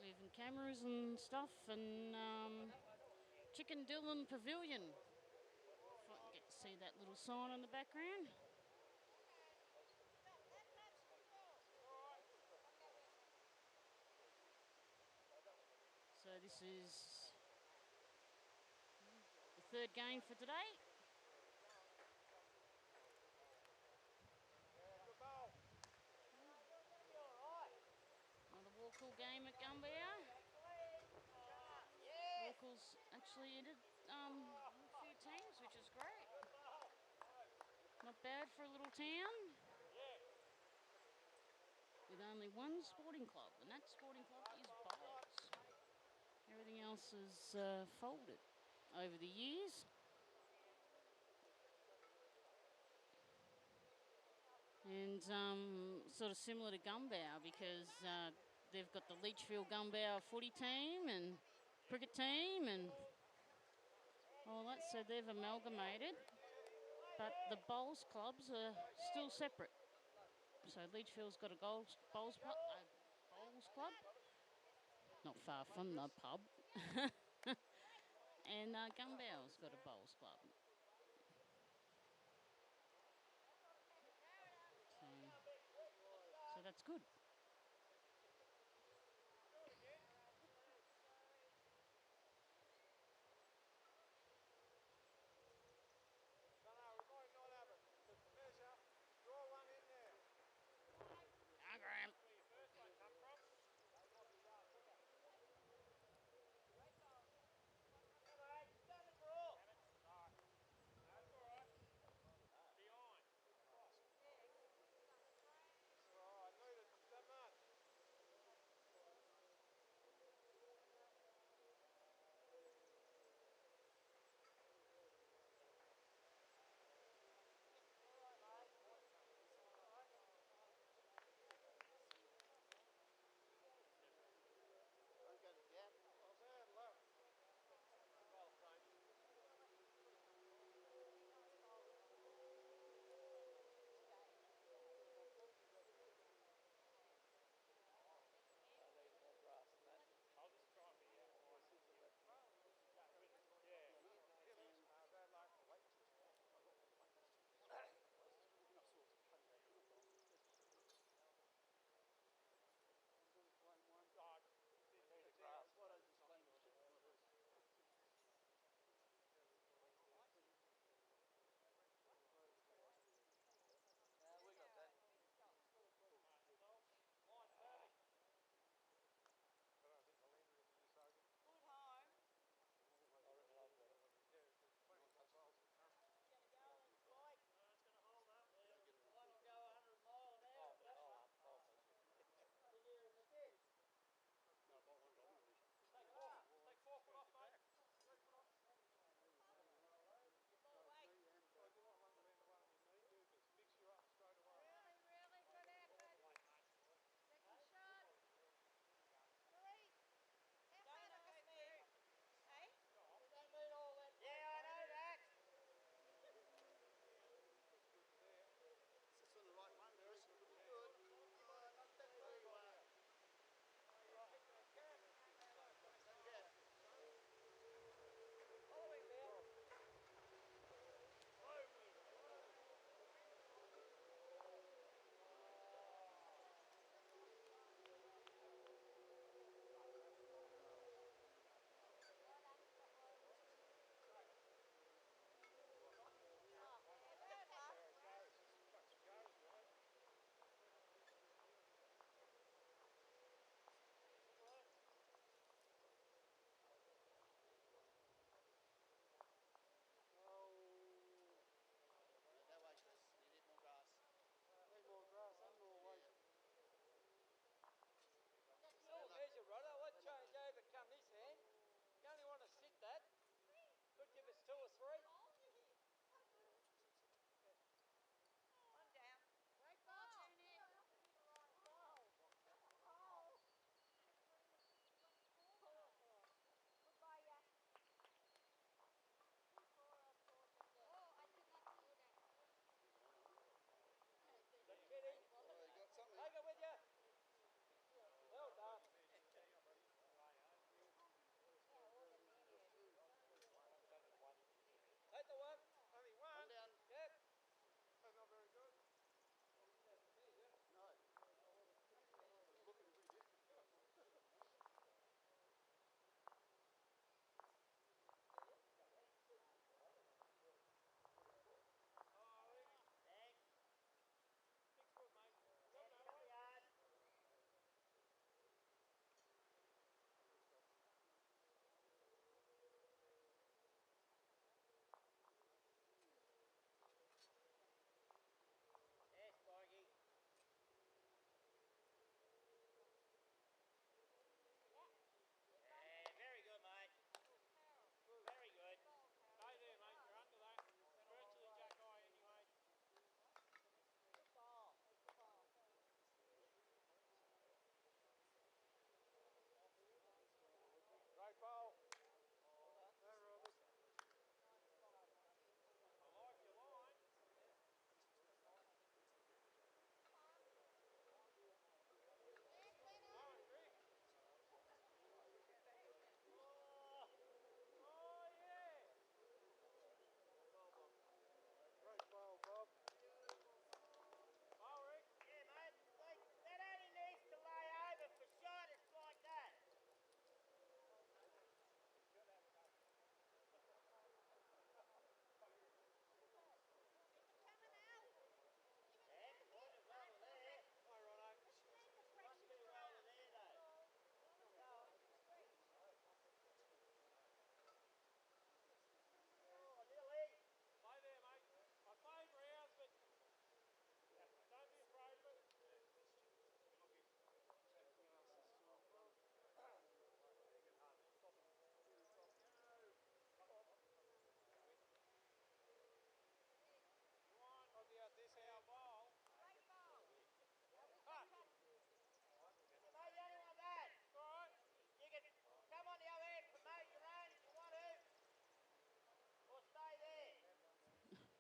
Moving cameras and stuff, and Chicken Dillon Pavilion. If I can get to see that little sign in the background. So this is the third game for today. Another WAKOOL game at Gunbower. WAKOOL's actually entered a few teams, which is great. Not bad for a little town. With only one sporting club, and that sporting club is Bowls. Everything else is folded over the years. And sort of similar to Gunbower, because they've got the Leachfield Gunbower footy team and cricket team and all that, so they've amalgamated. But the Bowls clubs are still separate. So Leachfield's got a Bowls club, not far from the pub. And Gunbower's got a Bowls club. So that's good. Graham.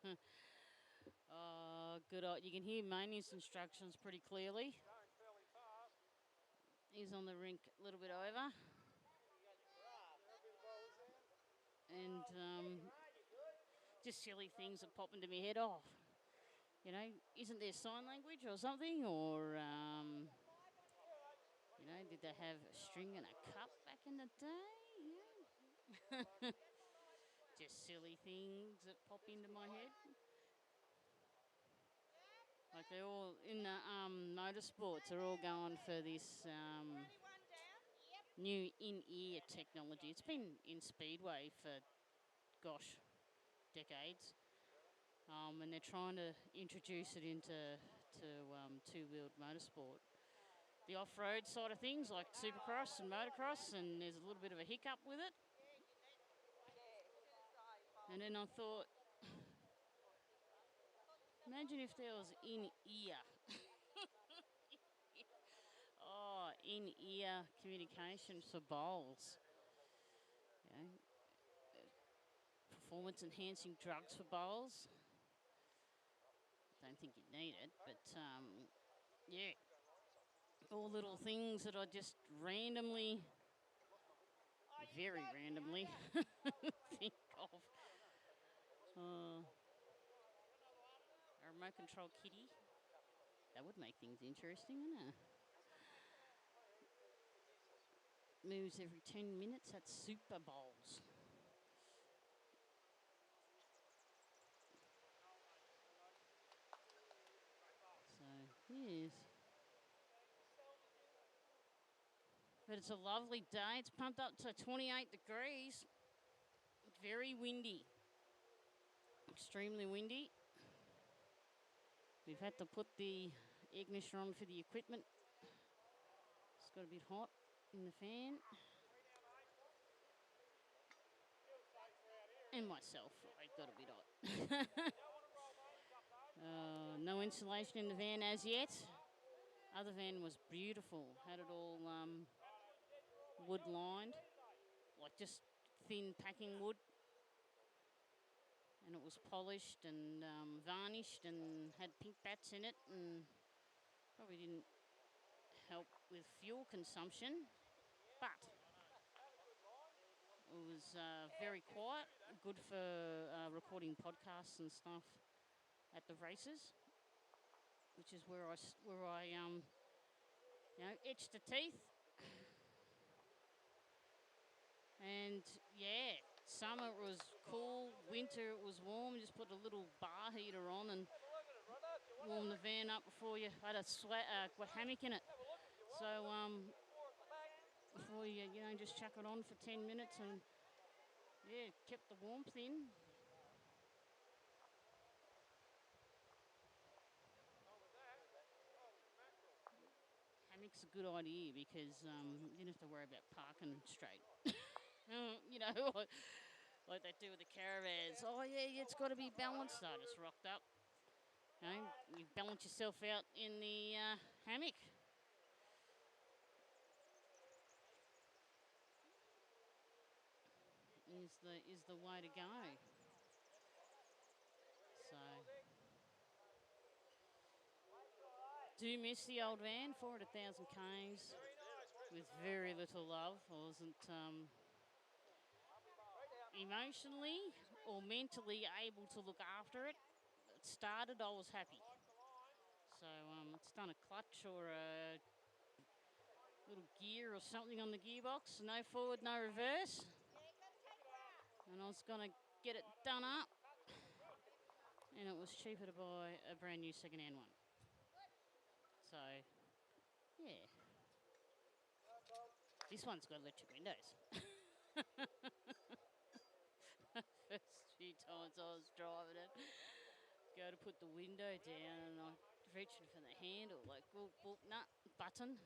Oh, good. You can hear Mainie's instructions pretty clearly. Going fairly fast. He's on the rink a little bit over. And just silly things that pop into my head. Oh, you know, isn't there sign language or something? Or, you know, did they have a string and a cup back in the day? Yeah. Just silly things that pop into my head. Like they're all in the motorsports. They're all going for this new in-ear technology. It's been in Speedway for, gosh, decades. And they're trying to introduce it into two-wheeled motorsport. The off-road side of things, like supercross and motocross, and there's a little bit of a hiccup with it. And then I thought, imagine if there was in-ear. Oh, in-ear communication for bowls. You know, performance-enhancing drugs for bowls. Don't think you need it, but yeah. All little things that I just randomly, very randomly, think of. A remote control kitty. That would make things interesting, wouldn't it? Moves every 10 minutes. That's Super Bowls. So, yes. But it's a lovely day. It's pumped up to 28 degrees. Very windy. Extremely windy. We've had to put the ignition on for the equipment. It's got a bit hot in the fan. And myself, I got a bit hot. No insulation in the van as yet. Other van was beautiful. Had it all wood lined, like just thin packing wood. And it was polished and varnished and had pink bats in it, and probably didn't help with fuel consumption, but it was very quiet, good for recording podcasts and stuff at the races, which is where I you know, itched the teeth. And yeah, summer it was cool, winter it was warm. Just put a little bar heater on and warm the van up before you had a hammock in it. So before you know, just chuck it on for 10 minutes and yeah, kept the warmth in. Hammock's a good idea because you don't have to worry about parking straight. You know, like they do with the caravans. Oh, yeah, it's got to be balanced. I just rocked up. You know, you balance yourself out in the hammock. Is the way to go. So, do miss the old van. 400,000 Ks with very little love. I wasn't emotionally or mentally able to look after it. It started, I was happy. So it's done a clutch or a little gear or something on the gearbox. No forward, no reverse. And I was going to get it done up. And it was cheaper to buy a brand new second-hand one. So, yeah. This one's got electric windows. First few times I was driving it, go to put the window down and I'm reaching for the handle, like, whoop, nah, button.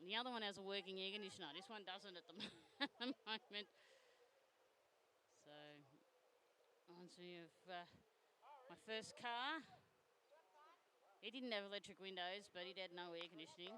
And the other one has a working air conditioner. This one doesn't at the moment. So, reminds me of my first car. It didn't have electric windows, but it had no air conditioning.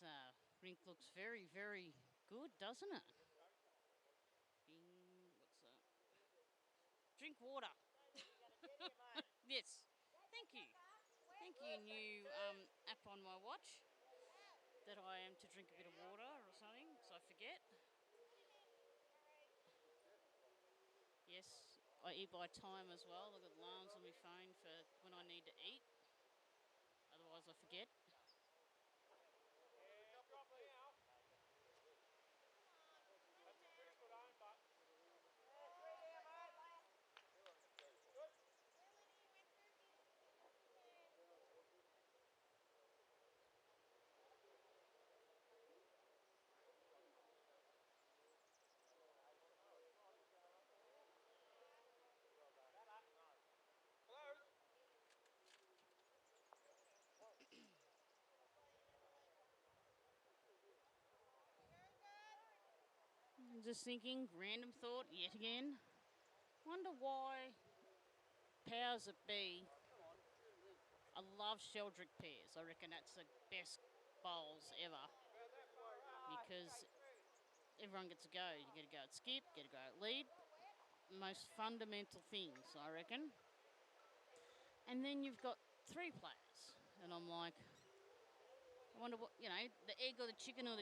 This rink looks very, very good, doesn't it? Bing, what's that? Drink water. Yes, thank you. Thank you, new app on my watch that I am to drink a bit of water or something, so I forget. Yes, I eat by time as well. I've got alarms on my phone for when I need to eat. Otherwise I forget. I'm just thinking, random thought yet again. Wonder why powers that be. I love Sheldrick pears. I reckon that's the best bowls ever. Because everyone gets a go. You get to go at skip, get to go at lead. Most fundamental things, I reckon. And then you've got 3 players. And I'm like, I wonder what, the egg or the chicken or the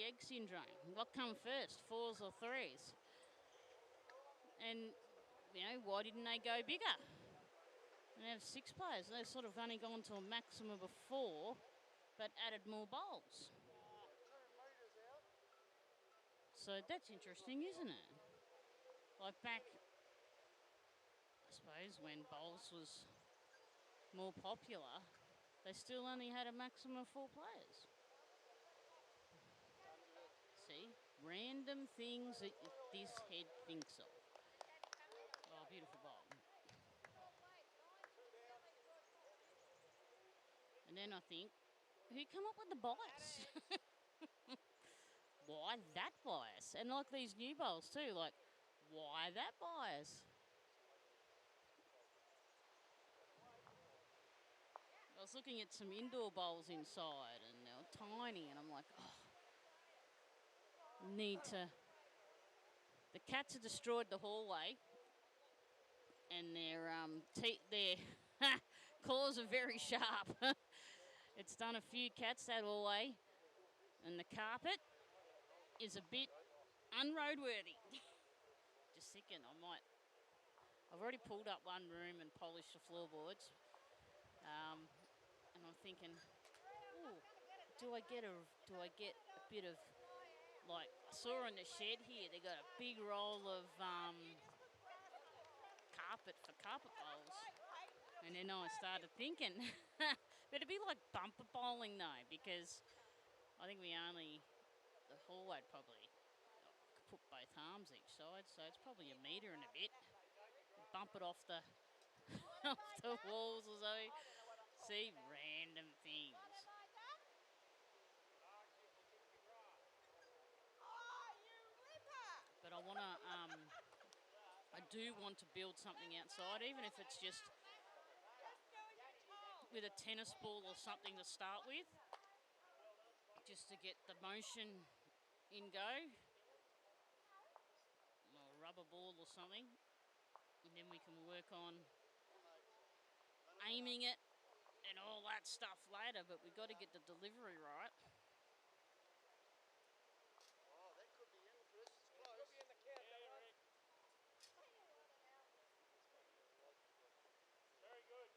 egg syndrome. What come first, 4s or 3s? And, why didn't they go bigger? And have 6 players. They've sort of only gone to a maximum of 4, but added more bowls. So that's interesting, isn't it? Like back, I suppose, when bowls was more popular, they still only had a maximum of 4 players. See? Random things that this head thinks of. Oh, beautiful bowl. And then I think, who come up with the bias? Why that bias? And like these new bowls too, like, why that bias? I was looking at some indoor bowls inside and they were tiny and I'm like, need to... The cats have destroyed the hallway and their claws are very sharp. It's done a few cats that hallway and the carpet is a bit unroadworthy. Just thinking I've already pulled up one room and polished the floorboards. And I'm thinking, ooh, do I get a bit of, like, I saw in the shed here, they got a big roll of carpet for carpet bowls. And then I started thinking, but it'd be like bumper bowling though, because I think the hallway probably could put both arms each side, so it's probably 1 metre and a bit. Bump it off the off the walls or something. See, random things. But I do want to build something outside, even if it's just with a tennis ball or something to start with, just to get the motion in go, or a rubber ball or something, and then we can work on aiming it and all that stuff later, but we've got to get the delivery right. Oh, that could be in, Chris. It's close. Could be in the cat. Very good.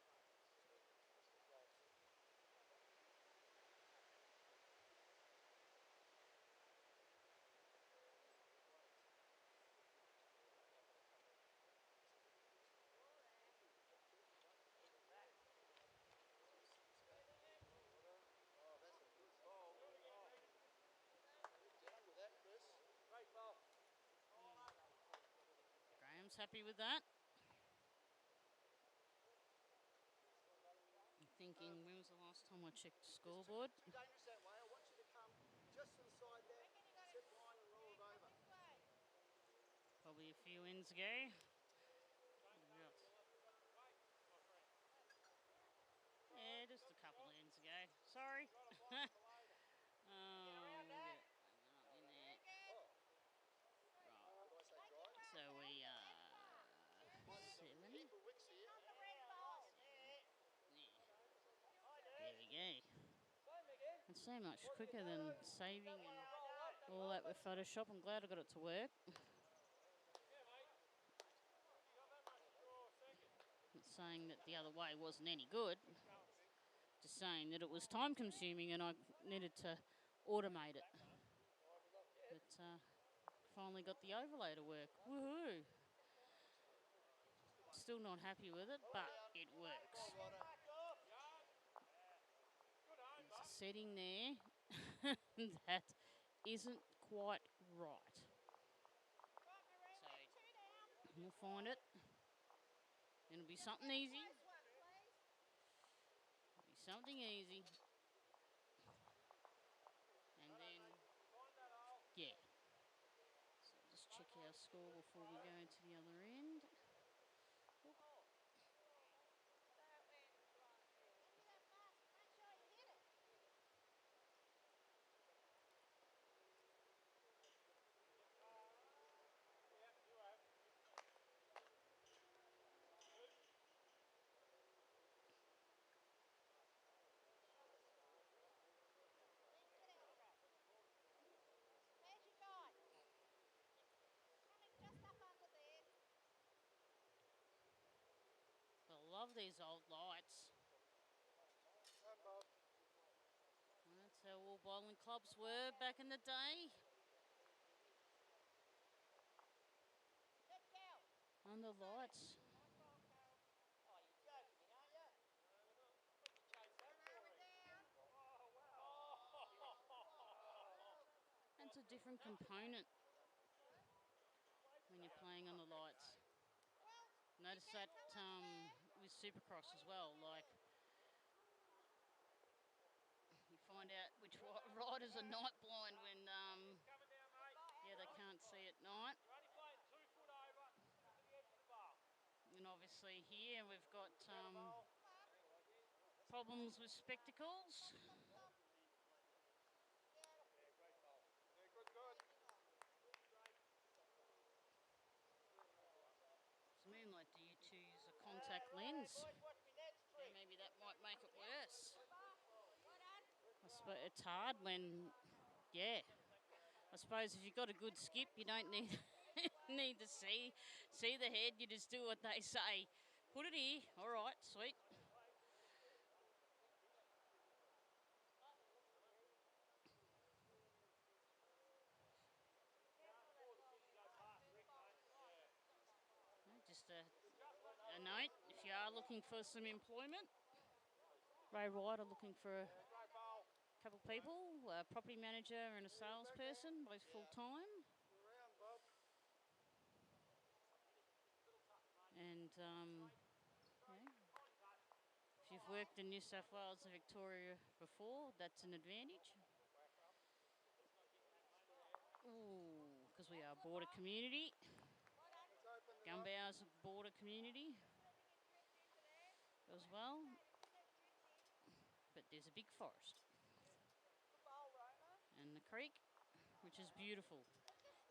Oh, that's a good ball. Down with that, Chris. Great ball. Graham's happy with that. I'm thinking, when was the last time I checked the scoreboard? Too dangerous that way. I want you to come just to the side there, sit behind and roll it over. Probably a few ends ago. Yeah, just a couple of ends ago. Sorry. so much quicker than saving and all that with Photoshop. I'm glad I got it to work. Not saying that the other way wasn't any good. Just saying that it was time consuming and I needed to automate it. But finally got the overlay to work. Woohoo! Still not happy with it, but it works. There's a setting there that isn't quite right. So we'll find it. It'll be something easy. It'll be something easy. And then, yeah. So just check our score before we go to the other end. I love these old lights. That's how all bowling clubs were back in the day. Under lights. It's a different component when you're playing on the lights. Notice that with Supercross as well, like you find out which riders are night blind when they can't see at night. And obviously here we've got problems with spectacles. Moonlight, do you choose a contact lens? Yeah, maybe that might make it worse. I suppose it's hard when, I suppose if you've got a good skip, you don't need need to see the head. You just do what they say. Put it here. All right, sweet. Just a note, if you are looking for some employment, Ray Ryder looking for a couple of people, a property manager and a salesperson, both full-time. And if you've worked in New South Wales and Victoria before, that's an advantage. Ooh, because we are a border community. Gunbower's a border community as well. But there's a big forest. And the creek, which is beautiful.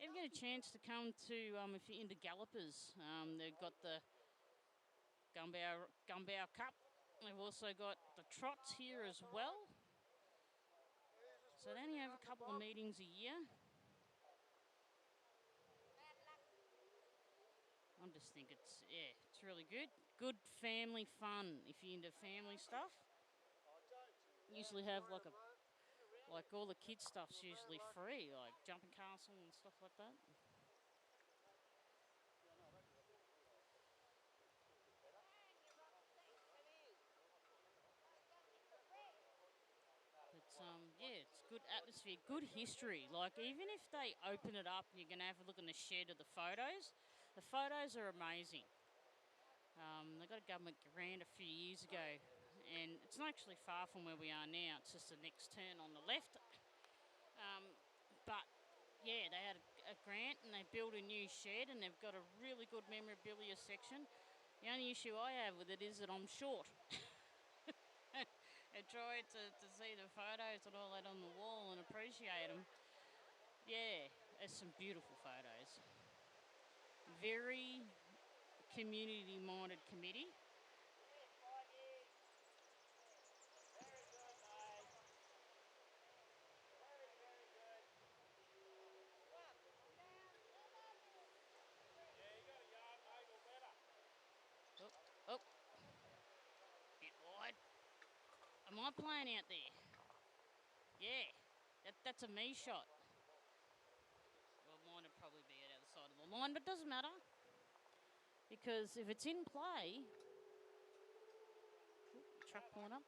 If you get a chance to come to, if you're into gallopers, they've got the Gunbower Cup. They've also got the trots here as well. So they only have a couple of meetings a year. I just think it's really good. Good family fun if you're into family stuff. Usually have like all the kids stuff's usually free, like jumping castle and stuff like that. But it's good atmosphere, good history. Like even if they open it up, you're gonna have a look in the shed of the photos. The photos are amazing. They got a government grant a few years ago, and it's not actually far from where we are now. It's just the next turn on the left. But yeah, they had a grant and they built a new shed and they've got a really good memorabilia section. The only issue I have with it is that I'm short. I tried to see the photos and all that on the wall and appreciate them. Yeah, there's some beautiful photos. Very community-minded committee. not playing out there. Yeah, that's a me shot. Well, mine would probably be at the other side of the line, but it doesn't matter. Because if it's in play, truck pulling up,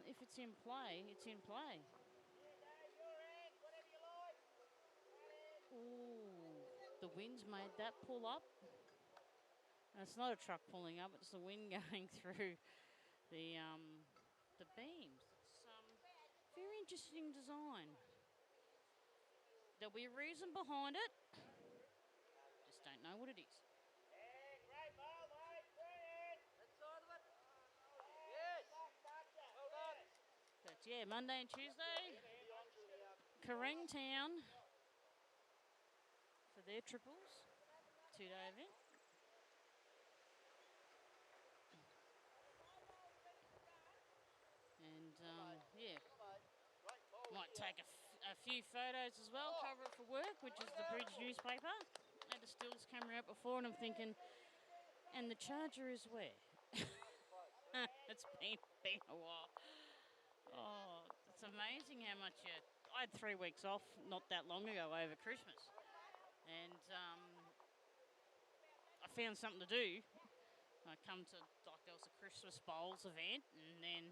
if it's in play, it's in play. Ooh, the wind's made that pull up. And it's not a truck pulling up, it's the wind going through the beams. It's very interesting design. There'll be a reason behind it. Just don't know what it is. Great ball, mate. Brilliant. That side of it? Yes. Well done. But yeah, Monday and Tuesday, Kerrang Town for their triples. 2-day event. And yeah, might take a few photos as well, cover it for work, which is the Bridge newspaper. I had the stills camera out before, and I'm thinking, and the charger is where? It's been a while. Oh, it's amazing how much I had 3 weeks off not that long ago over Christmas, and I found something to do. I come to, like, there was a Christmas bowls event, and then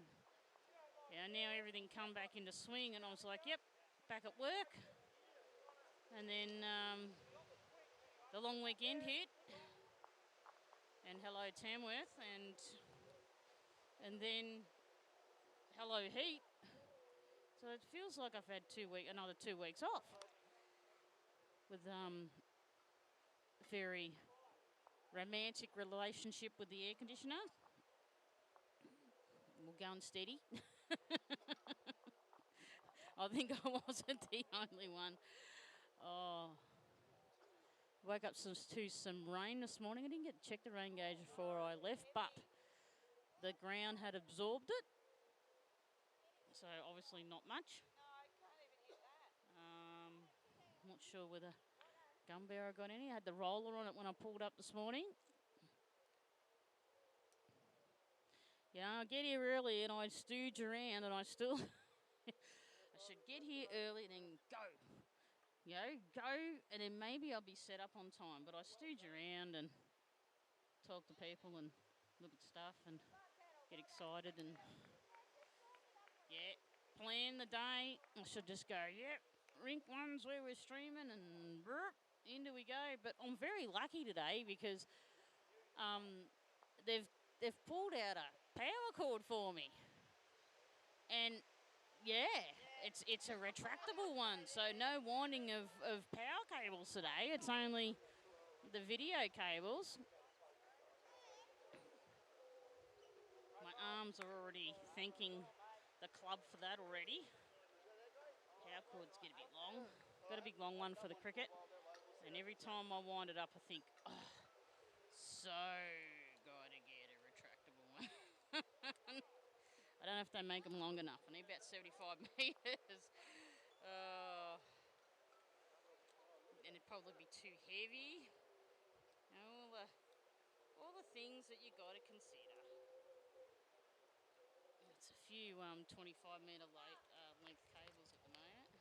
now everything come back into swing, and I was like, yep, back at work. And then the long weekend hit, and hello Tamworth, and then hello heat. So it feels like I've had another 2 weeks off with very romantic relationship with the air conditioner. We're going steady. I think I wasn't the only one. Oh, woke up to some rain this morning. I didn't get to check the rain gauge before I left, but the ground had absorbed it. So obviously not much. No, I can't even hit that. Not sure whether Gunbower got any. I had the roller on it when I pulled up this morning. I get here early and I stooge around, and I still... I should get here early and then go, and then maybe I'll be set up on time. But I stooge around and talk to people and look at stuff and get excited and, plan the day. I should just go, rink one's where we're streaming, and into we go. But I'm very lucky today because they've pulled out a power cord for me. And it's a retractable one, so no winding of power cables today. It's only the video cables. My arms are already thanking the club for that already. Power cord's get a bit long. Got a big long one for the cricket. And every time I wind it up, I think, so gotta get a retractable one. I don't know if they make them long enough. I need about 75 metres. And it'd probably be too heavy. All the things that you got to consider. It's a few 25-metre length cables at the moment.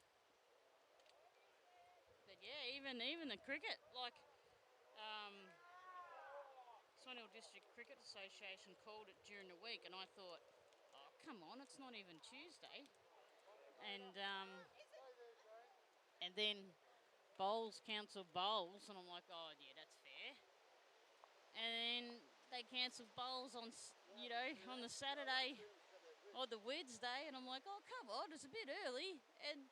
But yeah, even the cricket, like Sonia District Cricket Association called it during the week, and I thought, oh, come on, it's not even Tuesday. And then bowls cancelled bowls, and I'm like, oh, yeah, that's fair. And then they cancelled bowls on the Saturday or the Wednesday, and I'm like, oh, come on, it's a bit early. And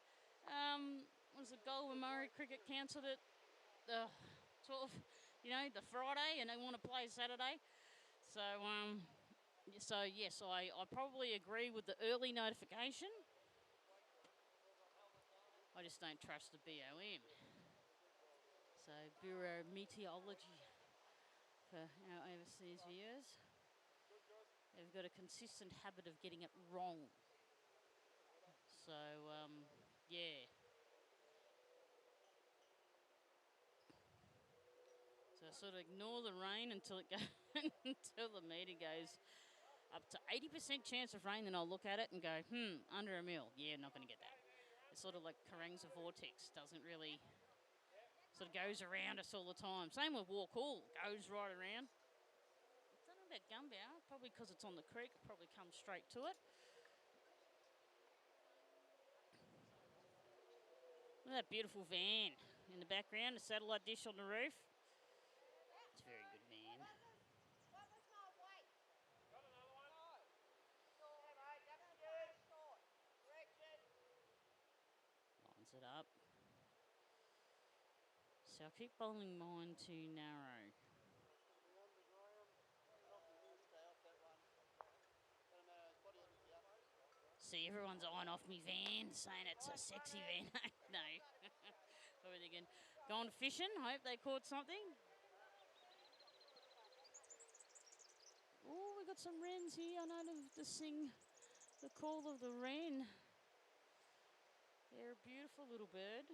was it Goulburn Murray Cricket cancelled it the 12th, the Friday, and they want to play Saturday. So yes, I probably agree with the early notification. I just don't trust the BOM. So Bureau of Meteorology for our overseas viewers. They've got a consistent habit of getting it wrong. So, yeah. So I sort of ignore the rain until it goes, until the meter goes up to 80% chance of rain, then I'll look at it and go, under a mil. Yeah, not going to get that. It's sort of like Kerrang's a vortex. Doesn't really, sort of goes around us all the time. Same with WAKOOL. Goes right around. I don't know about Gunbower. Probably because it's on the creek. Probably comes straight to it. Look at that beautiful van in the background. A satellite dish on the roof. It's a very good van. What was my weight? Got another one? Yeah, mate, that's good. Correction. Lines it up. So I'll keep bowling mine to narrow. See, everyone's eyeing off me van, saying it's a sexy van. No. What were they again? Going fishing, hope they caught something. Oh, we got some wrens here. I know to sing the call of the wren. They're a beautiful little bird.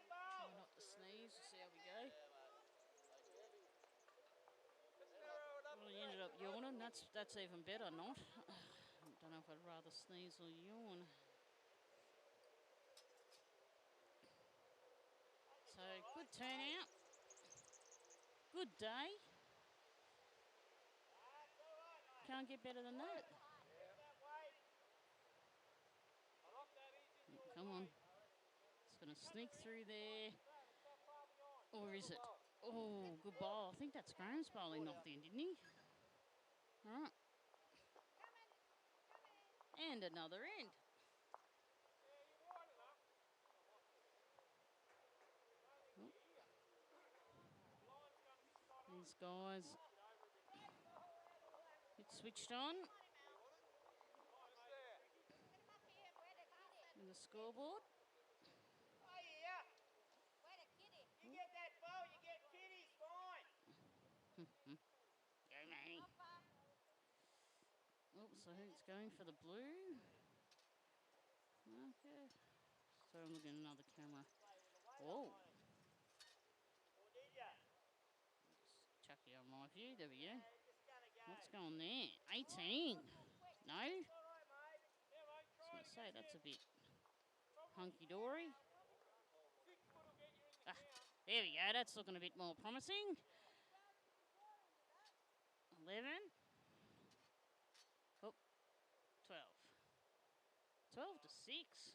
Try not to sneeze. See how we go. Well, he ended up yawning. That's even better, not. I don't know if I'd rather sneeze or yawn. So, good turnout. Good day. Can't get better than that. Come on. It's going to sneak through there. Or is it? Oh, good bowl. I think that's Graham's bowl he knocked in, didn't he? All right. And another end. Oh. These guys, it's switched on. And the scoreboard. Oh, yeah. You get that bow, you get kitties, fine. Go, Manny. Oh, so who's going for the blue? Okay. So I'm looking at another camera. Whoa. Just chuck you on my view. There we go. What's going there? 18. No? I was going to say, that's a bit hunky-dory. Ah, there we go. That's looking a bit more promising. 11. Oh, 12. 12 to 6.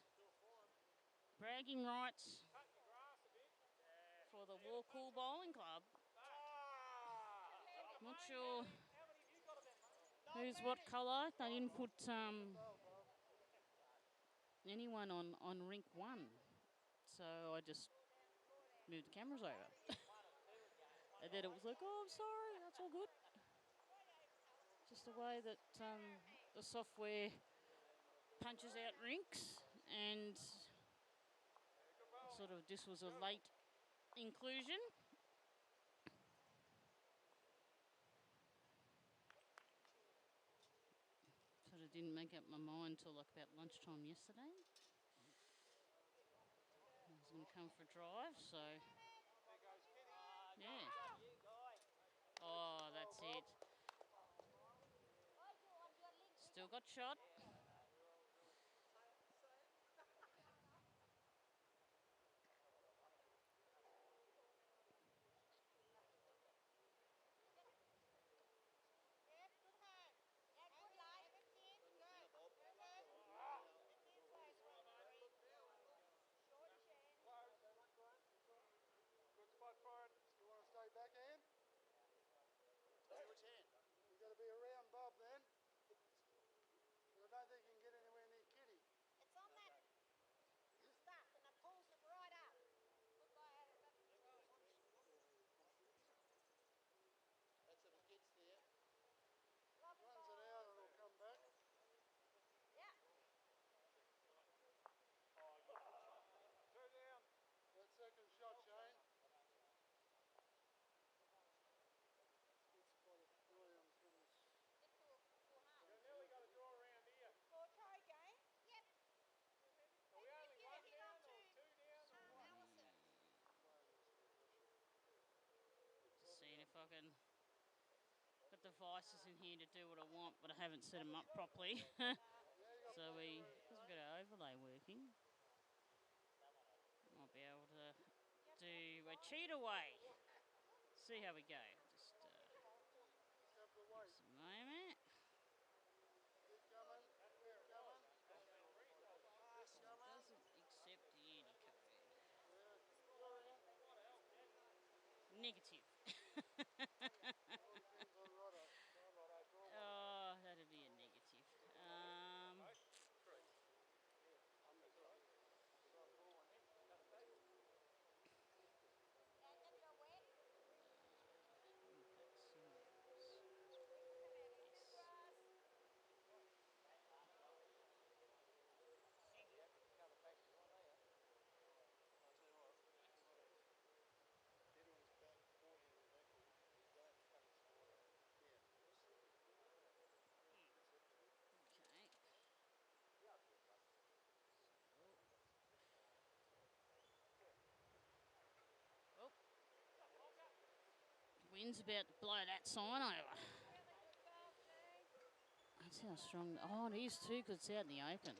Bragging rights for the WAKOOL Bowling Club. Not sure who's what colour. They didn't put anyone on rink 1. So I just moved the cameras over. And then it was like, oh, I'm sorry, that's all good. Just the way that the software punches out rinks, and sort of this was a late inclusion. Sort of didn't make up my mind till like about lunchtime yesterday. I was going to come for a drive, so yeah. Oh, that's it. Still got shot. You want to stay back, Ann? Which hand? You've got to be around Bob then. You've got fucking got devices in here to do what I want, but I haven't set them up properly. So because we've got our overlay working, might be able to do a cheat away. See how we go. Just a moment. It doesn't accept the Unicode. Negative. Oh, that'd be a negative. Wind's about to blow that sign over. That's how strong. Oh, it is too, because it's out in the open.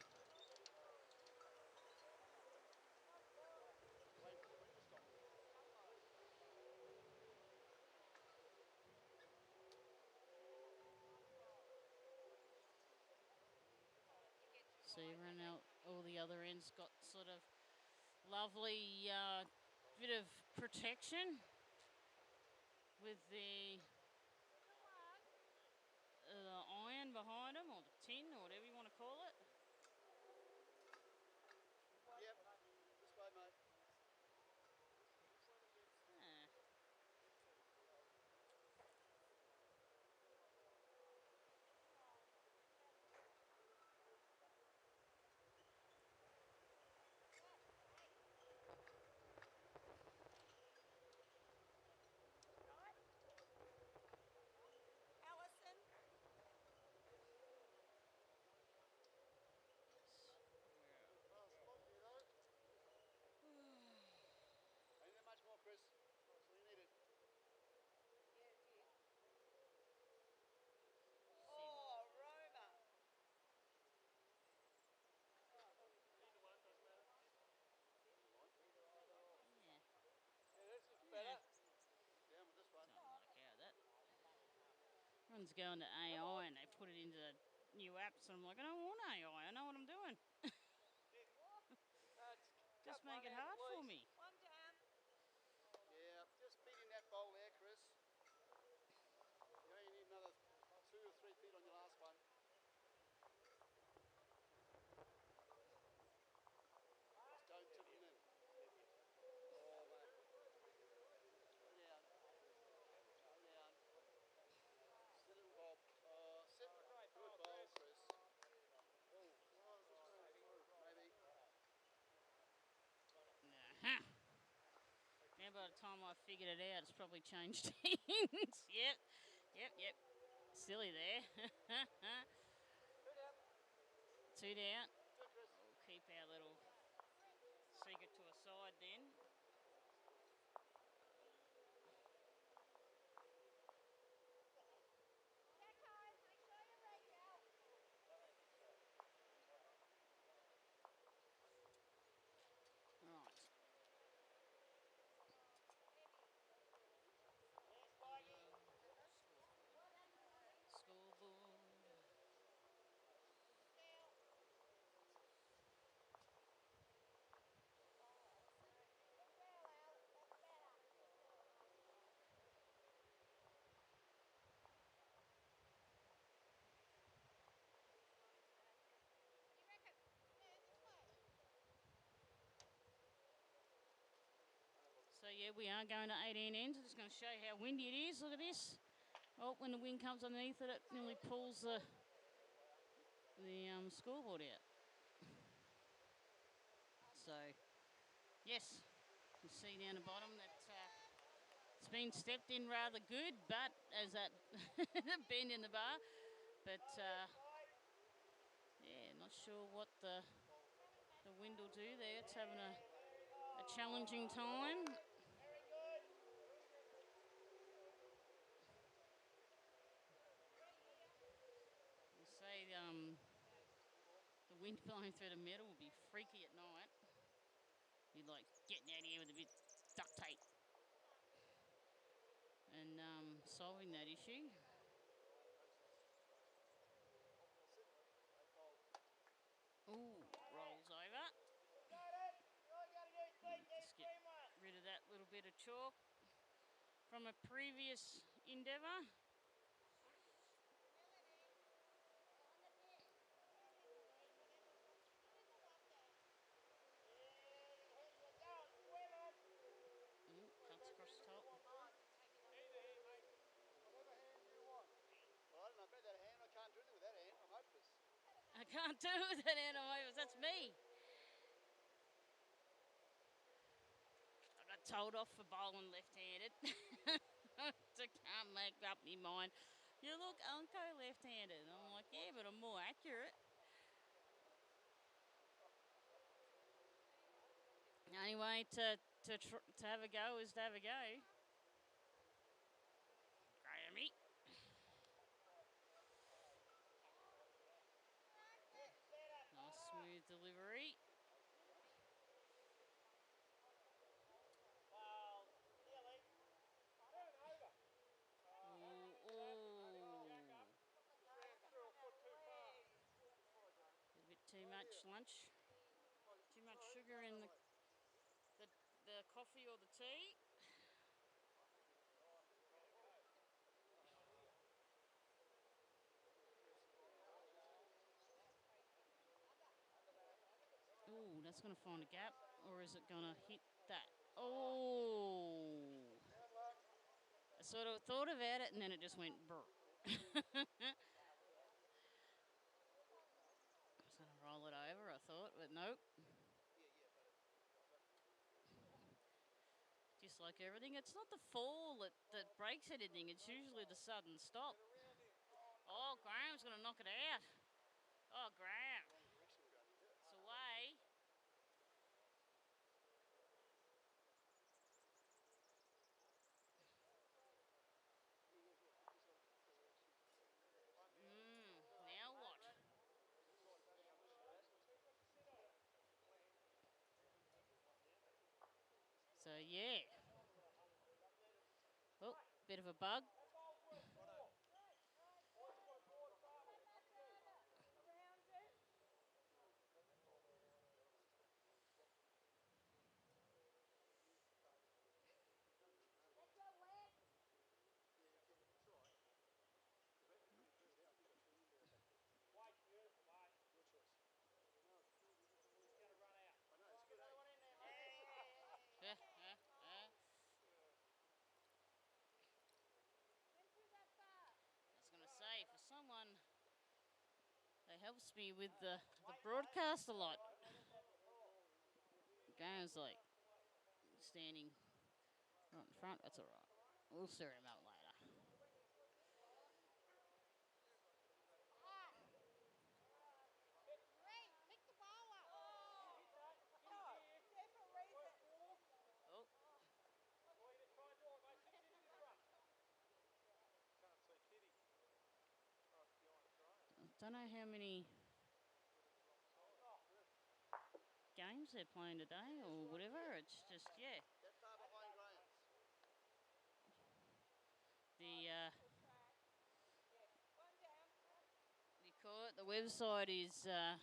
See, everyone else, all the other ends got sort of lovely bit of protection with the iron behind them, or the tin, or whatever you want to call it. Yep, this way, mate. Allison. Ain't there much more, Chris? That's all you needed. Yeah, it did. Oh, Roma. Yeah, this is better. Down with this one. Don't like how that. Everyone's going to AI and they put it into the new apps, and I'm like, I don't want AI. I know what I'm doing. Just make it hard for me. One down. Yeah, just beating that bowl there, Chris. You only need another 2 or 3 feet on your last one. Just don't tip them in. Oh, mate. Go down. Go down. Sit and bob. Sit. Good bowl, Chris. Oh, maybe. Nah. Now by the time I figured it out, it's probably changed things. Yep. Silly there. 2 down. We'll keep our little secret to a side then. Right. Scoreboard. So yeah, we are going to 18 ends. I'm just going to show you how windy it is. Look at this. Oh, when the wind comes underneath it, it nearly pulls the scoreboard out. So, yes, you see down the bottom that it's been stepped in rather good, but as that bend in the bar. But, yeah, not sure what the wind will do there. It's having a challenging time. wind blowing through the middle would be freaky at night. You'd like getting out here with a bit of duct tape and solving that issue. Ooh, rolls over. Just get rid of that little bit of chalk from a previous endeavour. Cuts across the top. Whatever hand you want. Well, I don't know, grab that hand. I can't do anything with that hand. I'm hopeless. I can't do it with that hand. That's me. I got told off for bowling left-handed. I can't make up my mind. You look unco left-handed. And I'm like, yeah, but I'm more accurate. The only way to have a go is to have a go. Grammy. Nice smooth delivery. A bit too much lunch. Too much sugar in the coffee or the tea. Oh, that's going to find a gap, or is it going to hit that? Oh. I sort of thought about it, and then it just went brr. I was going to roll it over, I thought, but nope. Just like everything, it's not the fall that breaks anything, it's usually the sudden stop. Oh, Graham's going to knock it out. Oh, Graham. It's away. Now what? So, yeah. Oh, bit of a bug. I was going to say, for someone that helps me with the broadcast a lot, Graham's like standing right in front. That's all right. We'll sort him out later. Don't know how many games they're playing today or whatever. It's just, yeah. The website is, what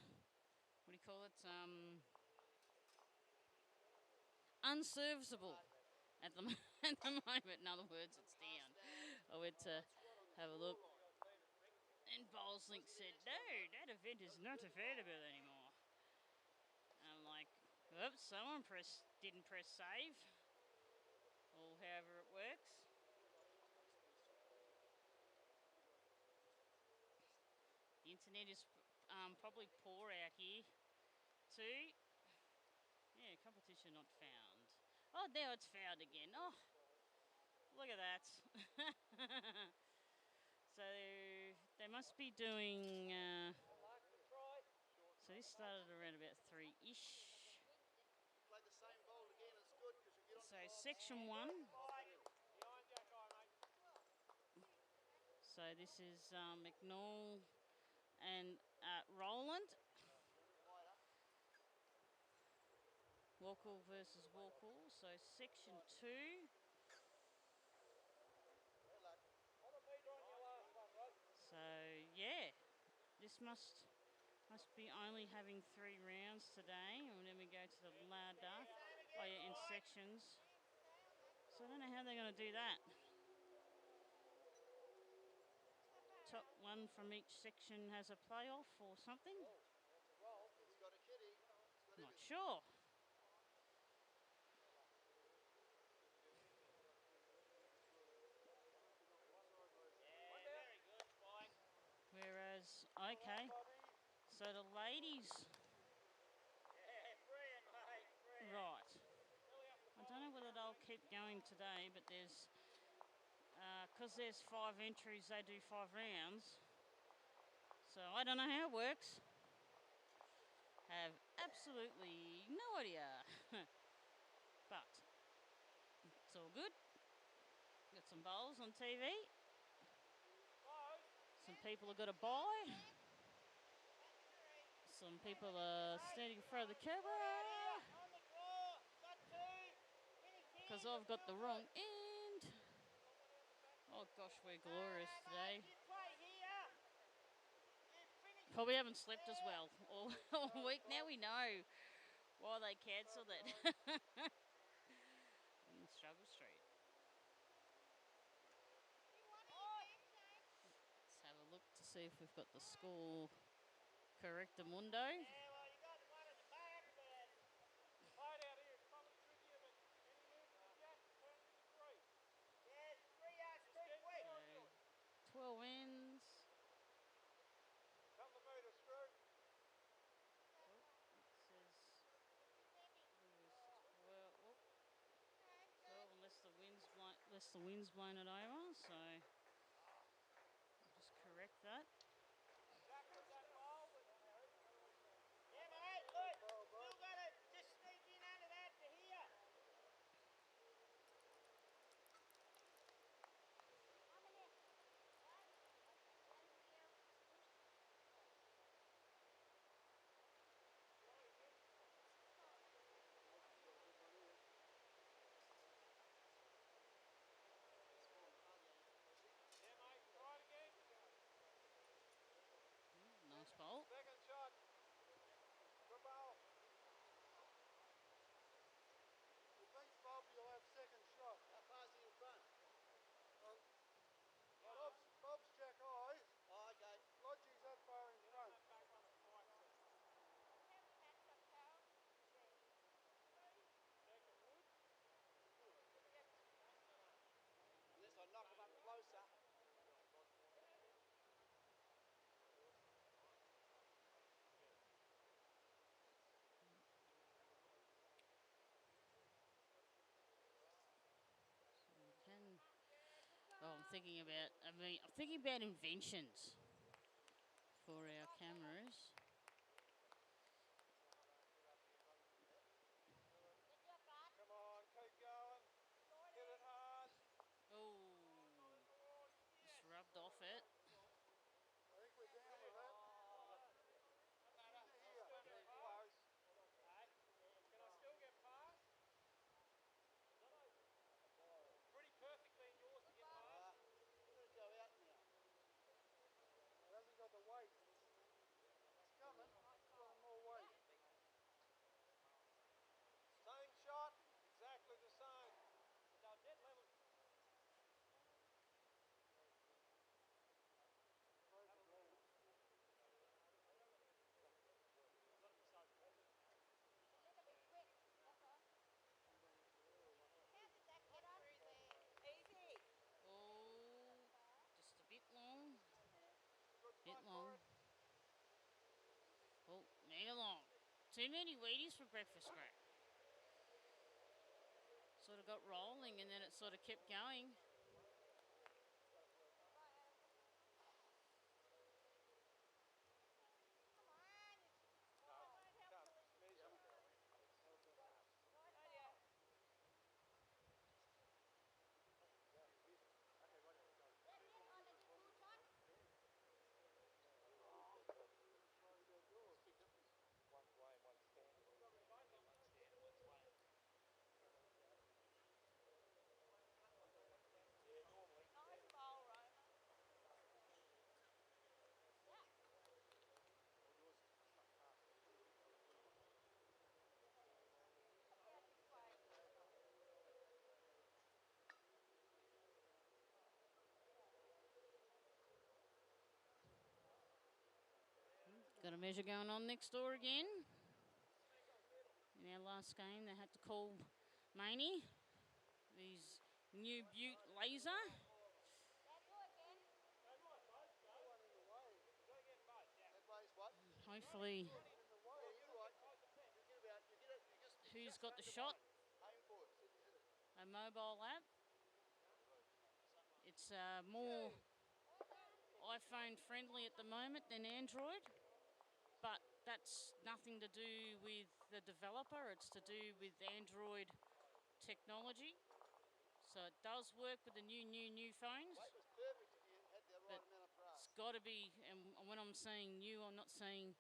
do you call it? Unserviceable at the moment. In other words, it's down. I went to have a look. And Bowlslink said, no, that event is not available anymore. And I'm like, oops, someone didn't press save. Or however it works. The internet is probably poor out here too. Yeah, competition not found. Oh, now it's found again. Oh, look at that. So they must be doing, so this started around about 3-ish. So section 1. So this is McNaul and Rowland. WAKOOL versus WAKOOL. So section 2. So yeah, this must be only having 3 rounds today, and then we go to the ladder. Oh yeah, in sections. So I don't know how they're going to do that. Top one from each section has a playoff or something. Not sure. Whereas, okay, so the ladies, right. I don't know whether they'll keep going today, but there's, because there's 5 entries, they do 5 rounds. So I don't know how it works. Have absolutely no idea. But it's all good. Got some bowls on TV. Some people have got a buy. Some people are standing in front of the camera. Because I've got the wrong end. Oh gosh, we're glorious today. Probably haven't slept as well all week. Now we know why they cancelled it. In Struggle Street. Let's have a look to see if we've got the score correct, Mundo. So, 12 wins. Couple of metres through. It says it was 12 unless the wind's blown it over, so I'll just correct that. Yeah, mate, look, still got to just sneak in under that to here. Nice bowl. Second shot. Good bowl. If he beats Bob, you'll have second shot. How far's he in front? Bob's jack high. Oh, okay. Lodgie's that far in front. Unless I knock him up closer. I'm thinking about inventions for our cameras. Come on, keep going. Hit it hard. Oh, just rubbed off it. I think we're down with that. Here, close. Can I still get past? Pretty perfectly in yours to get past. We're going to go out now. It hasn't got the weight. It's coming. It's got more weight. Same shot. Exactly the same. No, dead level. Oh, just a bit long. Bit long. Oh, mega long. Too many Wheaties for breakfast, Greg. Sort of got rolling and then it sort of kept going. a measure going on next door again. In our last game, they had to call Maney, his new Butte laser. Hopefully, who's got the shot? A mobile app. It's more iPhone friendly at the moment than Android, but that's nothing to do with the developer. It's to do with Android technology. So it does work with the new phones. But it's got to be, and when I'm saying new, I'm not saying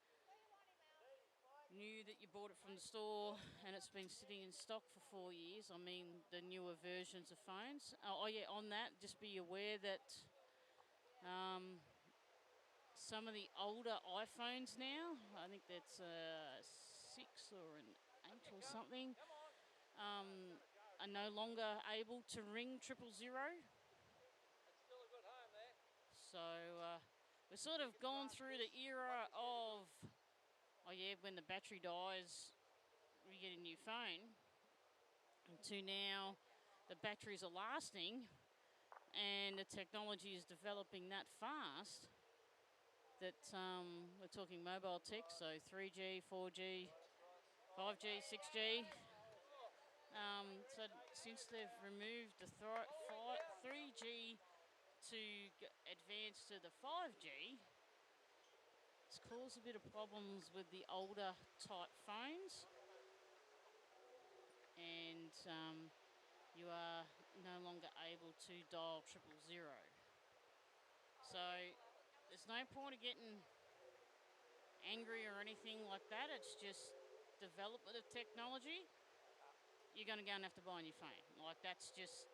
new that you bought it from the store and it's been sitting in stock for 4 years. I mean the newer versions of phones. Oh yeah, on that, just be aware that some of the older iPhones now, I think that's a 6 or an 8 or something, are no longer able to ring 000. So we've sort of gone through the era of, oh yeah, when the battery dies, we get a new phone, to now the batteries are lasting and the technology is developing that fast that we're talking mobile tech, so 3G, 4G, 5G, 6G. So since they've removed the 3G to advance to the 5G, it's caused a bit of problems with the older type phones, and you are no longer able to dial 000. So there's no point of getting angry or anything like that. It's just development of technology. You're going to go and have to buy a new phone. Like, that's just,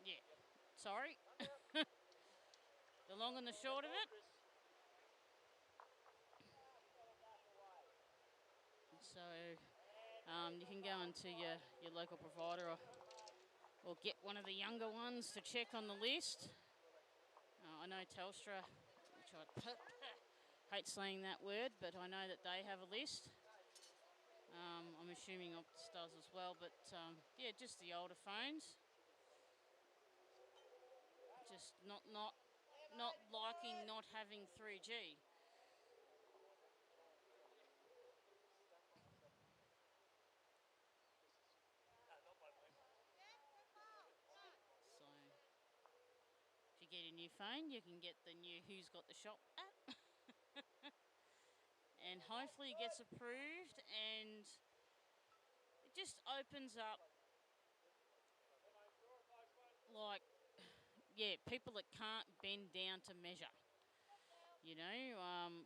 yeah, sorry. The long and the short of it. So you can go into your local provider or get one of the younger ones to check on the list. I know Telstra, which I hate saying that word, but I know that they have a list. I'm assuming Optus does as well, but yeah, just the older phones. Just not liking not having 3G. So if you get a new phone, you can get the new Who's Got the Shop app. And hopefully it gets approved, and it just opens up, like, yeah, people that can't bend down to measure. You know,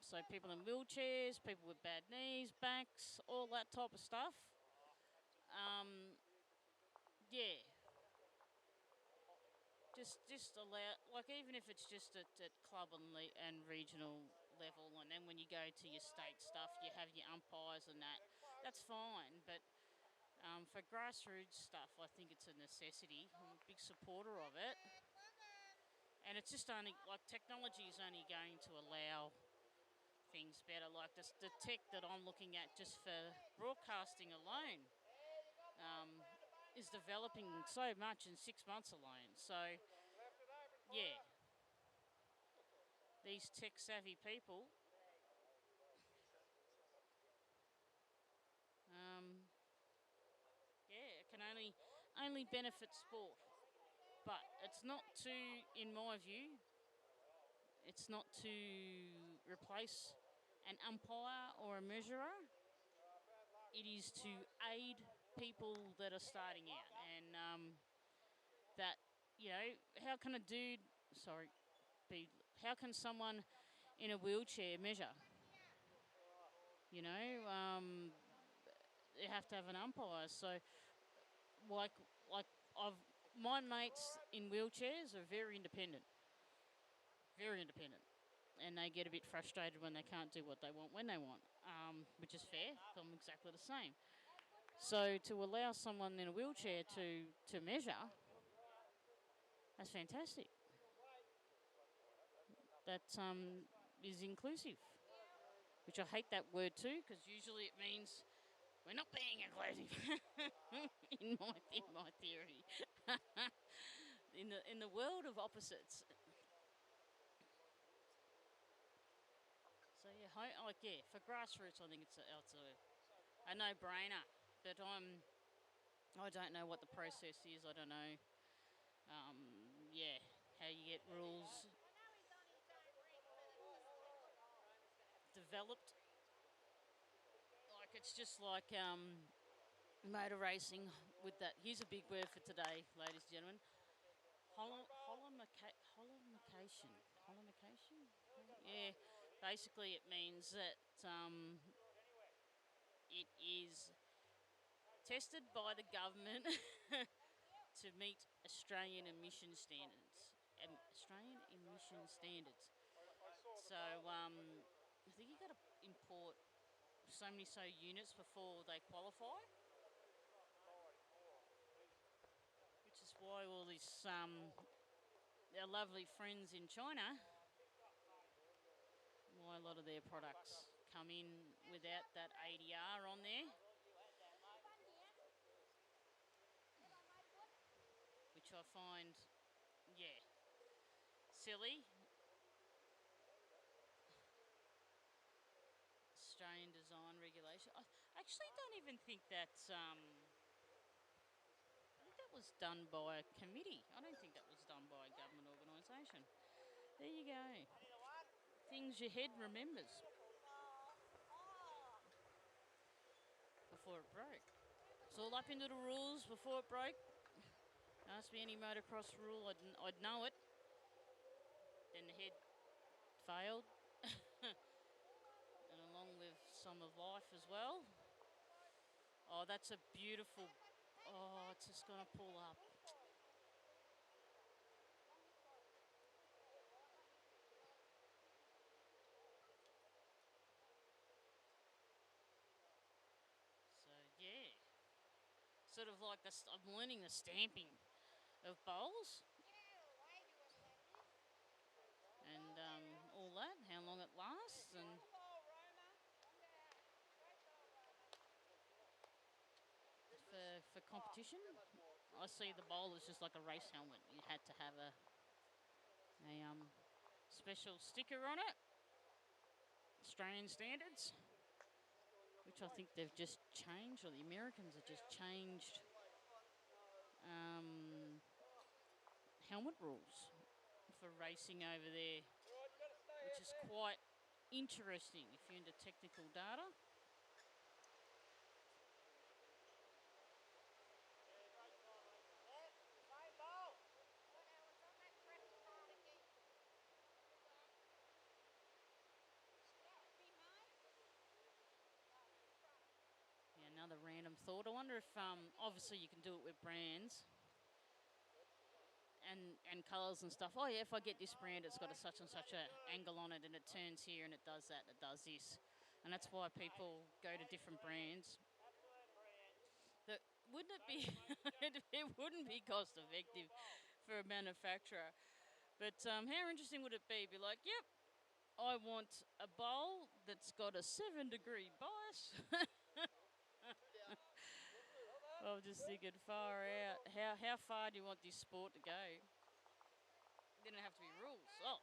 so people in wheelchairs, people with bad knees, backs, all that type of stuff. Yeah. Just allow, like, even if it's just at club and regional level, and then when you go to your state stuff, you have your umpires and that. That's fine, but for grassroots stuff, I think it's a necessity. I'm a big supporter of it. And it's just only, like, technology is only going to allow things better. Like the tech that I'm looking at just for broadcasting alone is developing so much in 6 months alone. So, yeah, these tech-savvy people, yeah, it can only benefit sport. But it's not to, in my view, it's not to replace an umpire or a measurer. It is to aid people that are starting out. And that, you know, how can someone in a wheelchair measure? You know, you have to have an umpire. So, like my mates in wheelchairs are very independent, and they get a bit frustrated when they can't do what they want when they want, which is fair. I'm exactly the same. So to allow someone in a wheelchair to measure, that's fantastic. That is inclusive. which I hate that word too, because usually it means we're not being inclusive. in my theory, in the world of opposites. So yeah, for grassroots, I think it's a no-brainer. But I don't know what the process is. I don't know. How you get rules developed. Like it's just like motor racing with that. Here's a big word for today, ladies and gentlemen. Holomication. Yeah, basically it means that it is tested by the government to meet Australian emission standards. So I think you got to import so many units before they qualify, which is why all these our lovely friends in China, why a lot of their products come in without that ADR on there, which I find, silly. Australian design regulation. I actually don't even think that's. I think that was done by a committee. I don't think that was done by a government organisation. There you go. Things your head remembers. Before it broke. It's all up into the rules before it broke. Ask me any motocross rule, I'd know it. Then the head failed. And along with some of life as well. Oh, that's a beautiful... Oh, it's just going to pull up. So, yeah. Sort of like this, I'm learning the stamping of bowls. And all that, how long it lasts. And for competition, I see the bowl as just like a race helmet. You had to have a special sticker on it, Australian standards, which I think they've just changed, or the Americans have just changed helmet rules for racing over there, which is quite interesting if you're into technical data. Yeah, another random thought. I wonder if, obviously you can do it with brands and colours and stuff. Oh yeah, if I get this brand, it's got a such and such a angle on it, and it turns here, and it does that, and it does this, and that's why people go to different brands. That wouldn't it be? It wouldn't be cost effective for a manufacturer. But how interesting would it be? Be like, yep, I want a bowl that's got a 7-degree bias. I'm just thinking far out. How far do you want this sport to go? Then it have to be rules. Oh,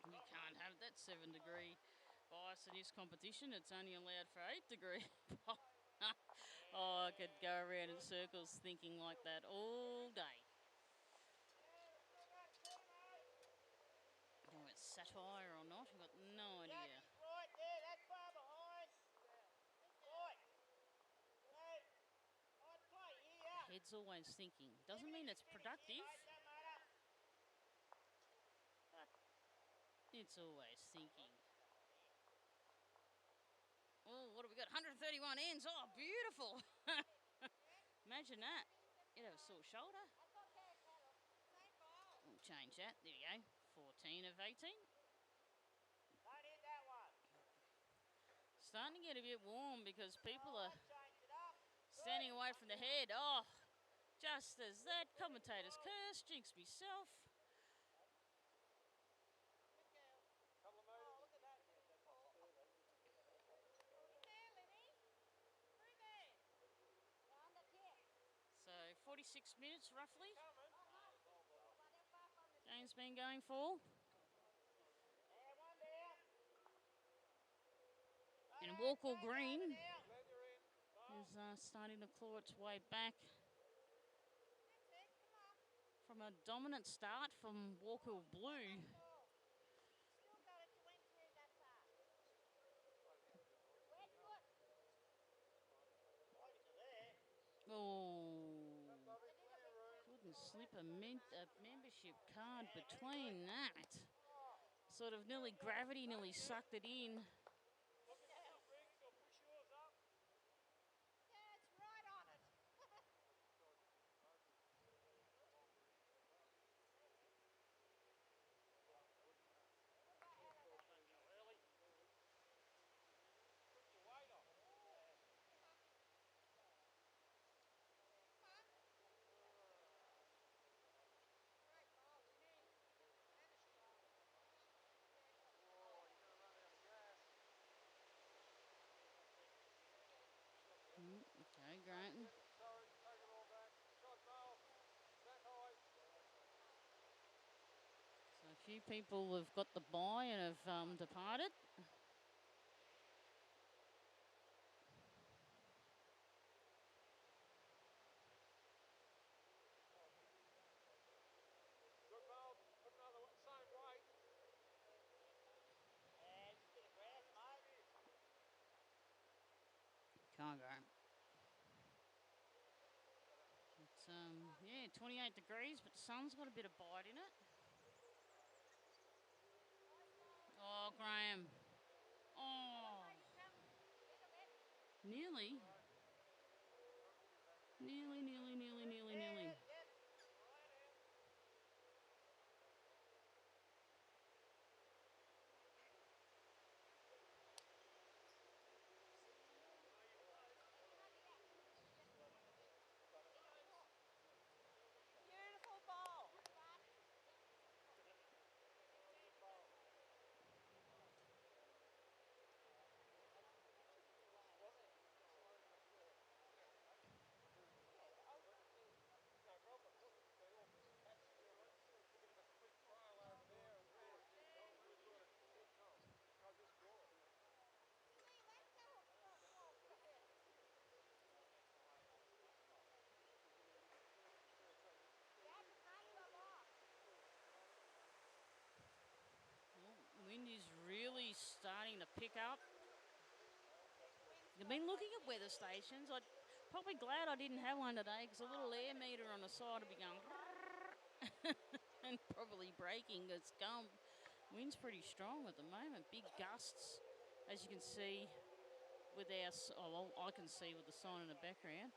you can't have that 7-degree bias in this competition. It's only allowed for 8-degree. Oh, I could go around in circles thinking like that all day. I don't know if it's satire or not. I've got no idea. Right there, that's far behind. Right. I'd play here. Head's always thinking. Doesn't mean it's productive. But it's always thinking. Oh, what have we got? 131 ends. Oh, beautiful. Imagine that. You'd have a sore shoulder. We'll change that. There you go. 14 of 18. Don't hit that one. Starting to get a bit warm because people are standing away from the head. Oh, just as that. Commentator's curse. Jinx myself. 46 minutes roughly. Game's been going for. And WAKOOL Green is starting to claw its way back from a dominant start from WAKOOL Blue. Oh, couldn't slip a membership card between that. Sort of gravity nearly sucked it in. Okay, great. So a few people have got the bye and have departed. Can't go. It's, yeah, 28 degrees, but the sun's got a bit of bite in it. Oh, Graham. Oh. Nearly. Nearly. Beautiful ball. The wind is really starting to pick up. I've been looking at weather stations. I'm probably glad I didn't have one today because a little air meter on the side would be going and probably breaking. It's going. Wind's pretty strong at the moment. Big gusts, as you can see with our. Oh, well, I can see with the sign in the background.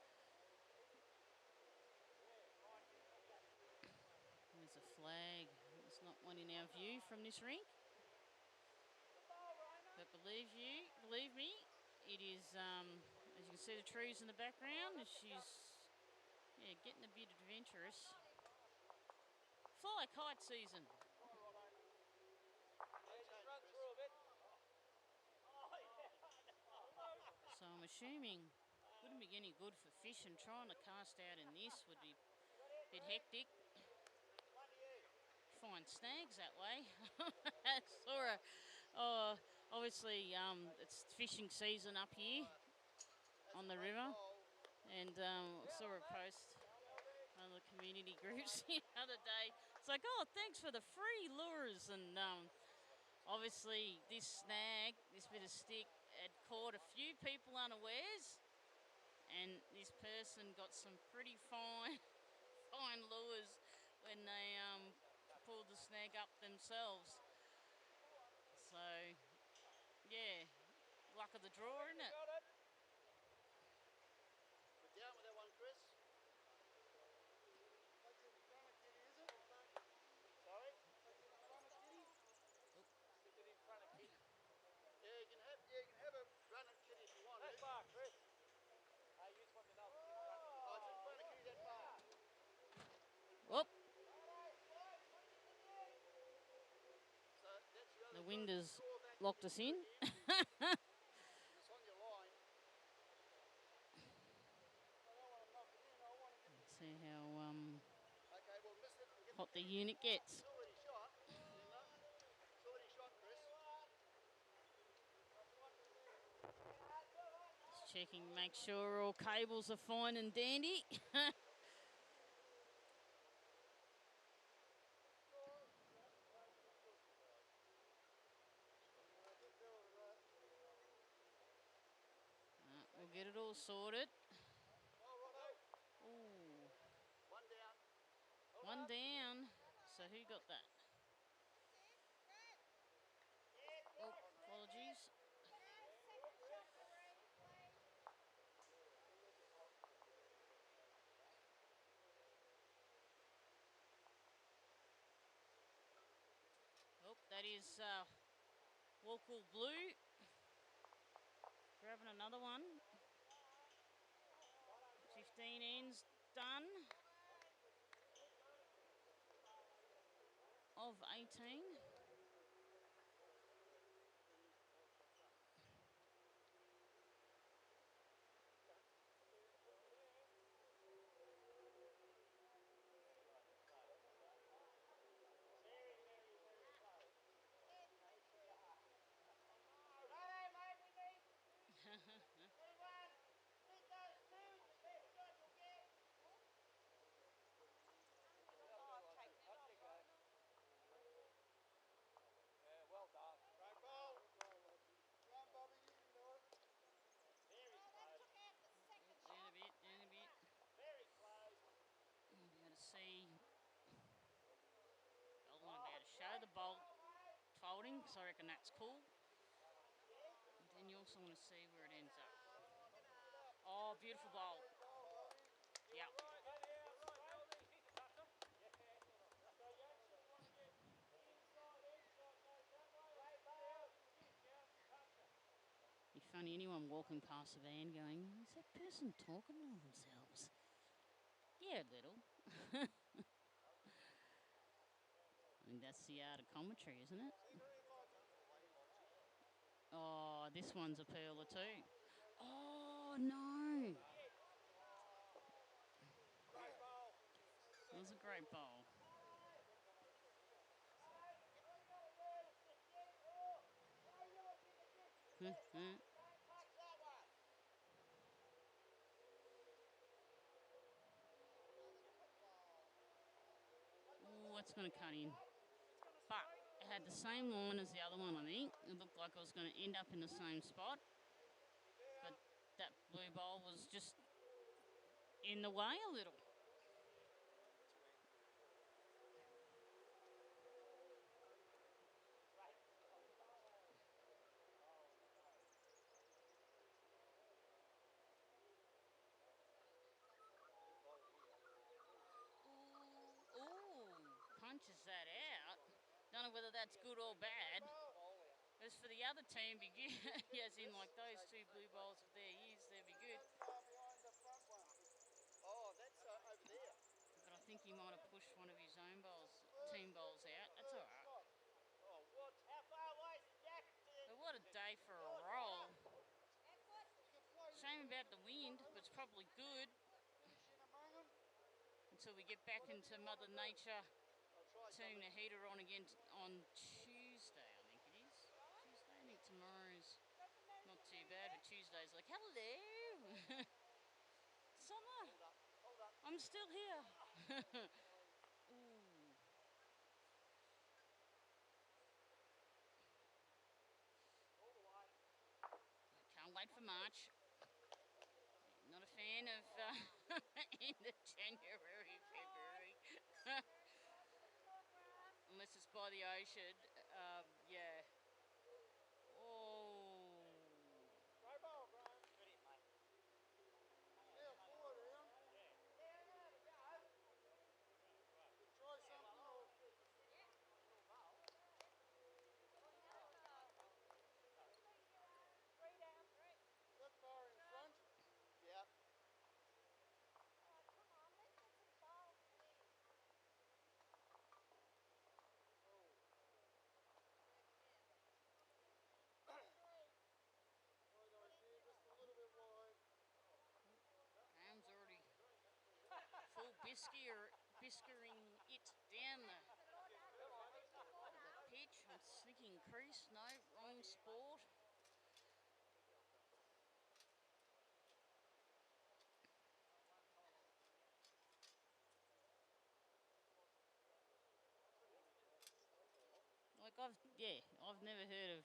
There's a flag. There's not one in our view from this rink. But believe me, it is, as you can see the trees in the background, she's, yeah, getting a bit adventurous. Fly kite season. So I'm assuming wouldn't be any good for fishing. Trying to cast out in this would be a bit hectic. Find snags that way. Obviously it's fishing season up here on the river, and saw a post on the community groups the other day. It's like, oh, thanks for the free lures, and obviously this snag, this bit of stick, had caught a few people unawares, and this person got some pretty fine lures when they pulled the snag up themselves. So, yeah, luck of the draw, isn't it? Put down with that one, Chris. Sorry? Stick it in front of Kitty. Yeah, you can have a run at Kitty if you want. That's far, Chris. I just want to know if it's in front of Kitty. Oh, it's in front of Kitty that far. Whoop. The wind has locked us in. Let's see how unit gets. Saw what he shot, remember? Saw what he shot, Chris. Just checking, make sure all cables are fine and dandy. We'll get it all sorted. Ooh. One down. One down. So who got that? Oh, apologies. Oh, that is WAKOOL Blue. Grabbing another one. 15 ends done. Of 18. Well done. Great ball. Come on, Bobby, you can do it. Very close. Down a bit, down a bit. Very close. You'll be able to see. I want to be able to show the bolt folding because I reckon that's cool. And then you also want to see where it ends up. Oh, beautiful bolt. Yep. Be funny, anyone walking past the van going, is that person talking to themselves? Yeah, a little. I mean, that's the art of commentary, isn't it? Oh, this one's a pearler too. Oh, no. It was a great bowl. Oh, it's going to cut in. But it had the same line as the other one, I think. It looked like it was going to end up in the same spot. But that blue bowl was just in the way a little. Punches that out. Don't know whether that's good or bad. As for the other team, be good. As in like those two blue bowls, if they're used, they'd be good. Oh, that's over there. But I think he might have pushed one of his own bowls, team bowls out. That's all right. Oh, what? How far away is Jack? But what a day for a roll. Shame about the wind, but it's probably good. Until we get back into Mother Nature. Turning the heater on again on Tuesday, I think it is. Tuesday, I think tomorrow's not too bad, but Tuesday's like, hello! Summer! I'm still here! Ooh. Can't wait for March. Not a fan of end of January, February. Unless it's by the ocean, yeah. Oh. Great ball, Brian. Good hit, mate. Yeah, forward, Ian. Try something or... Three down. That far in front? Yeah. Oh, come on, let's get some balls, please. Right idea, just a little bit wide. Ham's already full biskering it down the pitch. I'm sneaking crease. No, wrong sport. Like I've never heard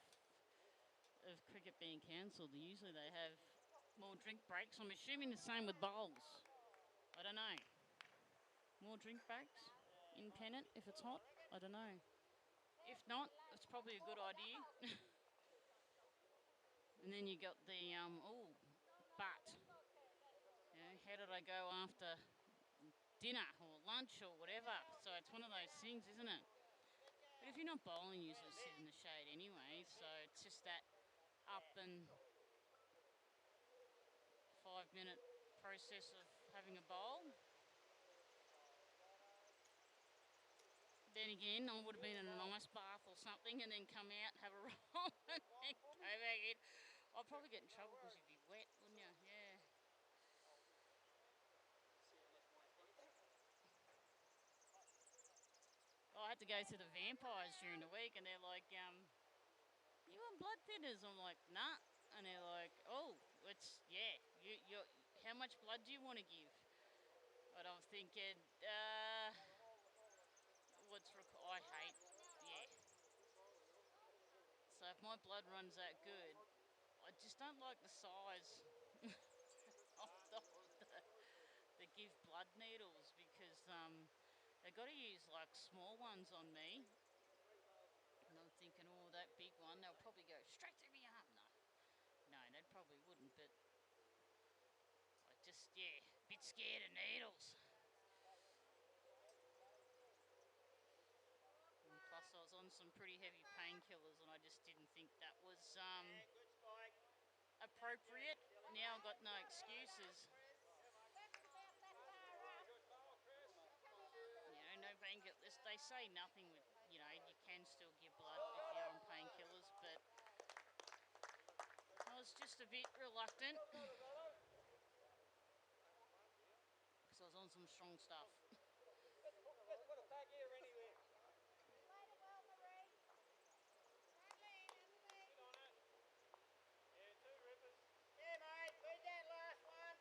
of cricket being cancelled. Usually they have more drink breaks. I'm assuming the same with bowls. I don't know. More drink breaks in Pennant if it's hot. I don't know. If not, it's probably a good idea. And then you got the but you know, how did I go after dinner or lunch or whatever? So it's one of those things, isn't it? But if you're not bowling, you usually sit in the shade anyway. So it's just that up and 5-minute process of having a bowl. Then again, I would have been in an ice bath or something and then come out, have a roll and then go back in. I'd probably get in trouble because you'd be wet, wouldn't you? Yeah. I had to go to the vampires during the week and they're like, you want blood thinners? I'm like, nah. And they're like, oh, it's, yeah, you how much blood do you want to give? But I'm thinking, I hate, yeah. So if my blood runs that good, I just don't like the size of the give blood needles because they got to use like small ones on me. And I'm thinking, oh, that big one, they'll probably go straight through my arm. No, they probably wouldn't, but I just, yeah, a bit scared of needles. And plus, I was on some pretty heavy painkillers, and I just didn't think that was appropriate. Now I've got no excuses. You know, no painkillers. They say nothing with, you know, you can still give blood if you're on painkillers, but I was just a bit reluctant because I was on some strong stuff. Let's put it back here anyway. Later, well, Marie. Sit on it. Yeah, 2 rivers. Yeah, mate, read that last one.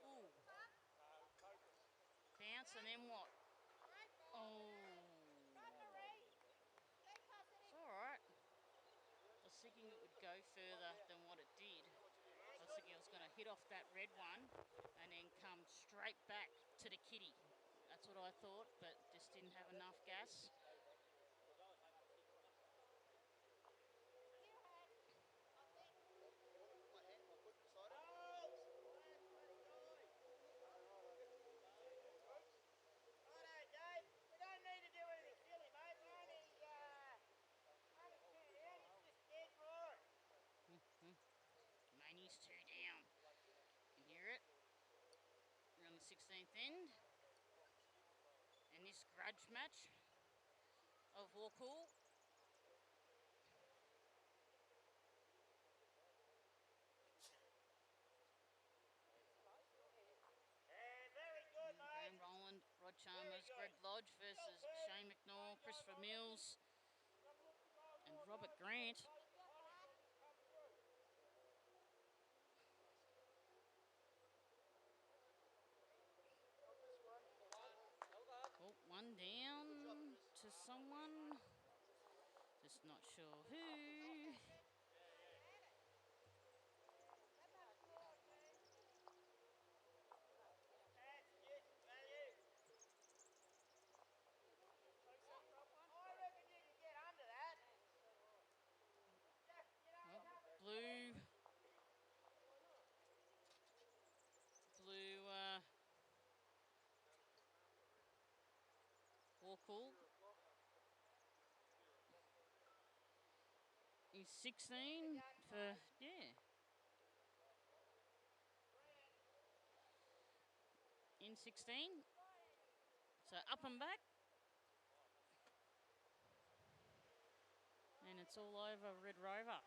Ooh. Bounce and then what? Oh. It's alright. I was thinking it would go further than what it did. I was thinking I was going to hit off that red one and then come straight back to the kitty. That's what I thought, but just didn't have enough gas. Manny's 2 down. You hear it? We're on the 16th end. And this grudge match of WAKOOL. Graham Rowland, Rod Chalmers, Greg Lodge versus Shane McNaul, Christopher Mills, and Robert Grant. Oh, one down to someone. Just not sure who. Blue WAKOOL is 16 for, yeah. In 16. So up and back. And it's all over Red Rover.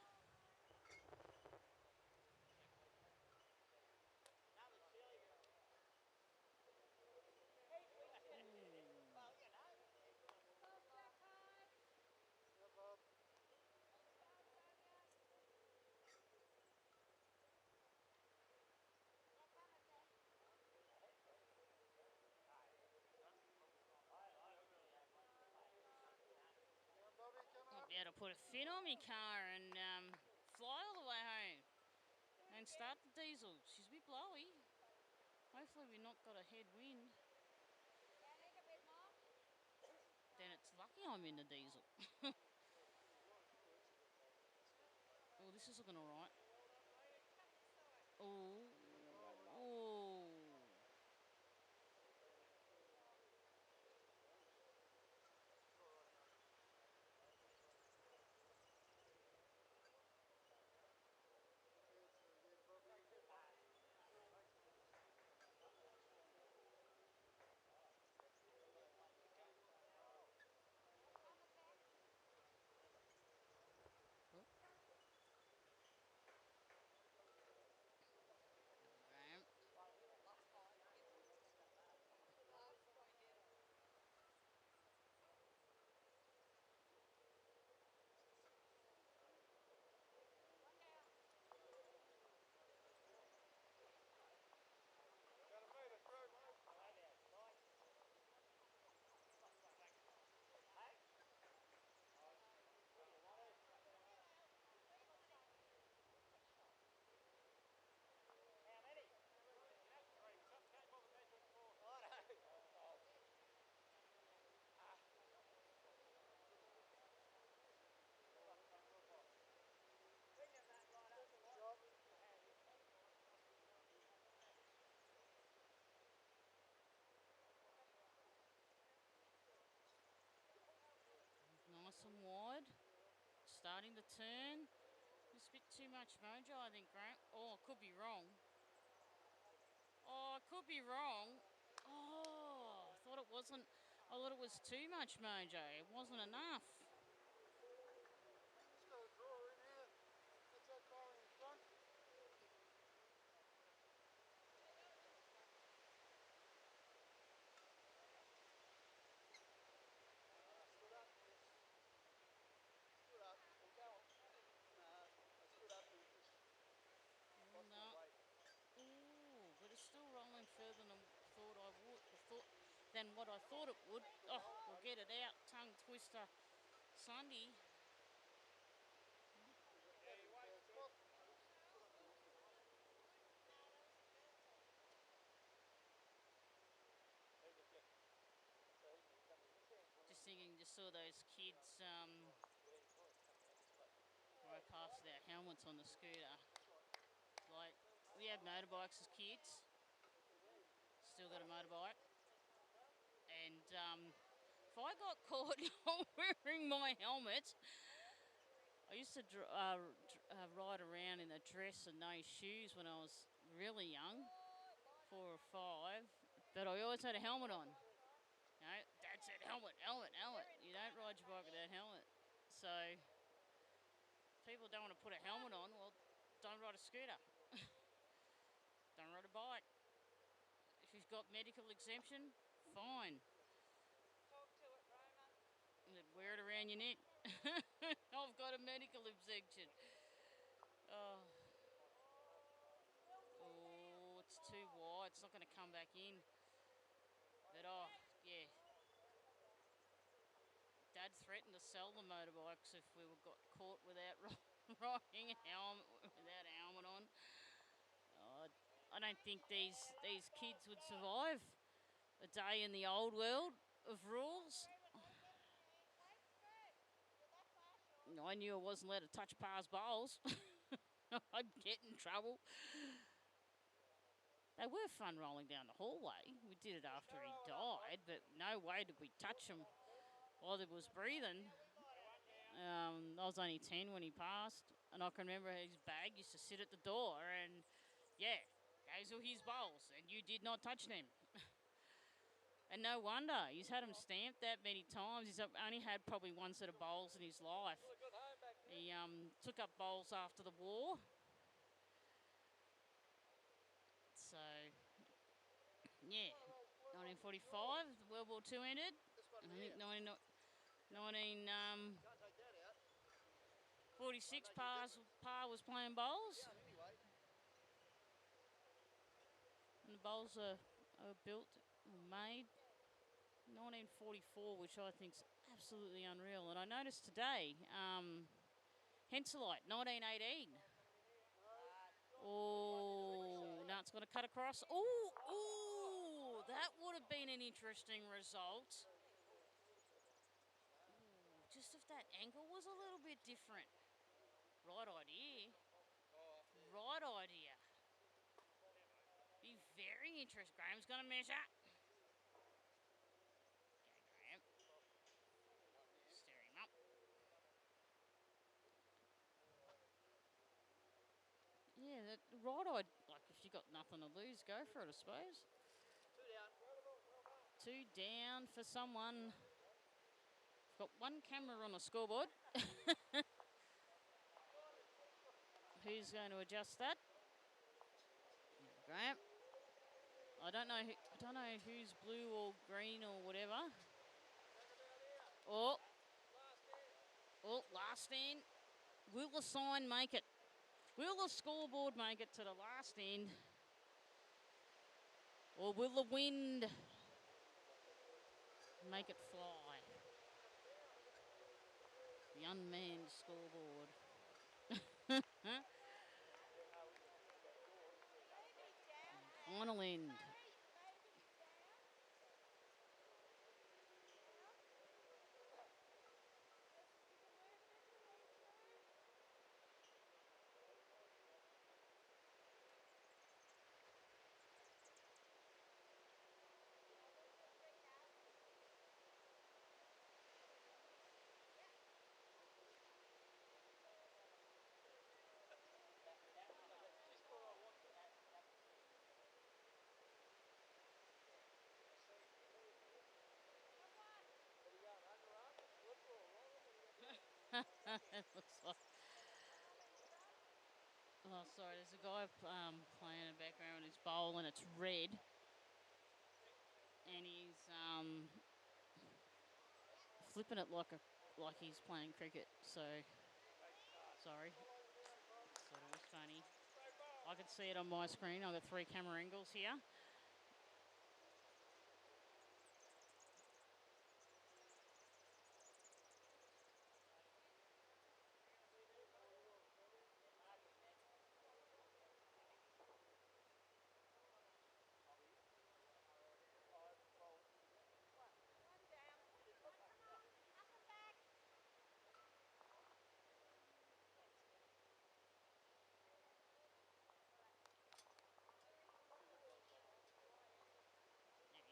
Might be able to put a fin on my car and fly all the way home and start the diesel. She's a bit blowy. Hopefully we've not got a headwind. Then it's lucky I'm in the diesel. Oh, this is looking all right. Oh, oh. Nice and wide. Starting to turn. Just a bit too much mojo, I think, Grant. Oh, I could be wrong. Oh, I could be wrong. Oh, I thought it wasn't. I thought it was too much mojo. It wasn't enough. Just got a drawer in here. That's that car in front. Stood up. Stood up. We'll go on. No, I stood up and just lost my weight. Ooh, but it's still rolling further than than what I thought it would. Oh, we'll get it out. Tongue twister Sunday. Just thinking, just saw those kids right past their helmets on the scooter. Like, we had motorbikes as kids. Still got a motorbike. And if I got caught not wearing my helmet, I used to ride around in a dress and no shoes when I was really young, 4 or 5. But I always had a helmet on. You know, Dad said helmet, helmet, helmet. You don't ride your bike without a helmet. So people don't want to put a helmet on. Well, don't ride a scooter. Don't ride a bike. If you've got medical exemption, fine. Talk to it, Roma. Wear it around your neck. I've got a medical exemption. Oh, it's too wide. It's not going to come back in. But, oh, yeah. Dad threatened to sell the motorbikes if we got caught without riding a helmet, without a helmet on. Oh, I don't think these kids would survive a day in the old world of rules. I knew I wasn't allowed to touch Pa's bowls. I'd get in trouble. They were fun rolling down the hallway. We did it after he died, but no way did we touch him while he was breathing. I was only 10 when he passed, and I can remember his bag used to sit at the door, and yeah, those were his bowls, and you did not touch them. And no wonder. He's had them stamped that many times. He's only had probably one set of bowls in his life. He took up bowls after the war. So, yeah, 1945, World War II ended. I think 1946, Pa was playing bowls. And the bowls are built or made 1944, which I think is absolutely unreal. And I noticed today, Henselite, 1918. Oh, now it's going to cut across. Oh, that would have been an interesting result. Ooh, just if that angle was a little bit different. Right idea. Right idea. Be very interesting. Graham's going to measure. Okay, Graham. Stir him up. Yeah, that right idea. Like, if you got nothing to lose, go for it, I suppose. 2 down for someone. Got one camera on the scoreboard. Who's going to adjust that? Graham. I don't know who's blue or green or whatever. Oh, last end. Will the sign make it? Will the scoreboard make it to the last end? Or will the wind make it fly? The unmanned scoreboard. Final end. It looks like. Oh, sorry. There's a guy playing in the background with his bowl, and it's red. And he's flipping it like he's playing cricket. So, sorry. Thought it was funny. I could see it on my screen. I've got 3 camera angles here.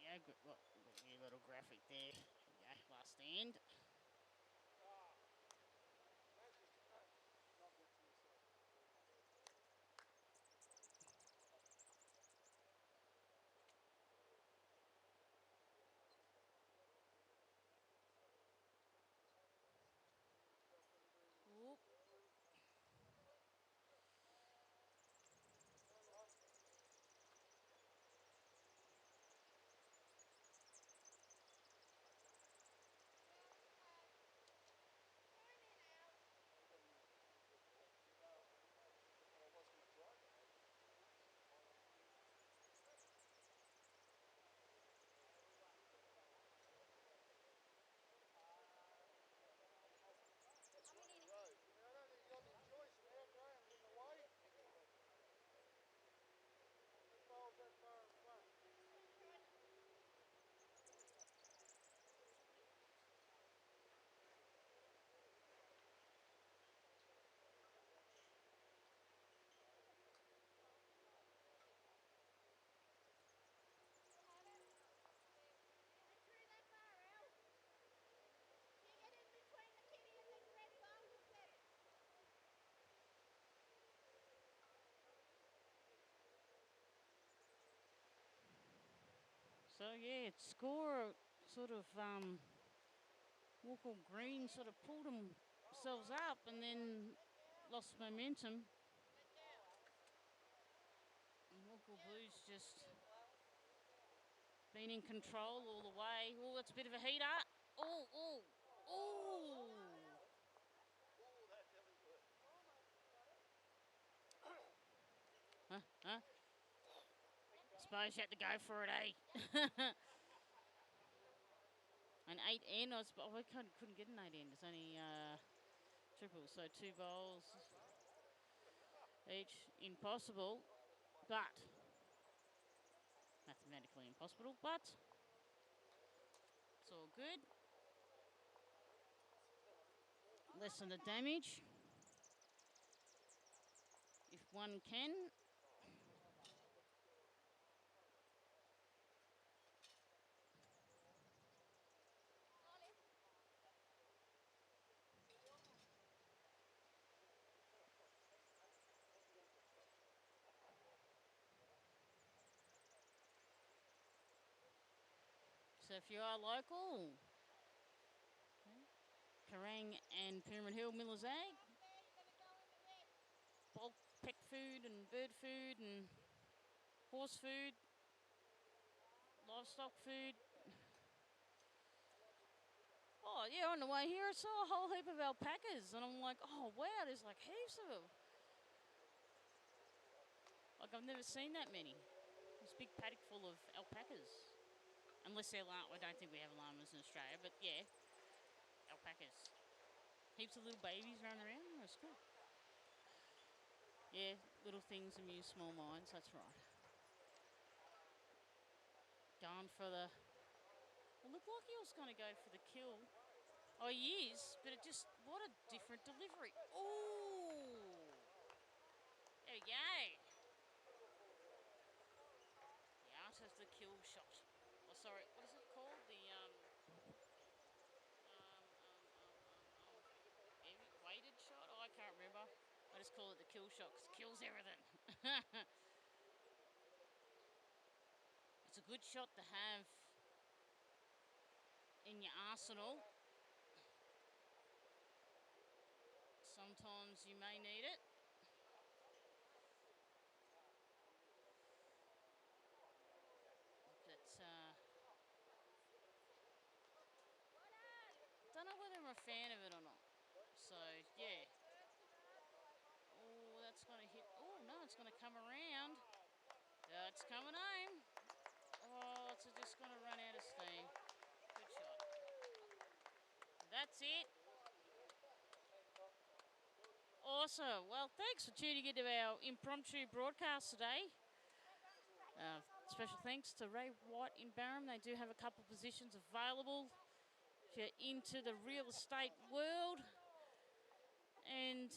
Yeah, good. Well, a little graphic there. Yeah, last end. Whoop. So yeah, Quor sort of WAKOOL Green sort of pulled them themselves up and then lost momentum. And WAKOOL Blues just been in control all the way. Oh, that's a bit of a heater. Oh, oh, oh. Huh? Suppose you had to go for it, eh? An 8 end, I couldn't get an 8 end. It's only triple, so 2 bowls each. Impossible, but mathematically impossible, but it's all good. Lessen the damage if one can. So if you are local, Kerrang and Pyramid Hill Miller's Egg, bulk pet food and bird food and horse food, livestock food. Oh yeah, on the way here I saw a whole heap of alpacas and I'm like, oh wow, there's like heaps of them. Like I've never seen that many. This big paddock full of alpacas. Unless they're I don't think we have llamas in Australia, but yeah, alpacas. Heaps of little babies running around. That's cool. Yeah, little things amuse small minds. That's right. Going for the. Well, looked like he was going to go for the kill. Oh, he is, but it just what a different delivery. Oh, there we go. The art of the kill shot. Oh, sorry, what is it called? The weighted shot? Oh, I can't remember. I just call it the kill shot because it kills everything. It's a good shot to have in your arsenal. Sometimes you may need it. But don't know whether I'm a fan of it or not. So yeah. Oh, that's gonna hit. Oh no, it's gonna come around. It's coming home. Oh, it's just gonna run out of steam. Good shot. That's it. Awesome. Well, thanks for tuning into our impromptu broadcast today. Special thanks to Ray White in Barham. They do have a couple of positions available if you're into the real estate world. And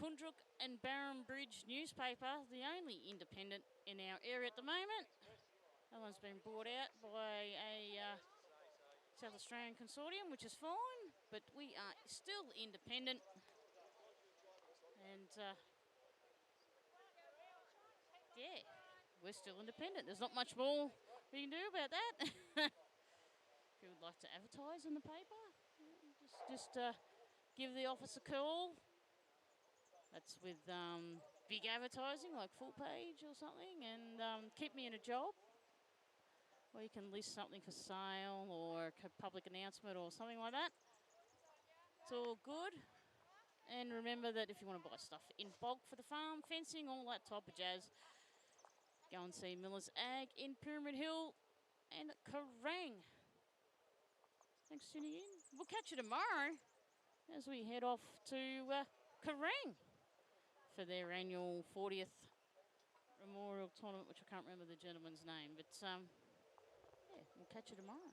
Kundruk and Barham Bridge newspaper, the only independent in our area at the moment. That one's been bought out by a South Australian consortium, which is fine, but we are still independent. And yeah, we're still independent. There's not much more we can do about that. If you would like to advertise in the paper, just give the office a call. That's with big advertising like full page or something, and keep me in a job. Or you can list something for sale or a public announcement or something like that. It's all good. And remember that if you want to buy stuff in bulk for the farm, fencing, all that type of jazz, go and see Miller's Ag in Pyramid Hill and Kerrang. Thanks for tuning in. We'll catch you tomorrow as we head off to Kerrang for their annual 40th Memorial Tournament, which I can't remember the gentleman's name, but yeah, we'll catch you tomorrow.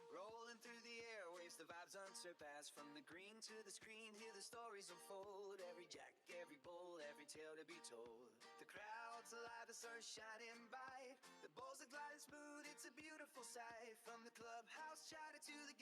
Rolling through the airwaves, the vibes unsurpassed. From the green to the screen, hear the stories unfold. Every jack, every bull, every tale to be told. The crowd's alive, the sun's shining bright. The bowls are gliding smooth, it's a beautiful sight. From the clubhouse chatter to the